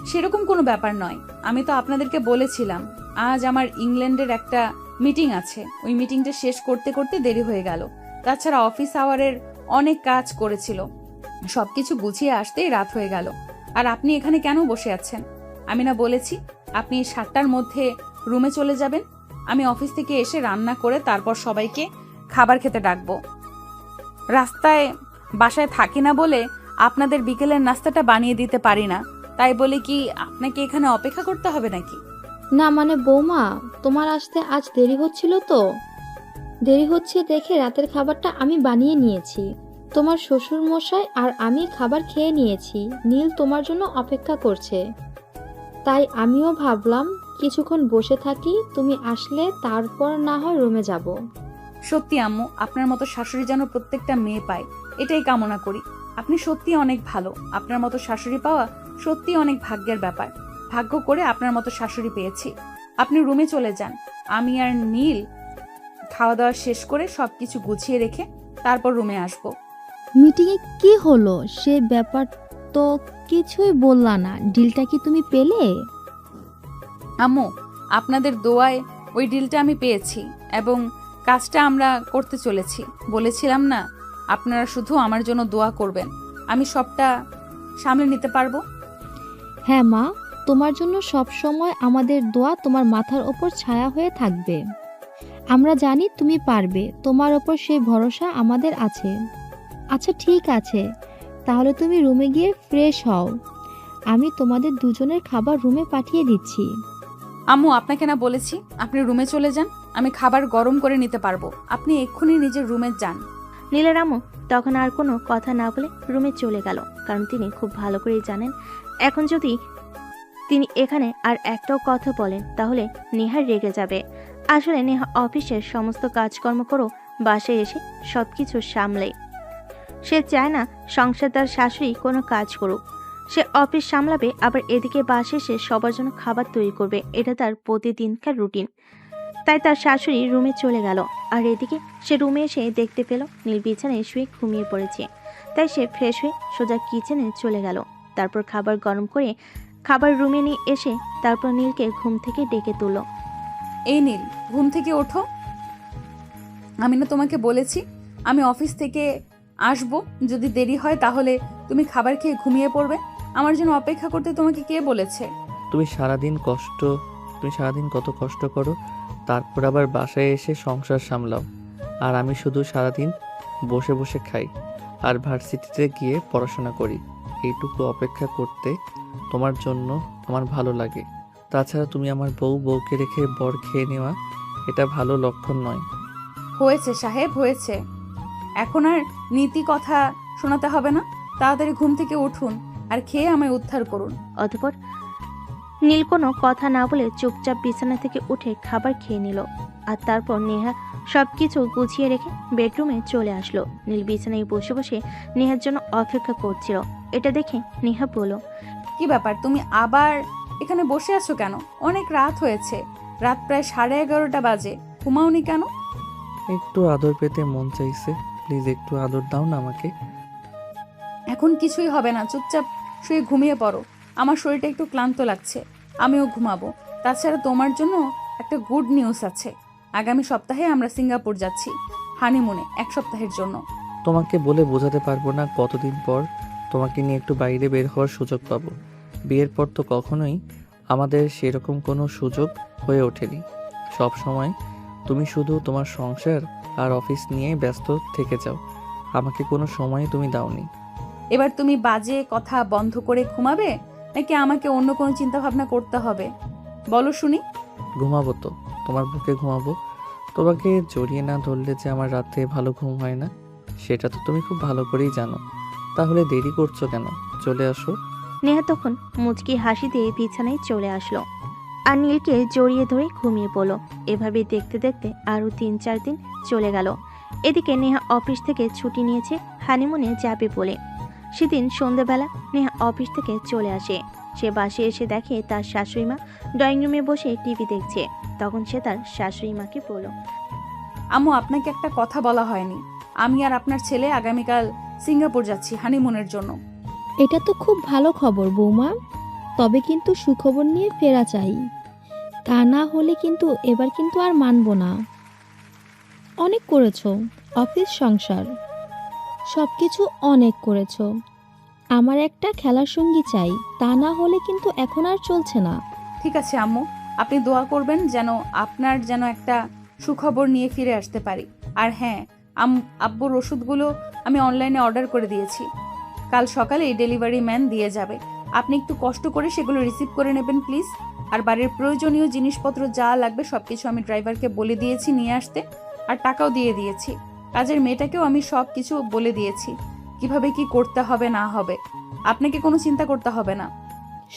সেরকম কোনো ব্যাপার নয়। আমি তো আপনাদেরকে বলেছিলাম আজ আমার ইংল্যান্ডের একটা মিটিং আছে, ওই মিটিংটা শেষ করতে করতে দেরি হয়ে গেল। তাছাড়া অফিস আওয়ারের অনেক কাজ করেছিল, সবকিছু গুছিয়ে আসতেই রাত হয়ে গেল। আর আপনি এখানে কেন বসে আছেন? আমি না বলেছি আপনি 7টার মধ্যে রুমে চলে যাবেন? আমি অফিস থেকে এসে রান্না করে তারপর সবাইকে খাবার খেতে ডাকবো। রাস্তায় বাসায় থাকি না বলে আপনাদের বিকেলের নাস্তাটা বানিয়ে দিতে পারি না, তাই বলে কি আপনাকে এখানে অপেক্ষা করতে হবে নাকি? না মানে বৌমা, তোমার আসতে আজ দেরি হচ্ছিল তো, দেরি হচ্ছে দেখে রাতের খাবারটা আমি বানিয়ে নিয়েছি। তোমার শ্বশুর মশাই আর আমি খাবার খেয়ে নিয়েছি, নীল তোমার জন্য অপেক্ষা করছে। তাই আমিও ভাবলাম কিছুক্ষণ বসে থাকি, তুমি আসলে তারপর না হয় রুমে যাব। সত্যি আম্মু, আপনার মতো শাশুড়ি যেন প্রত্যেকটা মেয়ে পায়, এটাই কামনা করি। আপনি সত্যি অনেক ভালো, আপনার মতো শাশুড়ি পাওয়া সত্যি অনেক ভাগ্যের ব্যাপার। ভাগ্য করে আপনার মতো শাশুড়ি পেয়েছি। আপনি রুমে চলে যান, আমি আর নীল খাওয়া দাওয়া শেষ করে সবকিছু গুছিয়ে রেখে তারপর রুমে আসব। মিটিংয়ে কি হলো সে ব্যাপার তো কিছুই বললা না, ডিলটা কি তুমি পেলে? আম্মু, আপনাদের দোয়ায় ওই ডিলটা আমি পেয়েছি এবং কাজটা আমরা করতে চলেছি। বলেছিলাম না আপনারা শুধু আমার জন্য দোয়া করবেন, আমি সবটা সামলে নিতে পারবো। হ্যাঁ মা, তোমার জন্য সব সময় আমাদের দোয়া তোমার মাথার ওপর ছায়া হয়ে থাকবে। আমরা জানি তুমি পারবে, তোমার ওপর সেই ভরসা আমাদের আছে। আচ্ছা ঠিক আছে, তাহলে তুমি রুমে গিয়ে ফ্রেশ হও, আমি তোমাদের দুজনের খাবার রুমে পাঠিয়ে দিচ্ছি। আম্মু, আপনাকে না বলেছি আপনি রুমে চলে যান, আমি খাবার গরম করে নিতে পারবো। আপনি এক্ষুনি নিজের রুমে যান। নীলের আম্মু তখন আর কোনো কথা না বলে রুমে চলে গেল, কারণ তিনি খুব ভালো করেই জানেন এখন যদি তিনি এখানে আর একটাও কথা বলেন তাহলে নেহা রেগে যাবে। আসলে নেহা অফিসের সমস্ত কাজকর্ম করো বাসায় এসে সবকিছু সামলে। সে চায় না সংসার তার শাশুড়ি কোনো কাজ করুক। সে অফিস সামলাবে আবার এদিকে বাসায় এসে সবার জন্য খাবার তৈরি করবে, এটা তার প্রতিদিনকার রুটিন। তাই তার শাশুড়ি রুমে চলে গেল আর এদিকে সে রুমে এসে দেখতে পেল নীল বিছানায় শুয়ে ঘুমিয়ে পড়েছে। তাই সে ফ্রেশ হয়ে সোজা কিচেনে চলে গেল। তারপর খাবার গরম করে খাবার রুমে নিয়ে এসে তারপর নীলকে ঘুম থেকে ডেকে তুলল। এই নীল, ঘুম থেকে ওঠো। আমি না তোমাকে বলেছি আমি অফিস থেকে আসবো, যদি দেরি হয় তাহলে তুমি খাবার খেয়ে ঘুমিয়ে পড়বে। আমার জন্য অপেক্ষা করতে তোমাকে কে বলেছে? তুমি সারাদিন কত কষ্ট করো, তারপর আবার বাসায় এসে সংসার সামলাও, আর আমি শুধু সারাদিন বসে বসে খাই আর ভার্সিটিতে গিয়ে পড়াশোনা করি। এইটুকু অপেক্ষা করতে তোমার জন্য আমার ভালো লাগে। তাছাড়া তুমি আমার বউকে রেখে বর খেয়ে নেওয়া, এটা ভালো লক্ষণ নয়। হয়েছে সাহেব, হয়েছে। এখন আর নীতি কথা শোনাতে হবে না। তাড়াতাড়ি ঘুম থেকে উঠুন আর খেয়ে আমায় উদ্ধার করুন। অতঃপর নীল কোনো কথা না বলে চুপচাপ বিছানা থেকে উঠে খাবার খেয়ে নিল। আর তারপর নেহা সবকিছু গুছিয়ে রেখে বেডরুমে চলে আসলো। নীল বিছানায় বসে বসে নেহার জন্য অপেক্ষা করছিল। এটা দেখে নেহা বলল, কি ব্যাপার, তুমি আবার এখানে বসে আছো কেন? অনেক রাত হয়েছে, রাত প্রায় 11:30 বাজে। ঘুমাওনি কেন? একটু আদর পেতে মন চাইছে, প্লিজ একটু আদর দাও না আমাকে। এখন কিছুই হবে না, চুপচাপ শুয়ে ঘুমিয়ে পড়ো। আমার শরীরটা একটু ক্লান্ত লাগছে, আমিও ঘুমাবো। তাছাড়া তোমার জন্য একটা গুড নিউজ আছে। আগামী সপ্তাহে আমরা সিঙ্গাপুর যাচ্ছি হানিমুনে, 1 সপ্তাহের জন্য। তোমাকে বলে বোঝাতে পারবো না কতদিন পর তোমাকে নিয়ে একটু বাইরে বের হওয়ার সুযোগ পাবো। বিয়ের পর তো কখনোই আমাদের সেরকম কোনো সুযোগ হয়ে ওঠেনি। সব সময় তুমি শুধু তোমার সংসার আর অফিস নিয়ে ব্যস্ত থেকে যাও, আমাকে কোনো সময় তুমি দাওনি। এবার তুমি বাজে কথা বন্ধ করে ঘুমাবে, নাকি আমাকে অন্য কোনো চিন্তা ভাবনা করতে হবে? বলো শুনি। ঘুমাবো তো, তোমার বুকে ঘুমাবো। তোমাকে জড়িয়ে না ধরলে যে আমার রাতে ভালো ঘুম হয় না, সেটা তো তুমি খুব ভালো করেই জানো। তাহলে দেরি করছো কেন? চলে আসো। নেহা তখন মুচকি হাসি দিয়ে বিছানায় চলে আসলো আর নীলকে জড়িয়ে ধরে ঘুমিয়ে পড়ল। এভাবে দেখতে দেখতে আরও 3-4 দিন চলে গেল। এদিকে নেহা অফিস থেকে ছুটি নিয়েছে হানিমুনে যাবে বলে। সেদিন সন্ধ্যাবেলা নেহা অফিস থেকে চলে আসে। সে বাসে এসে দেখে তার শাশুড়ি মা ড্রয়িং রুমে বসে টিভি দেখছে। তখন সে তার শাশুড়ি মাকে বলল, আম্মু, আপনাকে একটা কথা বলা হয়নি। আমি আর আপনার ছেলে আগামীকাল সিঙ্গাপুর যাচ্ছি হানিমুনের জন্য। এটা তো খুব ভালো খবর বৌমা, তবে কিন্তু সুখবর নিয়ে ফেরা চাই। তা না হলে কিন্তু এবার কিন্তু আর মানবো না। অনেক করেছো, অফিস সংসার সব কিছু অনেক করেছো। আমার একটা খেলার সঙ্গী চাই, তা না হলে কিন্তু এখন আর চলছে না। ঠিক আছে আম্মু, আপনি দোয়া করবেন যেন আপনার যেন একটা সুখবর নিয়ে ফিরে আসতে পারি। আর হ্যাঁ, আব্বুর ওষুধগুলো আমি অনলাইনে অর্ডার করে দিয়েছি। কাল সকালেই ডেলিভারি ম্যান দিয়ে যাবে। আপনি একটু কষ্ট করে সেগুলো রিসিভ করে নেবেন প্লিজ। আর বাড়ির প্রয়োজনীয় জিনিসপত্র যা লাগবে সবকিছু আমি ড্রাইভারকে বলে দিয়েছি নিয়ে আসতে, আর টাকাও দিয়ে দিয়েছি। কাজের মেয়েটাকেও আমি সব কিছু বলে দিয়েছি, কিভাবে কি করতে হবে না হবে। আপনাকে কোনো চিন্তা করতে হবে না।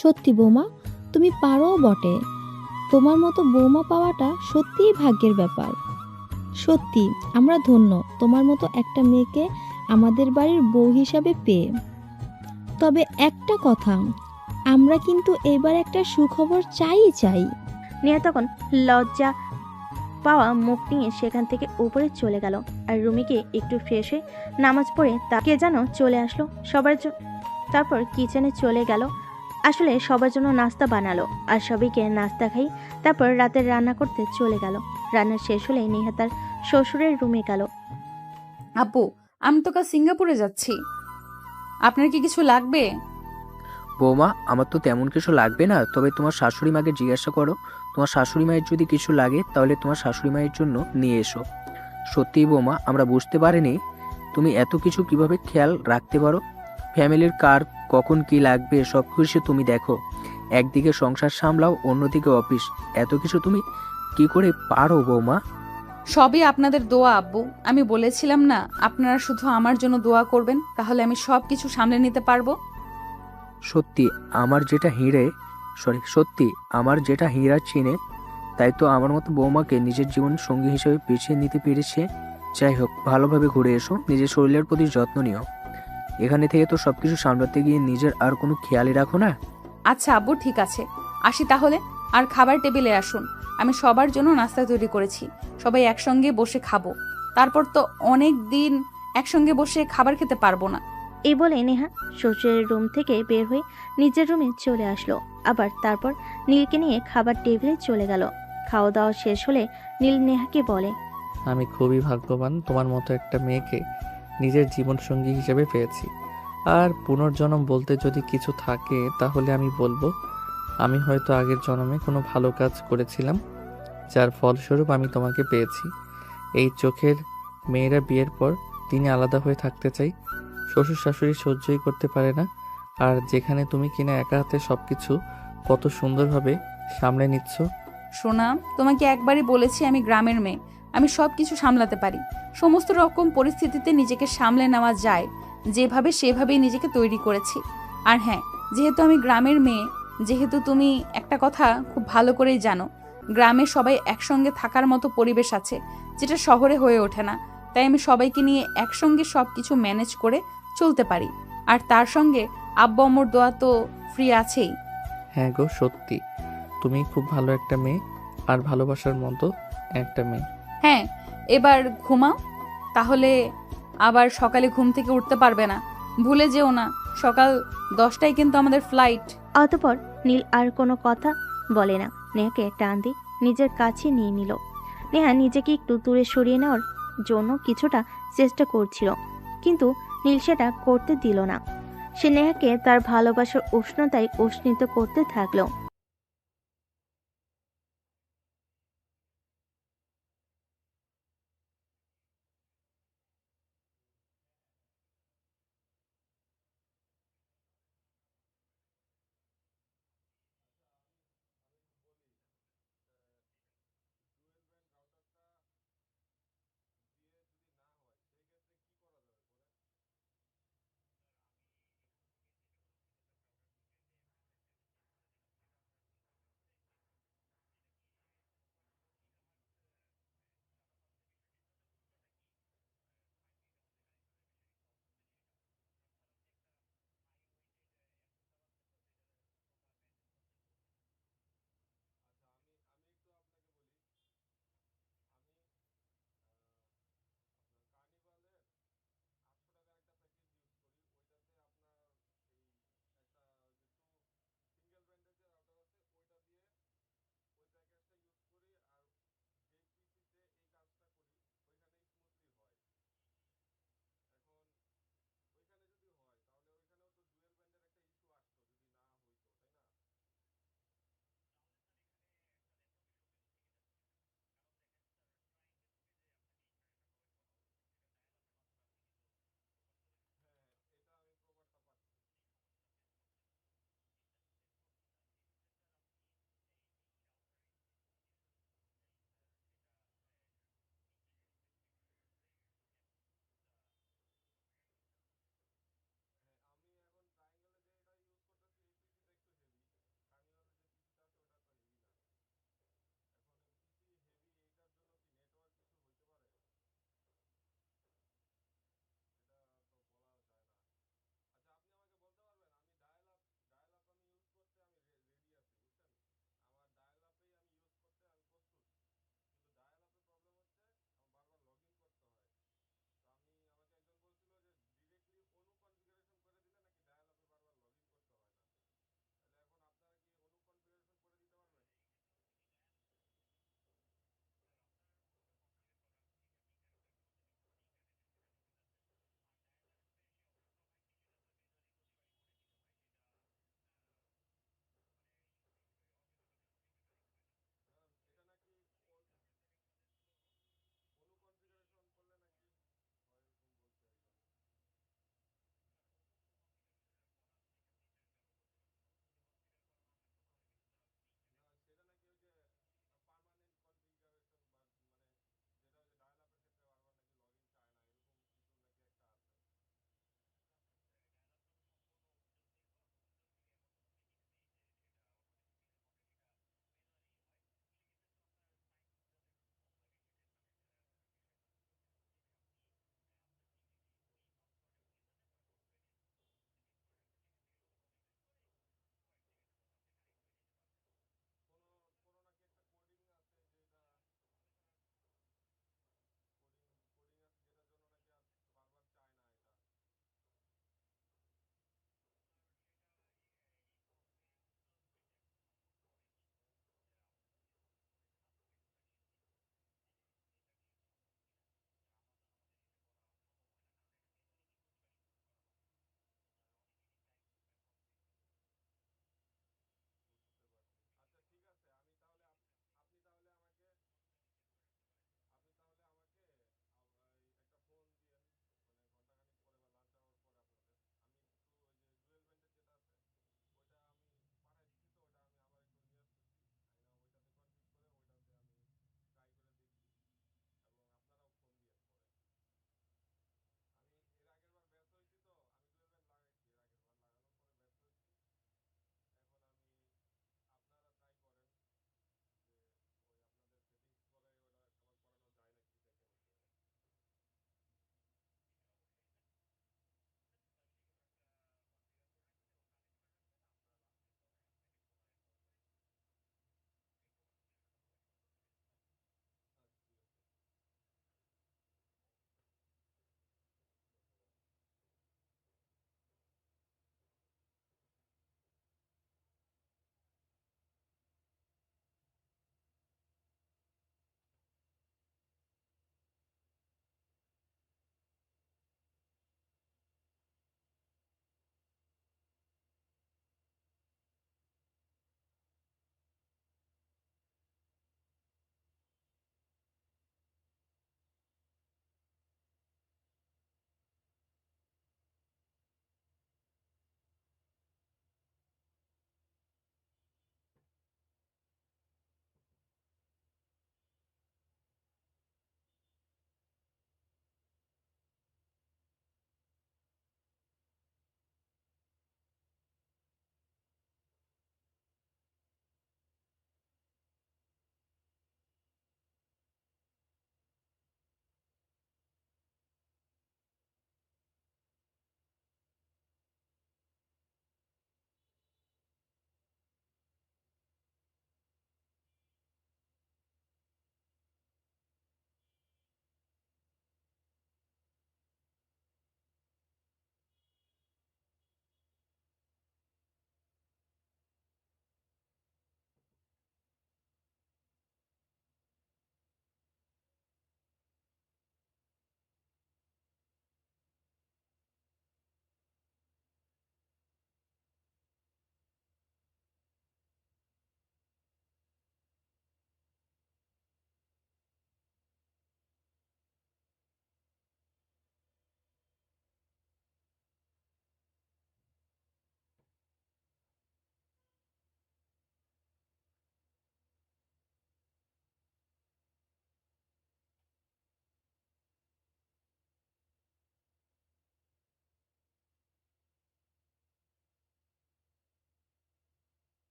সত্যি বৌমা, তুমি পারো বটে। তোমার মতো বৌমা পাওয়াটা সত্যিই ভাগ্যের ব্যাপার। সত্যি আমরা ধন্য তোমার মতো একটা মেয়েকে আমাদের বাড়ির বউ হিসাবে পেয়ে। তবে একটা কথা, আমরা কিন্তু এবার একটা সুখবর চাই। নেহা তখন লজ্জা পাওয়া মুখ নিয়ে সেখান থেকে উপরে চলে গেল। আর রুমে গিয়ে একটু ফ্রেশ হয়ে নামাজ পড়ে তাকে যেন চলে আসলো সবার জন্য। তারপর কিচেনে চলে গেল। আসলে সবার জন্য নাস্তা বানালো আর সবাইকে নাস্তা খাই। তারপর রাতের রান্না করতে চলে গেল। রান্না শেষ হলে নেহা তার শ্বশুরের রুমে গেল। আপু, আমি তো কাল সিঙ্গাপুরে যাচ্ছি, আপনার কি কিছু লাগবে? বৌমা, আমার তো তেমন কিছু লাগবে না, তবে তোমার শাশুড়ি মাকে জিজ্ঞাসা করো। তোমার শাশুড়ি মায়ের যদি কিছু লাগে তাহলে তোমার শাশুড়ি মায়ের জন্য নিয়ে এসো। সত্যিই বৌমা, আমরা বুঝতে পারিনি তুমি এত কিছু কিভাবে খেয়াল রাখতে পারো। ফ্যামিলির কার কখন কি লাগবে সব কিছু তুমি দেখো। একদিকে সংসার সামলাও, অন্যদিকে অফিস। এত কিছু তুমি কি করে পারো বৌমা? সবই আপনাদের দোয়া আব্বু। আমি বলেছিলাম না আপনারা শুধু আমার জন্য দোয়া করবেন, তাহলে আমি সব কিছু সামলে নিতে পারবো। সত্যি আমার যেটা হীরা চিনে, তাই তো আমার মতো বৌমাকে নিজের জীবন সঙ্গী হিসেবে বেছে নিতে পেরেছে। যাই হোক, ভালোভাবে ঘুরে এসো, নিজের শরীরের প্রতি যত্ন নিও। এখানে থেকে তো সবকিছু সামলাতে গিয়ে নিজের আর কোনো খেয়ালই রাখো না। আচ্ছা আব্বু, ঠিক আছে, আসি তাহলে। আর খাবার টেবিলে আসুন, আমি সবার জন্য নাস্তা তৈরি করেছি। সবাই একসঙ্গে বসে খাবো। তারপর তো অনেক দিন একসঙ্গে বসে খাবার খেতে পারবো না। এই বলে নেহা শ্বশুরের রুম থেকে বের হয়ে নিজের রুমে চলে আসলো। আবার তারপর নীলকে নিয়ে খাবার টেবিলে চলে গেল। খাওয়া দাওয়া শেষ হলে নীল নেহাকে বলে, আমি খুবই ভাগ্যবান তোমার মতো একটা মেয়েকে নিজের জীবনসঙ্গী হিসেবে পেয়েছি। আর পুনর্জন্ম বলতে যদি কিছু থাকে তাহলে আমি বলবো আমি হয়তো আগের জন্মে কোনো ভালো কাজ করেছিলাম, যার ফলস্বরূপ আমি তোমাকে পেয়েছি। এই চোখের মেয়েরা বিয়ের পর তিনি আলাদা হয়ে থাকতে চাই, শ্বশুর শাশুড়ি সহ্যই করতে পারে না। আর যেখানে তুমি কিনা একা হাতে সবকিছু কত সুন্দরভাবে সামলে নিচ্ছ। সোনা, তোমাকে একবারই বলেছি আমি গ্রামের মেয়ে, আমি সব কিছু সামলাতে পারি। সমস্ত রকম পরিস্থিতিতে নিজেকে সামলে নেওয়া যায়, যেভাবে সেভাবেই নিজেকে তৈরি করেছি। আর হ্যাঁ, যেহেতু আমি গ্রামের মেয়ে, যেহেতু তুমি একটা কথা খুব ভালো করেই জানো, গ্রামে সবাই একসঙ্গে থাকার মতো পরিবেশ আছে, যেটা শহরে হয়ে ওঠে না। তাই আমি সবাইকে নিয়ে একসঙ্গে সব কিছু ম্যানেজ করে চলতে পারি। আর তার সঙ্গে আব্বু আম্মুর দোয়া তো ফ্রি আছেই। হ্যাঁ গো, সত্যি তুমি খুব ভালো একটা মেয়ে, আর ভালোবাসার মতো একটা মেয়ে। হ্যাঁ, এবার ঘুমাও, তাহলে আবার সকালে ঘুম থেকে উঠতে পারবে না। ভুলে যেও না, সকাল 10টায় কিন্তু আমাদের ফ্লাইট। অতঃপর নীল আর কোনো কথা বলে না, নেহাকে টান দিয়ে নিজের কাছে নিয়ে নিল। নেহা নিজেকে একটু দূরে সরিয়ে নেওয়ার জন্য কিছুটা চেষ্টা করছিল, কিন্তু নীল সেটা করতে দিল না। সে নেহাকে তার ভালোবাসার উষ্ণতায় উষ্ণিত করতে থাকলো।